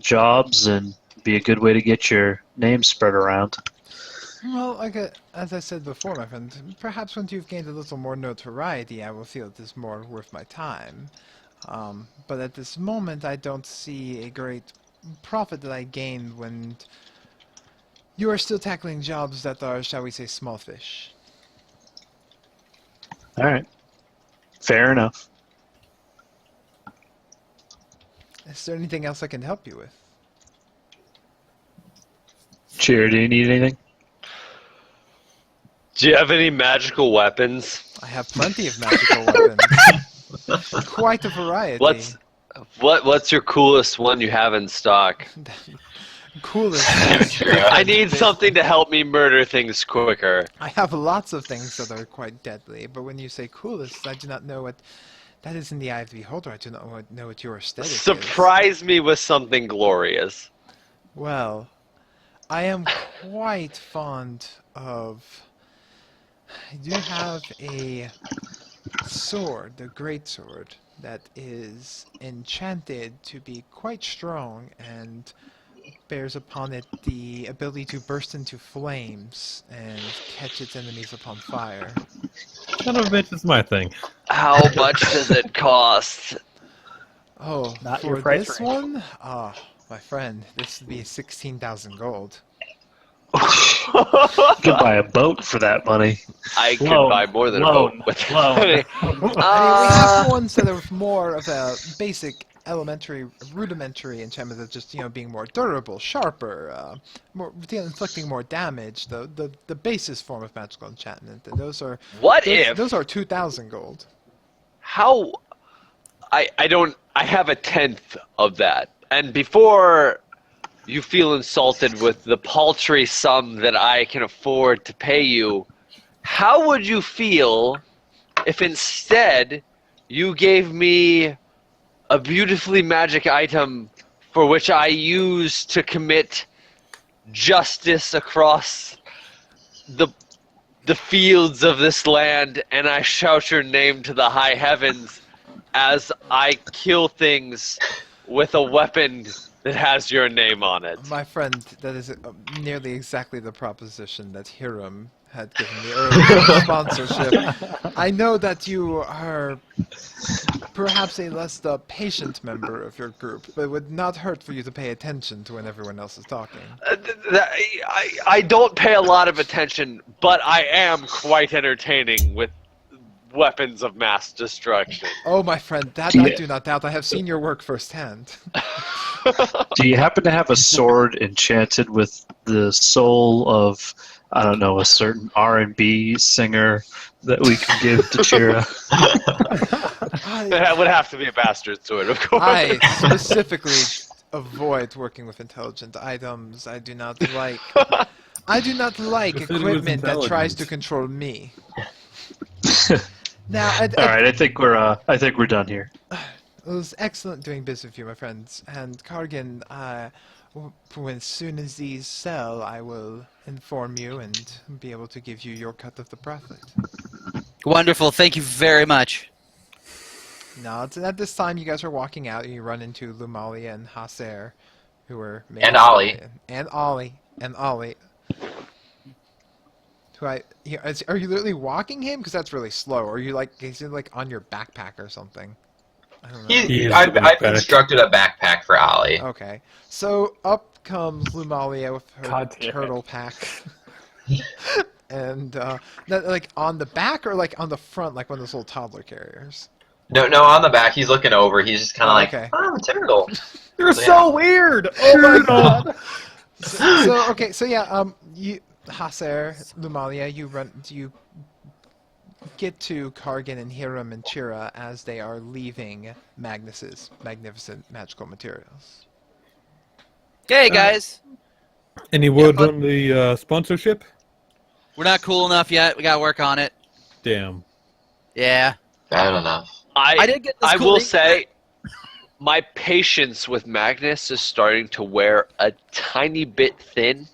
jobs and be a good way to get your name spread around. Well, as I said before, my friend, perhaps once you've gained a little more notoriety, I will feel it is more worth my time. But at this moment, I don't see a great profit that I gain when you are still tackling jobs that are, shall we say, small fish. All right. Fair enough. Is there anything else I can help you with? Cheer, do you need anything? Do you have any magical weapons? I have plenty of magical weapons. Quite a variety. What's your coolest one you have in stock? Coolest. I need something to help me murder things quicker. I have lots of things that are quite deadly, but when you say coolest, I do not know what that is in the eye of the beholder. I do not know what your aesthetic is. Surprise me with something glorious. Well, I am quite fond of... I do have a sword, the great sword, that is enchanted to be quite strong and bears upon it the ability to burst into flames and catch its enemies upon fire. Son of a bitch is my thing. How much does it cost? Oh, Not your for price this range. one? My friend, this would be 16,000 gold. You could buy a boat for that money. I could Loan, buy more than loan, a boat with loan. money. I mean, we have ones that are more of a basic, elementary, rudimentary enchantment of just, being more durable, sharper, inflicting more damage. The basis form of magical enchantment. And those are What if? those are 2,000 gold. How? I don't. I have a tenth of that, and before you feel insulted with the paltry sum that I can afford to pay you, how would you feel if instead you gave me a beautifully magic item for which I use to commit justice across the fields of this land, and I shout your name to the high heavens as I kill things with a weapon that has your name on it? My friend, that is nearly exactly the proposition that Hiram had given me earlier in sponsorship. I know that you are perhaps a less patient member of your group, but it would not hurt for you to pay attention to when everyone else is talking. I don't pay a lot of attention, but I am quite entertaining with weapons of mass destruction. Oh, my friend, that Yeah. I do not doubt. I have seen your work firsthand. Do you happen to have a sword enchanted with the soul of, I don't know, a certain R&B singer that we can give to Chira? That would have to be a bastard sword, of course. I specifically avoid working with intelligent items. I do not like If it was equipment that tries to intelligent. control me. Now, All right, I think we're done here. it was excellent doing business with you, my friends. And Kargan, as soon as these sell, I will inform you and be able to give you your cut of the profit. Wonderful. Thank you very much. Now, at this time, you guys are walking out, and you run into Lumalia and Haser, who are And Ollie. and Ollie. Are you literally walking him? Because that's really slow. Or are you is he like on your backpack or something? I don't know. He is I've the backpack. constructed a backpack for Ollie. Okay, so up comes Lumalia with her God damn it. turtle pack. And on the back or on the front, like one of those little toddler carriers. No, on the back. He's looking over. He's just kind of like, okay. oh, I'm a turtle. You're Yeah. so weird. Oh my god. You Haser, Lumalia, you get to Kargan and Hiram and Chira as they are leaving Magnus's magnificent magical materials. Hey guys, Any word bud. on the sponsorship? we're not cool enough yet. We gotta work on it. Damn. Yeah. Bad enough. I did get this I cool will ring say, my patience with Magnus is starting to wear a tiny bit thin.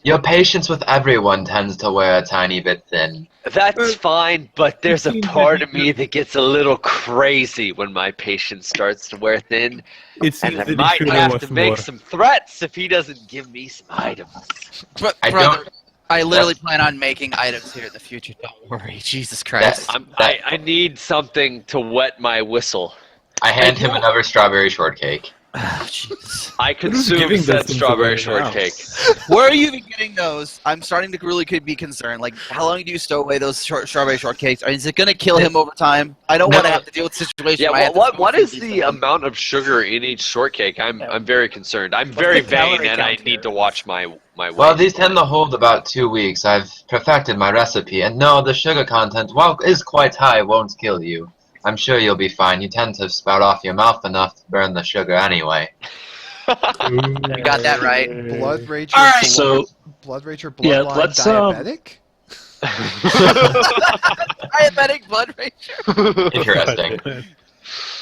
Your patience with everyone tends to wear a tiny bit thin. That's fine, but there's a seems part that of me that gets a little crazy when my patience starts to wear thin, It seems and I that he might should have owe to us make more. some threats if he doesn't give me some items. But I brother, don't- I literally plan on making items here in the future. Don't worry. Jesus Christ. I need something to wet my whistle. I hand him another strawberry shortcake. Oh, Jesus. I giving consume those said things strawberry away now? shortcake. Where are you even getting those? I'm starting to really could be concerned. Like, how long do you stow away those strawberry shortcakes? Is it going to kill him over time? I don't No. want to have to deal with situations Yeah, where I have to what spoon is feed the someone. amount of sugar in each shortcake? I'm very concerned. I'm very the vain, calorie and I count need here? to watch my weight. Well, these tend to hold about 2 weeks. I've perfected my recipe, and no, the sugar content, while is quite high, won't kill you. I'm sure you'll be fine. You tend to spout off your mouth enough to burn the sugar anyway. You got that right. Blood Rager. All right. So, Blood Rager. Yeah, Bloodline let's, diabetic. Diabetic blood pressure. Interesting.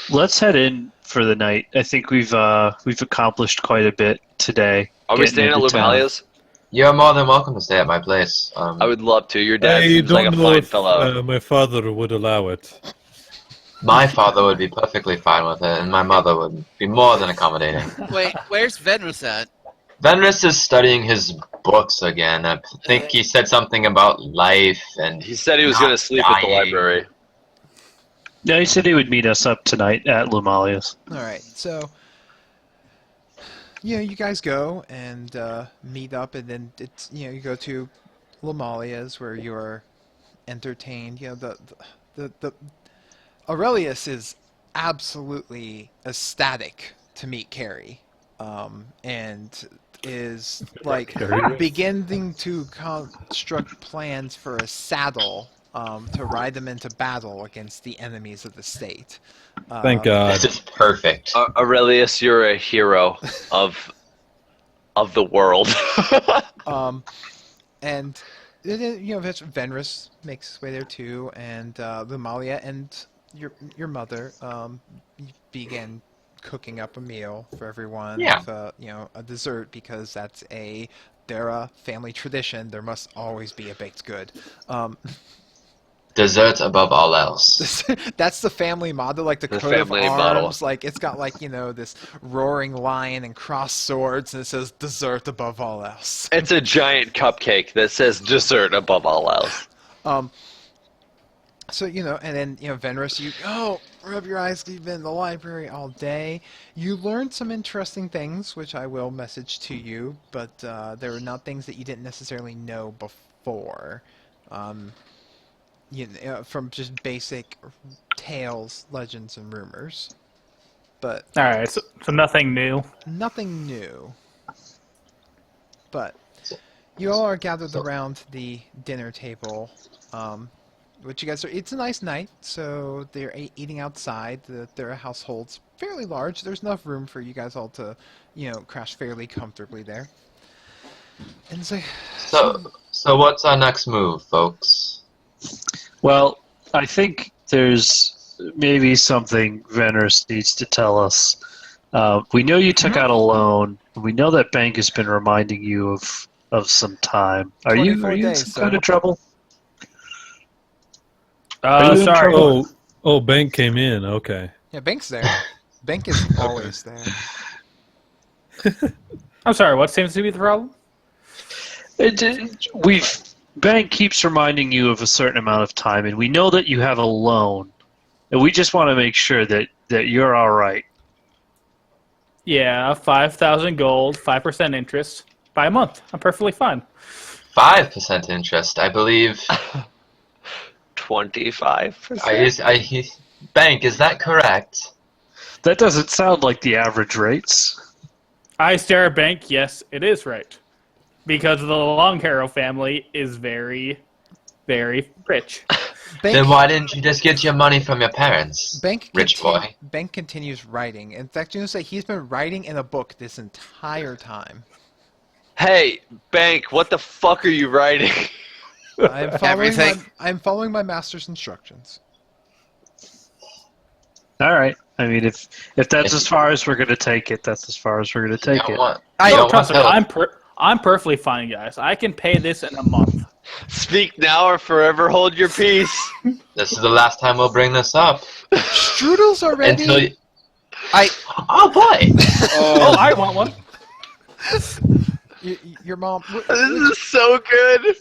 let's head in for the night. I think we've accomplished quite a bit today. Are we getting staying at into town. Lumalia's? You're more than welcome to stay at my place. I would love to. Your dad I seems like a don't know fine if fellow. my father would allow it. My father would be perfectly fine with it, and my mother would be more than accommodating. Wait, where's Venrus at? Venris is studying his books again. I think he said something about life and He said he was not going to sleep at the dying. library. No, he said he would meet us up tonight at Lumalia's. All right, so you guys go and meet up, and then it's you go to Lamalia's where you're entertained. The Aurelius is absolutely ecstatic to meet Carrie, and is like Carrie? beginning to construct plans for a saddle to ride them into battle against the enemies of the state. Thank God. This is perfect. Aurelius, you're a hero of the world. And Venrus makes his way there too, and Lumalia and your mother began cooking up a meal for everyone. Yeah. With, a dessert, because they're a family tradition. There must always be a baked good. Dessert above all else. That's the family motto, like the coat of family arms. motto. Like it's got this roaring lion and crossed swords, and it says "dessert above all else." It's a giant cupcake that says dessert above all else. So and then Venrus, you rub your eyes. You've been in the library all day. You learned some interesting things, which I will message to you, but there were not things that you didn't necessarily know before. From just basic tales, legends, and rumors. But All right, so nothing new. nothing new. But you all are gathered around the dinner table. Which you guys are. It's a nice night, so they're eating outside. Their household's fairly large. There's enough room for you guys all to, crash fairly comfortably there. And So what's our next move, folks? Well, I think there's maybe something Venrus needs to tell us. We know you took out a loan. We know that bank has been reminding you of some time. Are you 24 in days, some kind of trouble? Sorry. Oh, Bank came in. Okay. yeah, Bank's there. Bank is always there. I'm sorry. What seems to be the problem? Bank keeps reminding you of a certain amount of time, and we know that you have a loan, and we just want to make sure that you're all right. Yeah, 5,000 gold, 5% interest by a month. I'm perfectly fine. 5% interest, I believe. 25%. Bank, is that correct? That doesn't sound like the average rates. I stare at bank. Yes, it is right, because the Longharrow family is very, very rich. Then why didn't you just get your money from your parents? Rich boy. Bank continues writing. In fact, you know, say he's been writing in a book this entire time. Hey, Bank, what the fuck are you writing? I'm following my master's instructions. All right. I mean, if that's as far as we're going to take it, that's as far as we're going to take it. Trust me, I'm perfectly fine, guys. I can pay this in a month. Speak now or forever hold your peace. This is the last time we'll bring this up. Strudels are ready. Oh boy! Oh, I want one. Your mom. This is so good.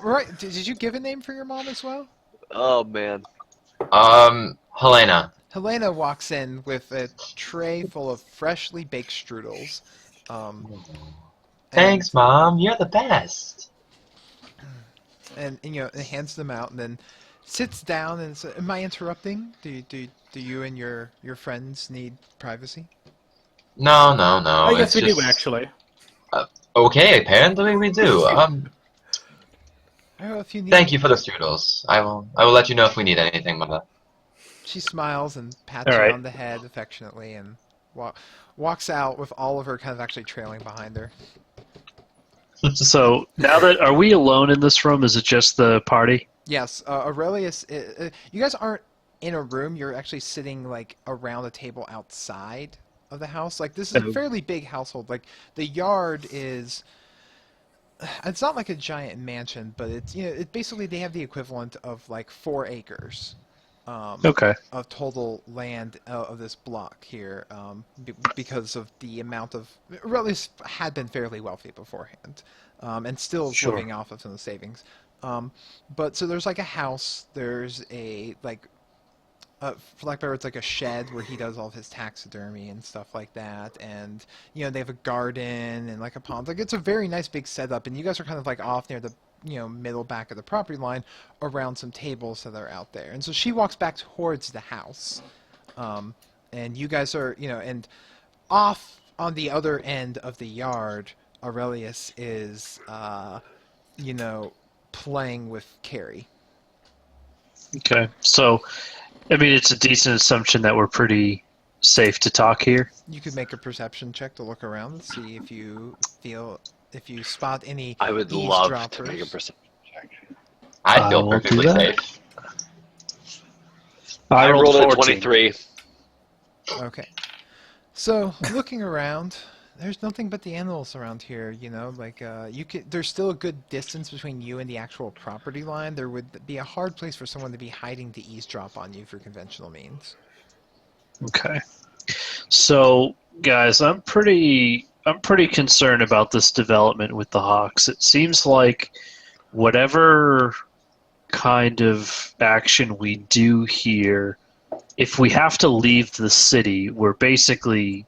Right. Did you give a name for your mom as well? Oh man. Helena. Helena walks in with a tray full of freshly baked strudels. Thanks, Mom. You're the best. And hands them out, and then sits down and says, "Am I interrupting? Do you and your friends need privacy?" No. I guess we just... do actually. Okay, apparently we do. If you need. Thank you for the strudels. I will let you know if we need anything, Mother. She smiles and pats you on the head affectionately, and walks out with all of her kind of actually trailing behind her. So now are we alone in this room? Is it just the party? Yes, Aurelius. You guys aren't in a room. You're actually sitting like around a table outside of the house. Like this is a fairly big household. Like the yard is. It's not like a giant mansion, but it's it basically they have the equivalent of like 4 acres. Of total land of this block here, because of the amount of Aurelius had been fairly wealthy beforehand, and still living off of some of the savings. But so there's like a house, there's a like for lack of a better, it's like a shed where he does all of his taxidermy and stuff like that. And they have a garden and like a pond. Like it's a very nice big setup. And you guys are kind of like off near the middle back of the property line around some tables that are out there. And so she walks back towards the house, and you guys are and off on the other end of the yard, Aurelius is playing with Carrie. Okay, so I mean, it's a decent assumption that we're pretty safe to talk here. You could make a perception check to look around and see if you spot any I would love to make a perception check. I feel we'll do perfectly that. safe. I rolled a 14. 23. Okay. So, looking around, there's nothing but the animals around here, there's still a good distance between you and the actual property line. There would be a hard place for someone to be hiding to eavesdrop on you for conventional means. Okay. So, guys, I'm pretty concerned about this development with the Hawks. It seems like whatever kind of action we do here, if we have to leave the city, we're basically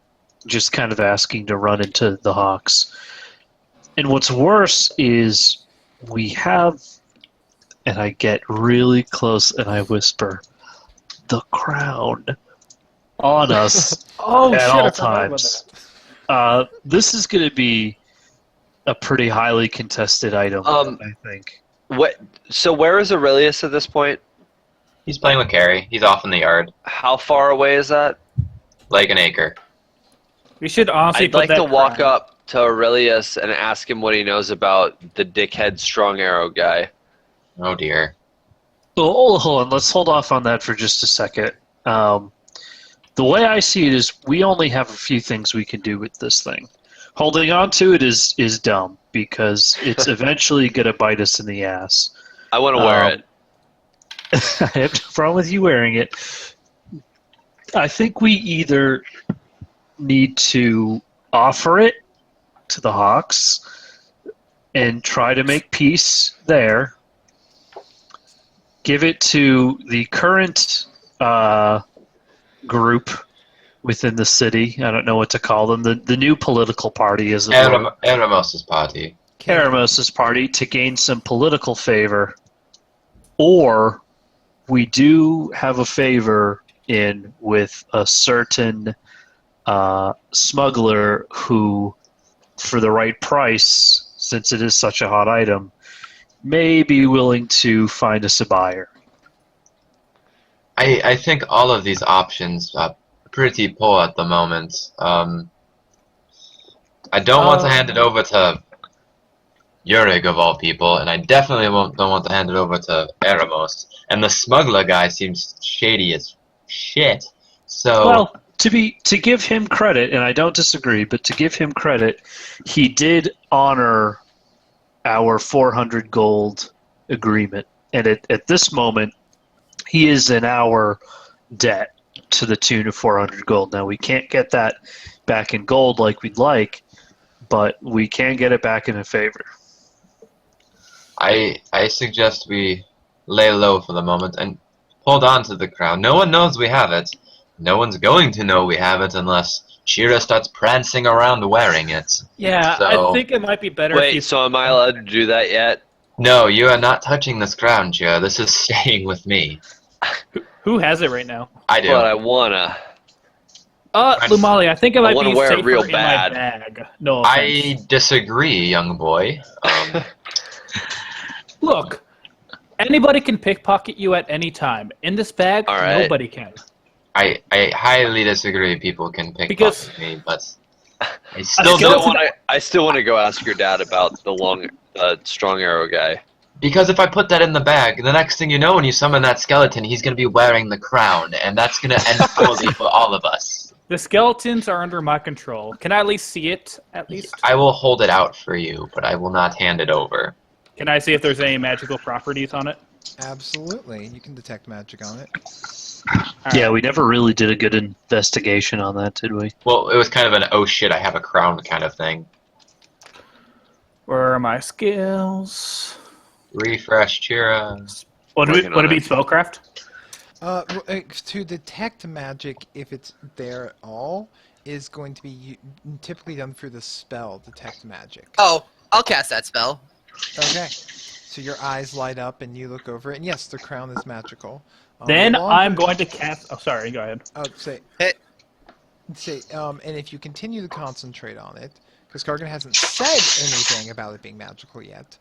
just kind of asking to run into the Hawks. And what's worse is we have, and I get really close and I whisper, the crown on us Oh, at shit, all I forgot about times. that. This is going to be a pretty highly contested item, I think. So where is Aurelius at this point? He's playing with Carrie. He's off in the yard. How far away is that? Like an acre. We should honestly I'd put like that to walk crown- up to Aurelius and ask him what he knows about the dickhead strong arrow guy. Oh dear. Well, hold on. Let's hold off on that for just a second. The way I see it is we only have a few things we can do with this thing. Holding on to it is dumb because it's eventually going to bite us in the ass. I want to wear it. I have no problem with you wearing it. I think we either need to offer it to the Hawks and try to make peace there. Give it to the current group within the city. I don't know what to call them. The new political party is Eremos' party. Eremos' party to gain some political favor. Or we do have a favor in with a certain smuggler who, for the right price, since it is such a hot item, may be willing to find us a buyer. I think all of these options are pretty poor at the moment. I don't want to hand it over to Yurig of all people, and I definitely don't want to hand it over to Eremos. And the smuggler guy seems shady as shit. So Well, to give him credit, and I don't disagree, but to give him credit, he did honor our 400 gold agreement. And at this moment, he is in our debt to the tune of 400 gold. Now, we can't get that back in gold like we'd like, but we can get it back in a favor. I suggest we lay low for the moment and hold on to the crown. No one knows we have it. No one's going to know we have it unless Shira starts prancing around wearing it. Yeah, So- I think it might be better if you... Wait, so am I allowed to do that yet? No, you are not touching this crown, Shira. This is staying with me. Who has it right now? I do. But I wanna. Lumali, I think it might wanna be wear it safer real in bad. my bag. No offense. I disagree, young boy. Look, anybody can pickpocket you at any time. In this bag, All right. nobody can. I highly disagree. People can pick Because- up me, but I I still still don't. want to go ask your dad about the strong arrow guy. Because if I put that in the bag, the next thing you know, when you summon that skeleton, he's gonna be wearing the crown, and that's gonna end poorly for all of us. The skeletons are under my control. Can I at least see it? At least? I will hold it out for you, but I will not hand it over. Can I see if there's any magical properties on it? Absolutely. You can detect magic on it. Yeah, we never really did a good investigation on that, did we? Well, it was kind of an oh shit, I have a crown kind of thing. Where are my skills? Refresh, Chira. What Working would on it be? it. Spellcraft? To detect magic, if it's there at all, is going to be typically done through the spell Detect Magic. Oh, I'll cast that spell. Okay. So your eyes light up and you look over it, and yes, the crown is magical. Then the longer- I'm going to cast. Oh, sorry. Go ahead. Say, Hit. and if you continue to concentrate on it, because Kargan hasn't said anything about it being magical yet,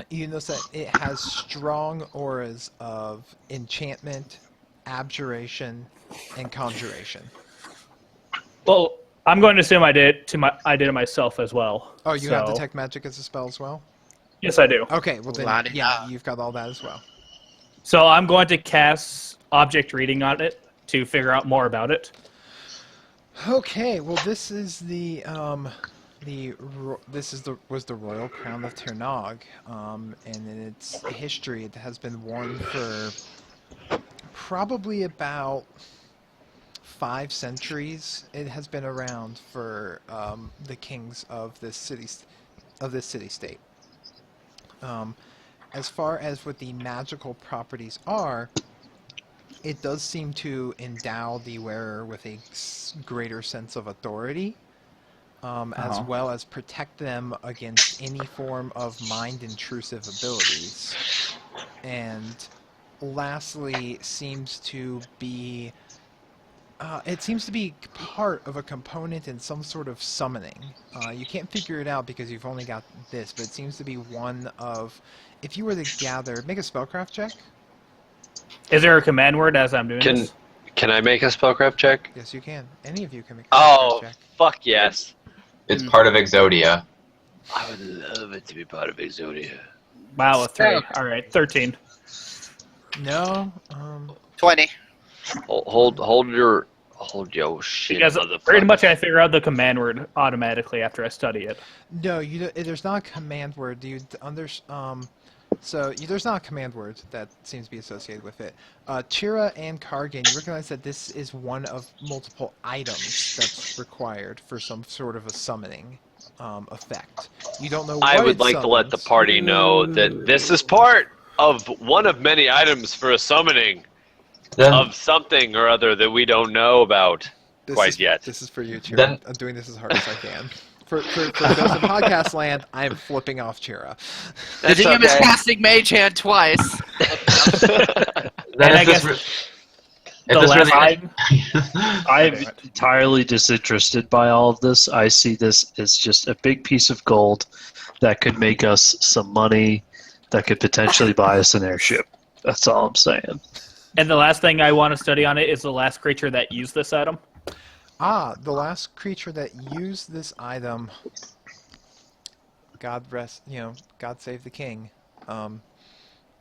you notice that it has strong auras of enchantment, abjuration, and conjuration. Well, I'm going to assume I did it myself as well. Oh, you have So- Detect Magic as a spell as well? Yes, I do. Okay, well then, La-di-da. yeah, you've got all that as well. So I'm going to cast Object Reading on it to figure out more about it. Okay, well this is was the Royal Crown of Ternog, and in its history, it has been worn for probably about 5 centuries. It has been around for the kings of this city-state. As far as what the magical properties are, it does seem to endow the wearer with a greater sense of authority, as well as protect them against any form of mind-intrusive abilities. And lastly, seems to be part of a component in some sort of summoning. You can't figure it out because you've only got this, but it seems to be one of... If you were to gather... Make a spellcraft check. Is there a command word as I'm doing this? Can I make a spellcraft check? Yes, you can. Any of you can make a spellcraft check. Fuck yes. It's part of Exodia. I would love it to be part of Exodia. Wow, a 3. All right, 13. No, 20. Hold your shit, Because motherfucker. pretty much I figure out the command word automatically after I study it. no, there's not a command word. There's not a command word that seems to be associated with it. Chira and Kargan, you recognize that this is one of multiple items that's required for some sort of a summoning effect. You don't know what I would it like to let the summons. party know that this is part of one of many items for a summoning Then, of something or other that we don't know about quite yet. This is for you, Chira. Then- I'm doing this as hard as I can. For those in podcast land, I am flipping off Chira. The That's DM is okay. casting Mage Hand twice. then And I if this guess re- The if this last really, time, I'm entirely disinterested by all of this. I see this as just a big piece of gold that could make us some money, that could potentially buy us an airship. That's all I'm saying. and the last thing I want to study on it is the last creature that used this item. The last creature that used this item, God save the king.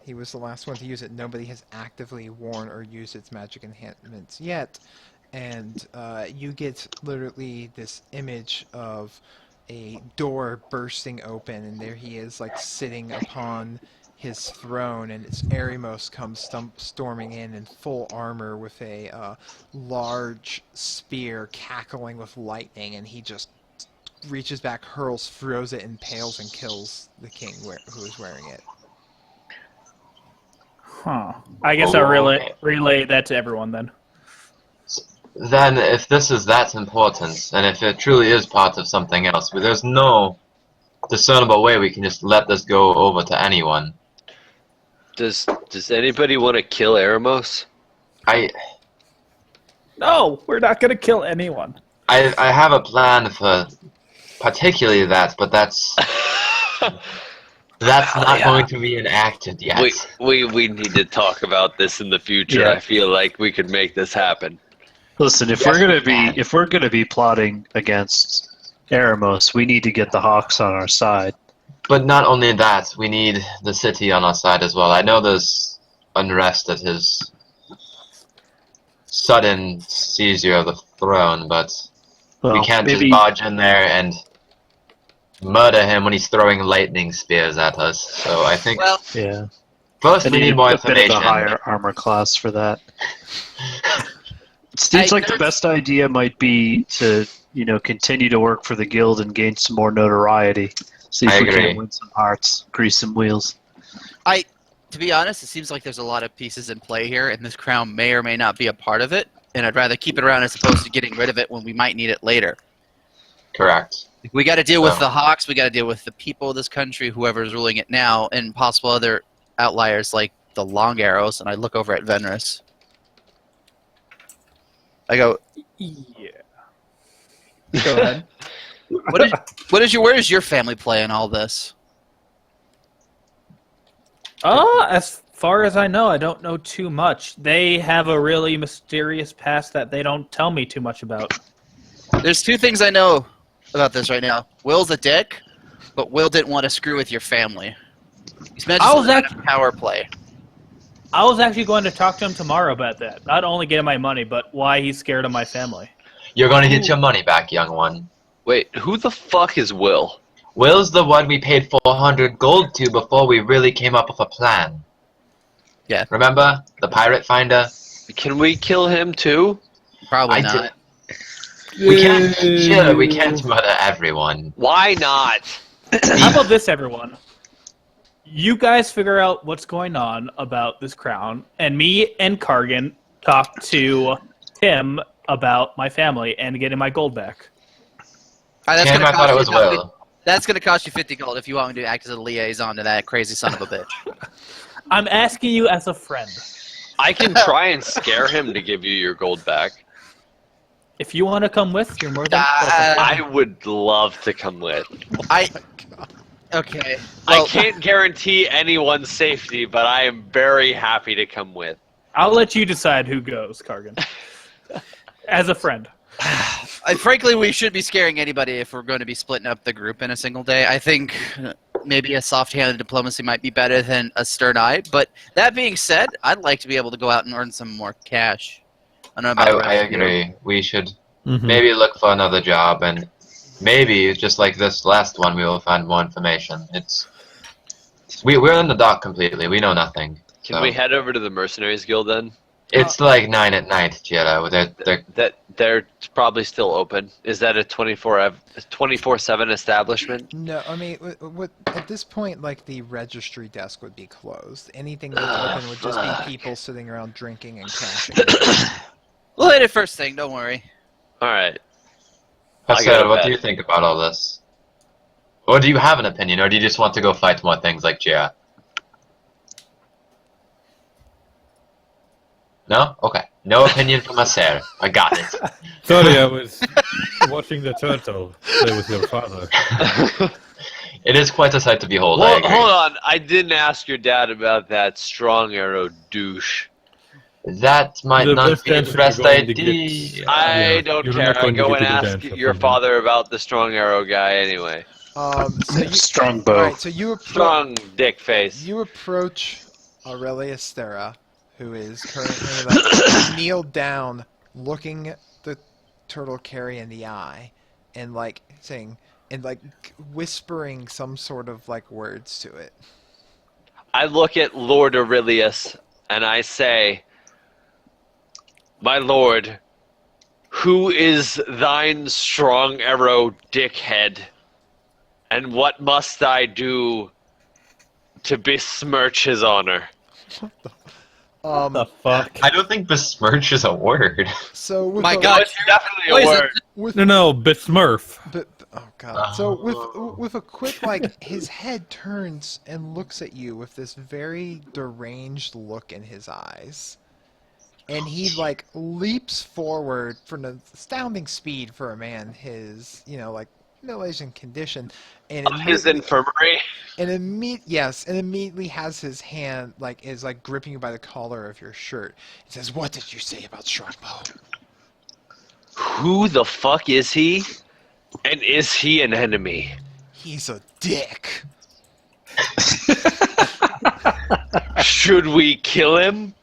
He was the last one to use it. Nobody has actively worn or used its magic enhancements yet. And you get literally this image of a door bursting open, and there he is, like, sitting upon his throne, and it's Eremos comes storming in full armor with a large spear cackling with lightning, and he just reaches back, hurls, throws it, impales, and kills the king who is wearing it. Huh. I guess I'll relay that to everyone then. then if this is that important, and if it truly is part of something else, but there's no discernible way we can just let this go over to anyone. Does anybody want to kill Eremos? No, we're not going to kill anyone. I have a plan for particularly that, but that's not going to be enacted yet. We need to talk about this in the future. Yeah. I feel like we could make this happen. Listen, if Yes, we're gonna be plotting against Eremos, we need to get the Hawks on our side. But not only that, we need the city on our side as well. I know there's unrest at his sudden seizure of the throne, but we Well, can't maybe just barge in there and murder him when he's throwing lightning spears at us. So I think Well, yeah. first I we need need more a bit of information. a higher armor class for that. It seems like the best idea might be to, continue to work for the guild and gain some more notoriety. See if I we agree. can win some hearts, grease some wheels. To be honest, it seems like there's a lot of pieces in play here, and this crown may or may not be a part of it. And I'd rather keep it around as opposed to getting rid of it when we might need it later. Correct. We got to deal with So- the Hawks. We got to deal with the people of this country, whoever's ruling it now, and possible other outliers like the Long Arrows. And I look over at Venrus. I go, Yeah. Go ahead. where does your family play in all this? As far as I know, I don't know too much. They have a really mysterious past that they don't tell me too much about. There's two things I know about this right now. Will's a dick, but Will didn't want to screw with your family. He's mentioned I was power play. I was actually going to talk to him tomorrow about that. Not only getting my money, but why he's scared of my family. You're gonna get your money back, young one. Wait, who the fuck is Will? Will's the one we paid 400 gold to before we really came up with a plan. Yeah. Remember? The pirate finder? Can we kill him too? Probably I not. We can't murder everyone. Whow not? How about this, everyone? You guys figure out what's going on about this crown, and me and Kargan talk to Tim about my family and getting my gold back. That's Tim, gonna I thought it was cost you- Will. That's going to cost you 50 gold if you want me to act as a liaison to that crazy son of a bitch. I'm asking you as a friend. I can try and scare him to give you your gold back. If you want to come with, you're more than I would love to come with. Okay. I Well, can't guarantee anyone's safety, but I am very happy to come with. I'll let you decide who goes, Kargan. As a friend. frankly, we should be scaring anybody if we're going to be splitting up the group in a single day. I think maybe a soft-handed diplomacy might be better than a stern eye. But that being said, I'd like to be able to go out and earn some more cash. I don't know about the I rest of you. agree. We should Mhm. maybe look for another job, and maybe, just like this last one, we will find more information. We're in the dark completely. We know nothing. Can So- we head over to the Mercenaries Guild then? It's like 9 at night, Jiro. They're probably still open. Is that a 24/7 establishment? No, I mean, at this point, like, the registry desk would be closed. Anything that's open would just fuck. be people sitting around drinking and cashing. We'll hit it first thing, don't worry. All right. Hassan, what bet. do you think about all this? Or do you have an opinion, or do you just want to go fight more things like Jira? No? Okay. No opinion from us there. I got it. Sorry, I was watching the turtle play with your father. It is quite a sight to behold, I Well, agree. hold on. I didn't ask your dad about that strong arrow douche. That might The not best be the answer best you're going to idea. get. I Yeah, don't you're care. not I going to go get and a good ask answer your from him. father about the strong arrow guy anyway. So you, Strong bow. all right, so you Strong dick face. You approach Aurelia Stera, who is currently like kneeled down, looking the turtle carry in the eye, and like saying and like whispering some sort of like words to it. I look at Lord Aurelius and I say, "My lord, who is thine strong arrow, dickhead? And what must I do to besmirch his honor?" What the fuck? I don't think besmirch is a word. So with My a, God, it's definitely What a is it? word. with No, besmurf. But oh god! So with a quick like, his head turns and looks at you with this very deranged look in his eyes, and he like leaps forward for an astounding speed for a man his like middle-aged condition, and His infirmary. immediately has his hand is gripping you by the collar of your shirt. He says, "What did you say about Strongbow?" Who the fuck is he? And is he an enemy? He's a dick. Should we kill him?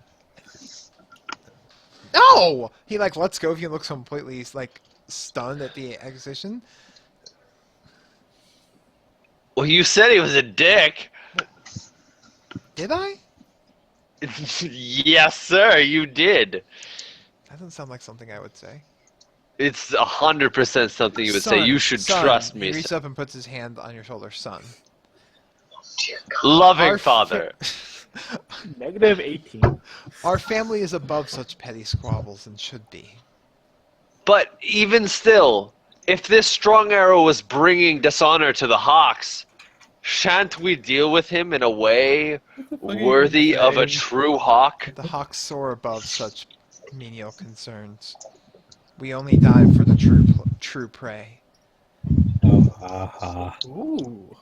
No! He lets go of you and looks completely stunned at the accusation. Well, you said he was a dick. Did I? Yes, sir, you did. That doesn't sound like something I would say. It's 100% something you would say. Son, You should son. trust He me. reaches up and puts his hand on your shoulder. Son. Loving Our father. Negative 18. Our family is above such petty squabbles and should be. But even still, if this strong arrow was bringing dishonor to the Hawks, shan't we deal with him in a way worthy of a true Hawk? The Hawks soar above such menial concerns. We only dive for the true prey. Ooh.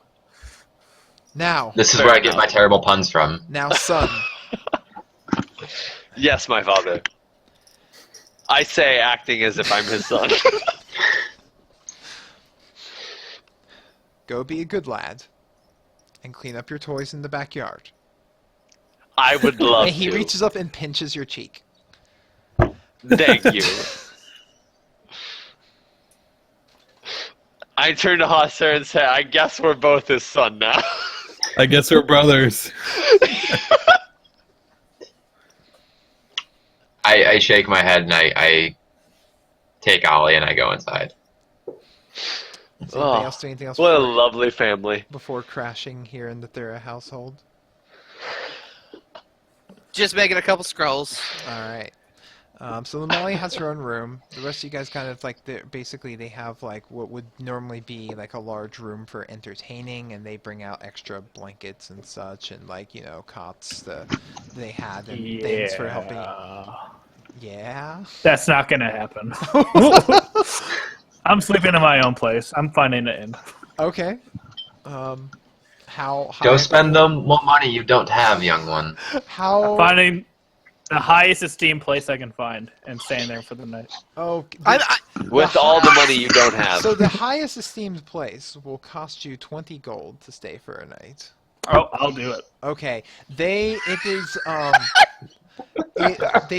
Now, This is Fair where I get enough. my terrible puns from. now, son, Yes, my father. I say acting as if I'm his son. go be a good lad and clean up your toys in the backyard. I would love And he to. reaches up and pinches your cheek. Thank you. I turn to Hosser and say, I guess we're both his son now. I guess we're brothers. I shake my head and I take Ollie and I go inside. Does anybody else do anything else What a before, lovely family. before crashing here in the Thera household? Just making a couple scrolls. Alright. So Lamali has her own room. The rest of you guys kind of like, basically they have like what would normally be like a large room for entertaining, and they bring out extra blankets and such, and like, you know, cots they had and things for helping. Yeah? That's not gonna happen. I'm sleeping in my own place. I'm finding it in. Okay. How Go spend them what money you don't have, young one. How Finding the highest esteemed place I can find and staying there for the night. Oh, With all the money you don't have. so the highest esteemed place will cost you 20 gold to stay for a night. Oh, I'll do it. Okay, they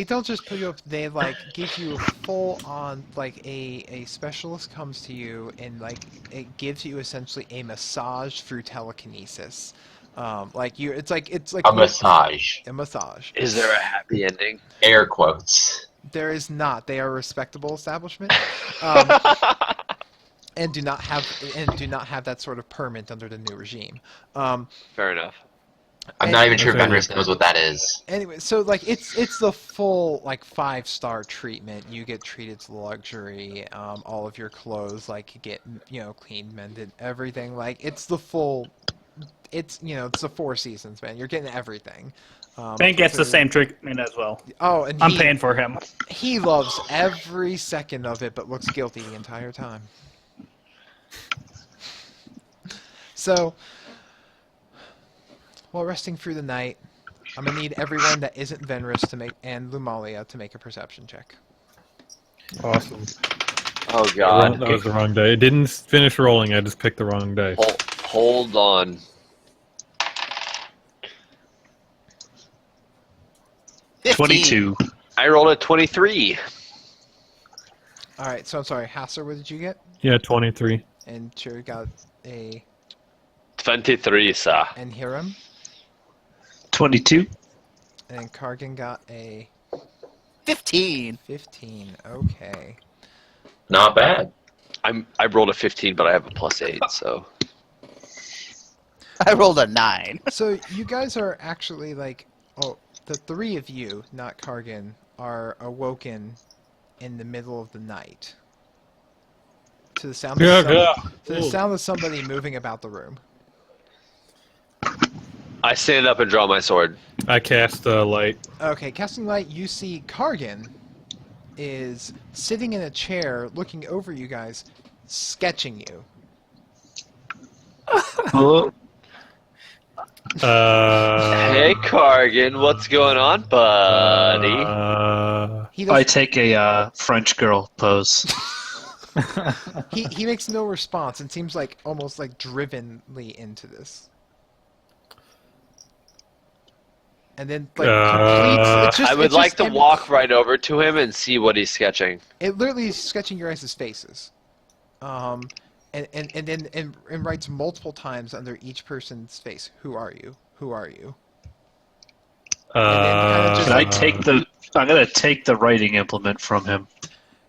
don't just put you up. They like give you a full on like a specialist comes to you and like it gives you essentially a massage through telekinesis. It's like A massage. a massage. Is there a happy ending? Air quotes. There is not. They are a respectable establishment. And do not have that sort of permit under the new regime. Fair enough. I'm not even sure Okay. Venrus knows what that is. Anyway, so like it's the full like 5-star treatment. You get treated to luxury. All of your clothes like get cleaned, mended, everything. Like it's the full. It's it's the 4 seasons, man. You're getting everything. Bank gets the so- same treatment as well. Oh, and I'm paying for him. he loves every second of it, but looks guilty the entire time. So, while resting through the night, I'm gonna need everyone that isn't Venrus and Lumalia to make a perception check. Awesome. Oh That god. was the wrong day. It didn't finish rolling. I just picked the wrong day. Hold on. 15. 22. I rolled a 23. All right, so I'm sorry, Hasser, what did you get? Yeah, 23. And Cherry got a 23, sir. and Hiram 22. and Kargan got a 15. 15. Okay. Not bad. I rolled a 15, but I have a +8, so. I rolled a 9. So you guys are actually like, the 3 of you, not Kargan, are awoken in the middle of the night to the sound of somebody moving about the room. I stand up and draw my sword. I cast light. Okay, casting light, you see Kargan is sitting in a chair looking over you guys, sketching you. Oh, Hey, Kargan, what's going on, buddy? He I does, take a French girl pose. he makes no response and seems like almost like drivenly into this. And then like completes. It's just, I would it's like just to walk right over to him and see what he's sketching. It literally is sketching your guys' faces, and then writes multiple times under each person's face. Who are you? Who are you? Can I take the? I'm gonna take the writing implement from him.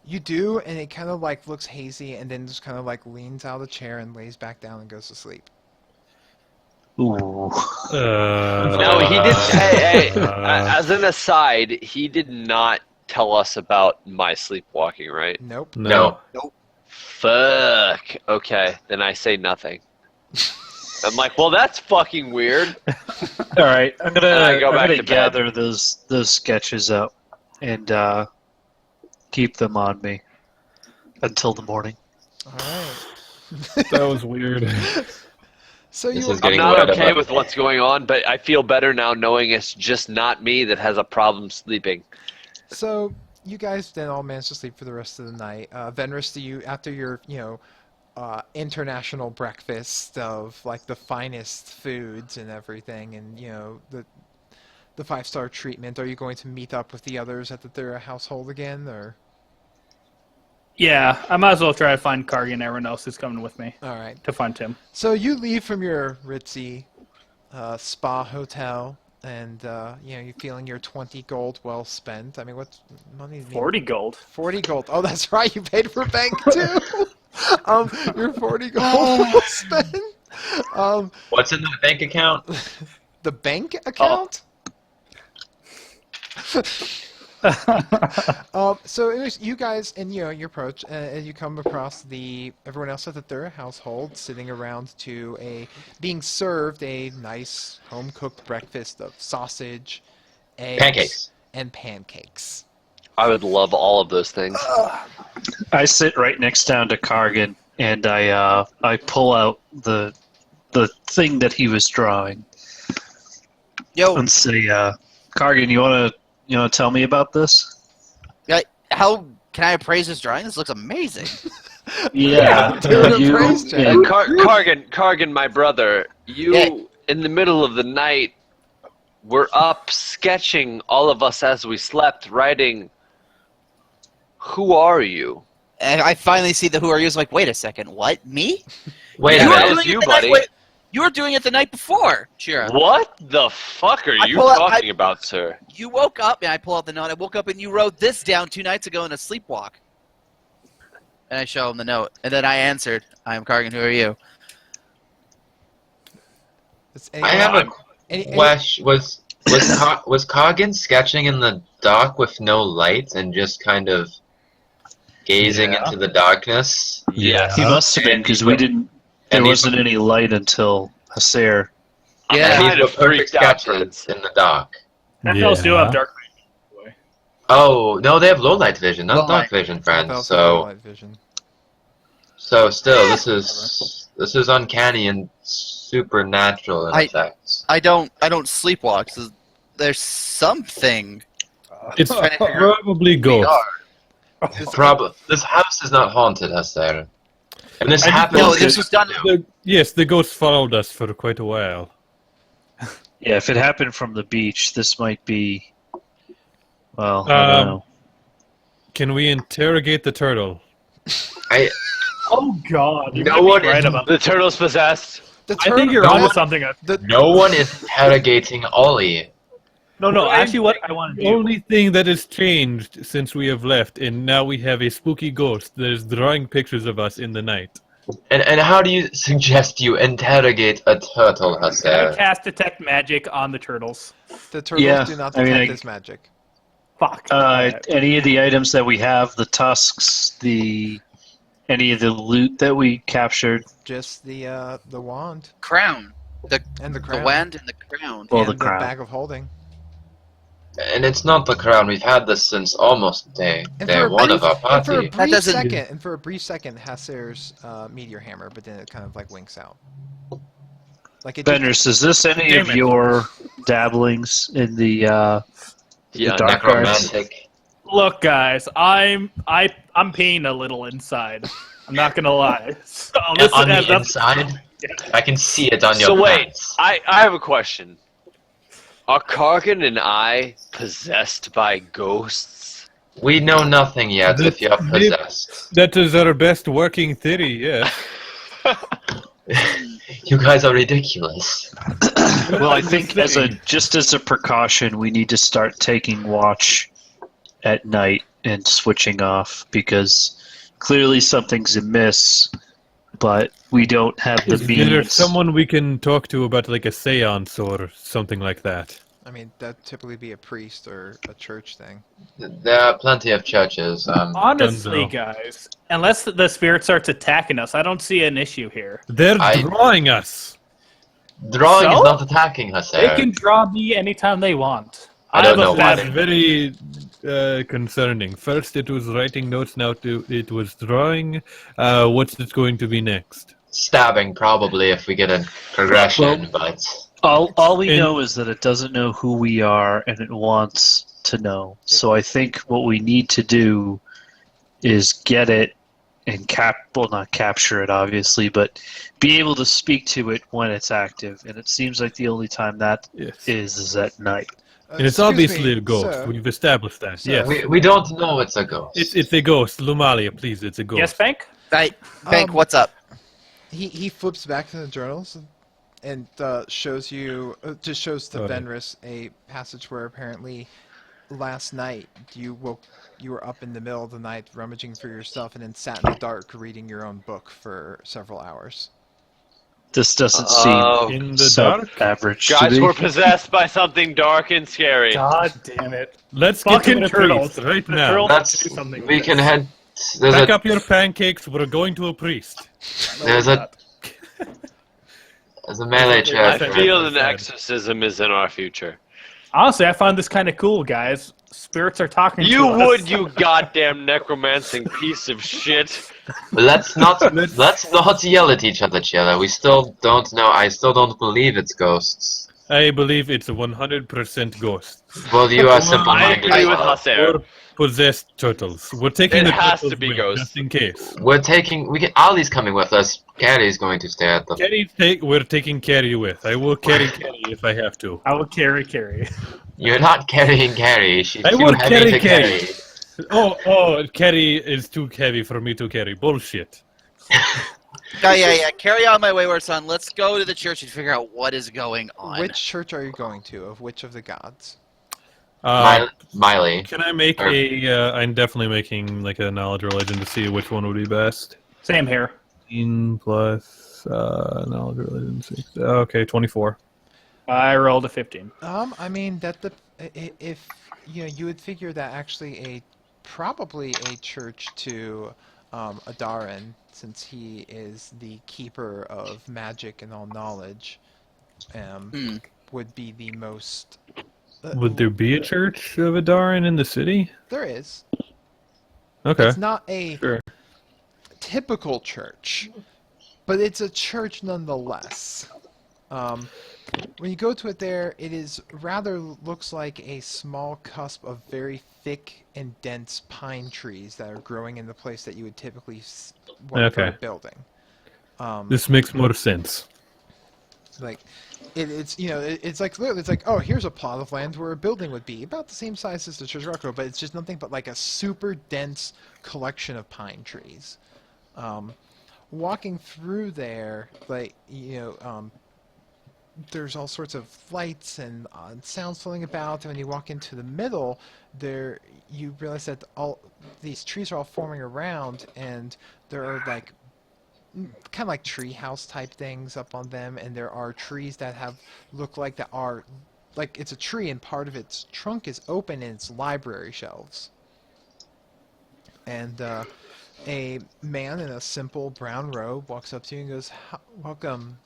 You do, and it kind of like looks hazy, and then just kind of like leans out of the chair and lays back down and goes to sleep. Ooh. No, he didn't. Hey, as an aside, he did not tell us about my sleepwalking, right? Nope. No. Fuck. Okay, then I say nothing. I'm like, well, that's fucking weird. All right, I'm And I gonna go back to bed. gather those sketches up and keep them on me until the morning. All right. That was weird. So This you is I'm getting not right okay above with my what's going on, but I feel better now knowing it's just not me that has a problem sleeping. So you guys then all managed to sleep for the rest of the night. Venris, do you after your international breakfast of like the finest foods and everything, and the 5-star treatment, are you going to meet up with the others at the Thura household again, or? Yeah, I might as well try to find Kargi and everyone else who's coming with me All right. to find Tim. So you leave from your ritzy spa hotel, and you're feeling your 20 gold well spent. I mean, what money? 40 gold. 40 gold. Oh, that's right. You paid for bank too. Your 40 gold well spent. What's in the bank account? The bank account. So anyways, you guys, and you approach, and you come across everyone else at the Thura household sitting around being served a nice home cooked breakfast of sausage, eggs, Pancakes. and pancakes. I would love all of those things. I sit right next down to Kargan, and I pull out the thing that he was drawing Yo, and say, Kargan, you wanna tell me about this? how can I appraise this drawing? This looks amazing. Yeah, Do an appraise check. yeah. Kargan, my brother, you Yeah. in the middle of the night were up sketching all of us as we slept, writing. Who are you? And I finally see the who are you. Like, wait a second, what? Me? Wait a Yeah, were that minute. was doing it you, the night- buddy. wait, you were doing it the night before, Shira. What the fuck are I you pull out- talking about, sir? You woke up, and I pull out the note. I woke up, and you wrote this down 2 nights ago in a sleepwalk. And I show him the note, and then I answered, "I am Kargan. Who are you?" I have a question. Was Coggin sketching in the dark with no light and just kind of gazing Yeah. into the darkness? Yeah. He must have been, because we didn't. There And he- wasn't any light until Haser. I'm Yeah. And kind these of were perfect freaked out. sketches in the dark. FLs do have dark vision. Oh no, they have low light vision, not Low dark light. vision, friends. Light vision. So still, this is uncanny and supernatural in effects. I don't sleepwalk. So there's something. It's Trying to figure out probably who we ghosts. are. This house is not haunted, Hester. And this I didn't happened. No, Okay. this was done. Yes, the ghost followed us for quite a while. Yeah, if it happened from the beach, this might be. Well, I don't know. Can we interrogate the turtle? Oh God! You No might be one right is- about. The turtle's possessed. I think you're onto something. No one is interrogating Ollie. No. Actually, what I want to The do. only thing that has changed since we have left, and now we have a spooky ghost that is drawing pictures of us in the night. And how do you suggest you interrogate a turtle, Can I Hester? cast detect magic on the turtles? The turtles Yeah, do not I mean, detect I- this magic. Fuck. Any of the items that we have, the tusks, any of the loot that we captured. Just the wand Crown. and the The crown. wand and the crown. Well, and the crown. bag of holding. And it's not the crown. We've had this since almost day And day for a one of our And for a party. brief doesn't- second, Haser's meteor hammer, but then it kind of like winks out. Like it. Benders, is this any Damn of it. your dabblings in the Yeah, dark arts? necromantic. Look, guys, I'm paying a little inside. I'm not gonna lie. So this On has the nothing- inside, I can see it on your So wait, pants. I have a question. Are Kargan and I possessed by ghosts? We know nothing yet if you're Maybe- possessed. That is our best working theory, yes. You guys are ridiculous. Well, I think just as a precaution, we need to start taking watch at night and switching off, because clearly something's amiss but we don't have the Is there means. someone we can talk to about like a seance or something like that? I mean, that'd typically be a priest or a church thing. There are plenty of churches. Honestly, Dunzo. guys, unless the spirit starts attacking us, I don't see an issue here. They're I- drawing us. Drawing is So? not attacking us, They sir. can draw me anytime they want. I don't have a know why That's bad- very concerning. First it was writing notes, now it was drawing. What's it going to be next? Stabbing, probably, if we get a progression, but... All we And- know is that it doesn't know who we are and it wants to know. So I think what we need to do is get it and not capture it obviously, but be able to speak to it when it's active. And it seems like the only time that Yes. is at night. And it's Excuse obviously me, a ghost. sir. We've established that. Sir. Yes. We don't know it's a ghost. It's a ghost. Lumalia, please, it's a ghost. Yes, Bank? Bank, what's up? He flips back to the journals and shows you just shows to Go ahead. Venris a passage where apparently last night you were up in the middle of the night rummaging for your stuff and then sat in the dark reading your own book for several hours. This doesn't Oh, In the seem dark? average to guys me. were possessed by something dark and scary. God damn it. Let's Fucking get to turtles. the priest right The now. turtles- That's... do something We with can this. head... There's Pack a... up your pancakes. We're going to a priest. There's a... There's a melee I church. That's feel right. an exorcism is in our future. Honestly, I find this kind of cool, guys. Spirits are talking You to us. would, you goddamn necromancing piece of shit. Let's not yell at each other, Chilla. We still don't know. I still don't believe it's ghosts. I believe it's a 100% ghost. Well, you are I simple-minded. agree with well. Haser. Or possessed turtles. We're taking It the has turtles to be with, ghosts. just in case. We're taking. Ali's coming with us. Carrie's going to stay at them. We're taking Carrie with. I will carry Carrie if I have to. I will carry. You're not carrying Carrie. She's I too will heavy to carry carry. Oh, Carrie is too heavy for me to carry. Bullshit. Yeah. Carry on, my wayward son. Let's go to the church and figure out what is going on. Which church are you going to? Of which of the gods? Miley. Can I make I'm definitely making like a knowledge religion to see which one would be best. Same here. 15 plus knowledge religion 6. Okay, 24. I rolled a 15. I mean if you would figure that actually probably a church to Adarin, since he is the keeper of magic and all knowledge, would be the most. Would there be a church of Adarin in the city? There is. Okay. It's not a Sure. typical church, but it's a church nonetheless. When you go to it there, it is rather looks like a small cusp of very thick and dense pine trees that are growing in the place that you would typically want for a Okay. building. This makes more sense. Like it's it's like literally it's like, oh, here's a plot of land where a building would be about the same size as the Church of Rocco, but it's just nothing but like a super dense collection of pine trees. Walking through there, like there's all sorts of lights and sounds floating about, and when you walk into the middle, there you realize that all these trees are all forming around, and there are like kind of like tree house type things up on them, and there are trees that look like that are like it's a tree and part of its trunk is open and it's library shelves. And a man in a simple brown robe walks up to you and goes, "Welcome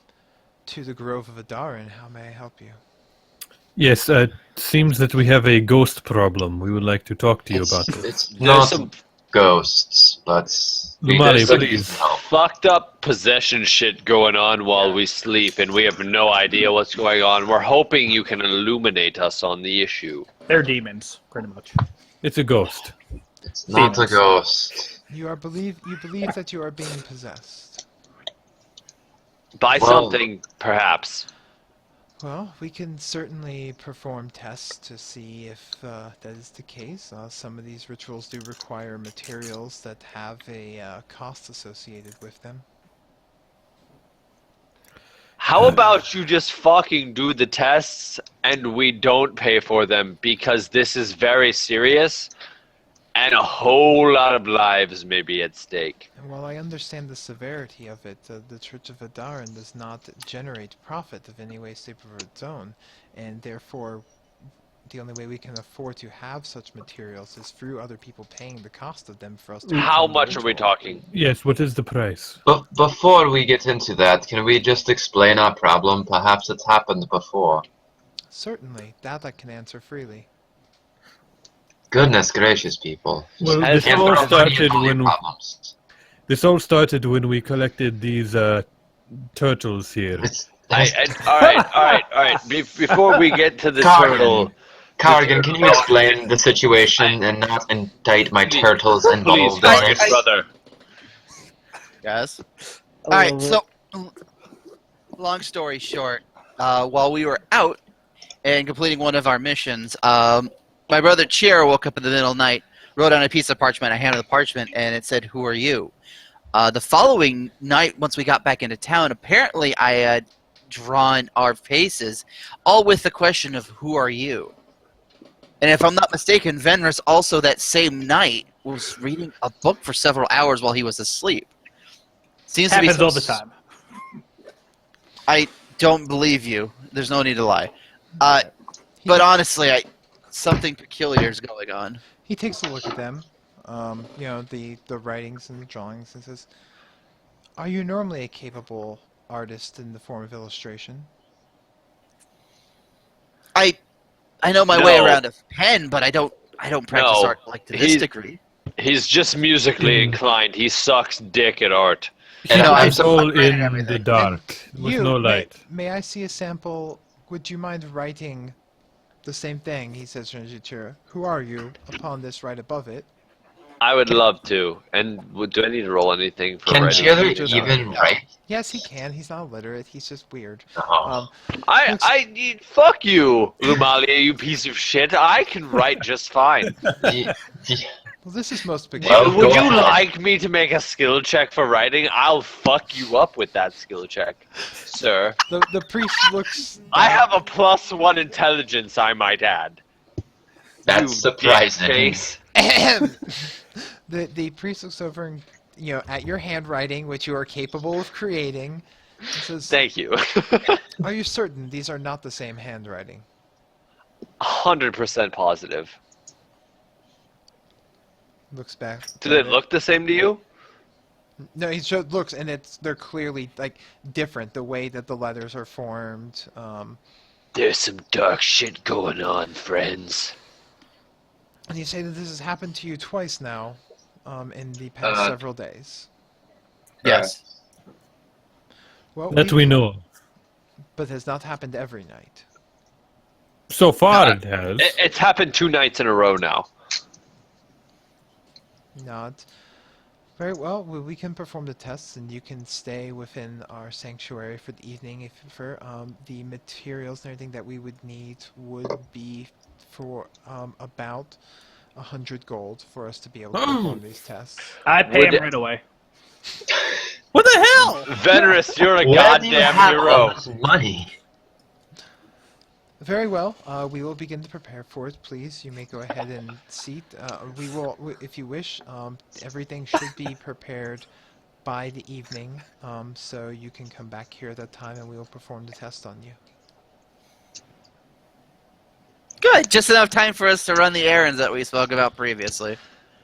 to the Grove of Adarin. How may I help you?" Yes, seems that we have a ghost problem. We would like to talk to you about it. It's not ghosts, but Lumali, there's some please. help. Fucked up possession shit going on while we sleep, and we have no idea what's going on. We're hoping you can illuminate us on the issue. They're demons, pretty much. It's a ghost. It's not a ghost. You believe that you are being possessed. By Well- something, perhaps. Well, we can certainly perform tests to see if that is the case. Some of these rituals do require materials that have a cost associated with them. How about you just fucking do the tests and we don't pay for them because this is very serious And a whole lot of lives may be at stake. And while I understand the severity of it, the Church of Adaran does not generate profit of any way, shape, or its own, and therefore the only way we can afford to have such materials is through other people paying the cost of them for us to How perform the much are we ritual. talking? Yes, what is the price? But before we get into that, can we just explain our problem? Perhaps it's happened before. Certainly, that I can answer freely. Goodness gracious, people. Well, Has- this Can't all throw money started at all your when problems. we collected these turtles here. It's, All right. Before we get to the Cargan. turtle, Cargan, can you explain the situation and not indict my Please. turtles please, involved? youngest brother. Guys. All right. So, long story short, while we were out and completing one of our missions, my brother Cheer woke up in the middle of the night, wrote on a piece of parchment. I handed the parchment, and it said, "Who are you?" The following night, once we got back into town, apparently I had drawn our faces, all with the question of "Who are you?" And if I'm not mistaken, Venrus also that same night was reading a book for several hours while he was asleep. Seems Happens to be all the time. I don't believe you. There's no need to lie. But honestly, something peculiar is going on. He takes a look at them, you know, the writings and the drawings, and says, "Are you normally a capable artist in the form of illustration?" I know my No. way around a pen, but I don't practice No. art like to this degree. He's just musically inclined. He sucks dick at art. And No, I'm It's so- all great at in the everything. dark, with no light. May I see a sample? Would you mind writing the same thing? He says to Ranjichira. "Who are you?" Upon this, right above it. I would love to. And do I need to roll anything for Can writing? Cheddar Just- even write? Yes, he can. He's not illiterate. He's just weird. Oh. Fuck you, Lumalia, you piece of shit. I can write just fine. Well, this is most Well, peculiar. Would go you ahead. like me to make a skill check for writing? I'll fuck you up with that skill check, sir. The priest looks. I have a +1 intelligence, I might add. That's You surprising. dickface. The priest looks over and, you know, at your handwriting, which you are capable of creating, and says, Thank you. "Are you certain these are not the same handwriting?" 100% positive. Looks back. Do they look the same to you? No, he just looks, and they're clearly like different. The way that the letters are formed. There's some dark shit going on, friends. And you say that this has happened to you twice now, in the past several days. Yes. Well, That we know. but has not happened every night. So far it has. It's happened 2 nights in a row now. Not. Very well. We can perform the tests, and you can stay within our sanctuary for the evening. If for the materials and everything that we would need would be for about 100 gold for us to be able to perform these tests. I pay Would- him right away. What the hell? Venerus, you're a Where do you goddamn have all hero. this money? Very well. We will begin to prepare for it. Please, you may go ahead and seat. We will, if you wish. Everything should be prepared by the evening, so you can come back here at that time, and we will perform the test on you. Good. Just enough time for us to run the errands that we spoke about previously.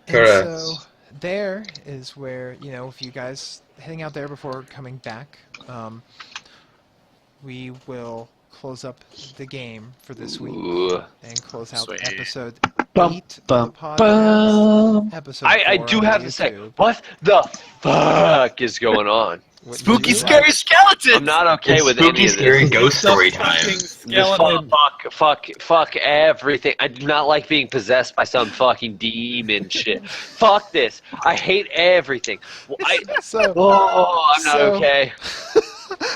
Correct. And so there is where, you know, if you guys heading out there before coming back, we will close up the game for this week Ooh. and close out Sweet. episode 8 Bum, of the bum, podcast. Episode I 4 do on have to say, YouTube. what the fuck is going on? What did Spooky, you scary like? skeletons. I'm not okay It's with spooky, any of scary this. ghost story time. Just fuck everything. I do not like being possessed by some fucking demon shit. Fuck this. I hate everything. So, Oh, I'm not So- okay.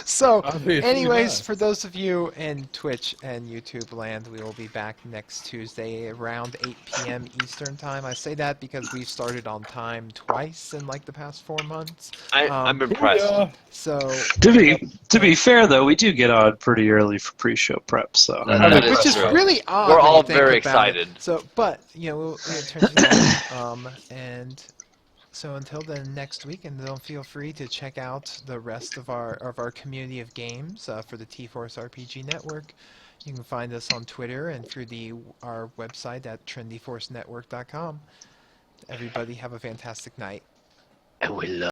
So, Obviously anyways, not. for those of you in Twitch and YouTube land, we will be back next Tuesday around 8 p.m. Eastern time. I say that because we've started on time twice in like the past 4 months. I'm impressed. Booyah. So, To be fair though, we do get on pretty early for pre-show prep, so That which is true. really odd. We're when all you think very about it. excited. So, but we'll turn to that. And so until then, next week, and then feel free to check out the rest of our community of games for the TForce RPG Network. You can find us on Twitter and through our website at trendyforcenetwork.com. Everybody have a fantastic night. And we love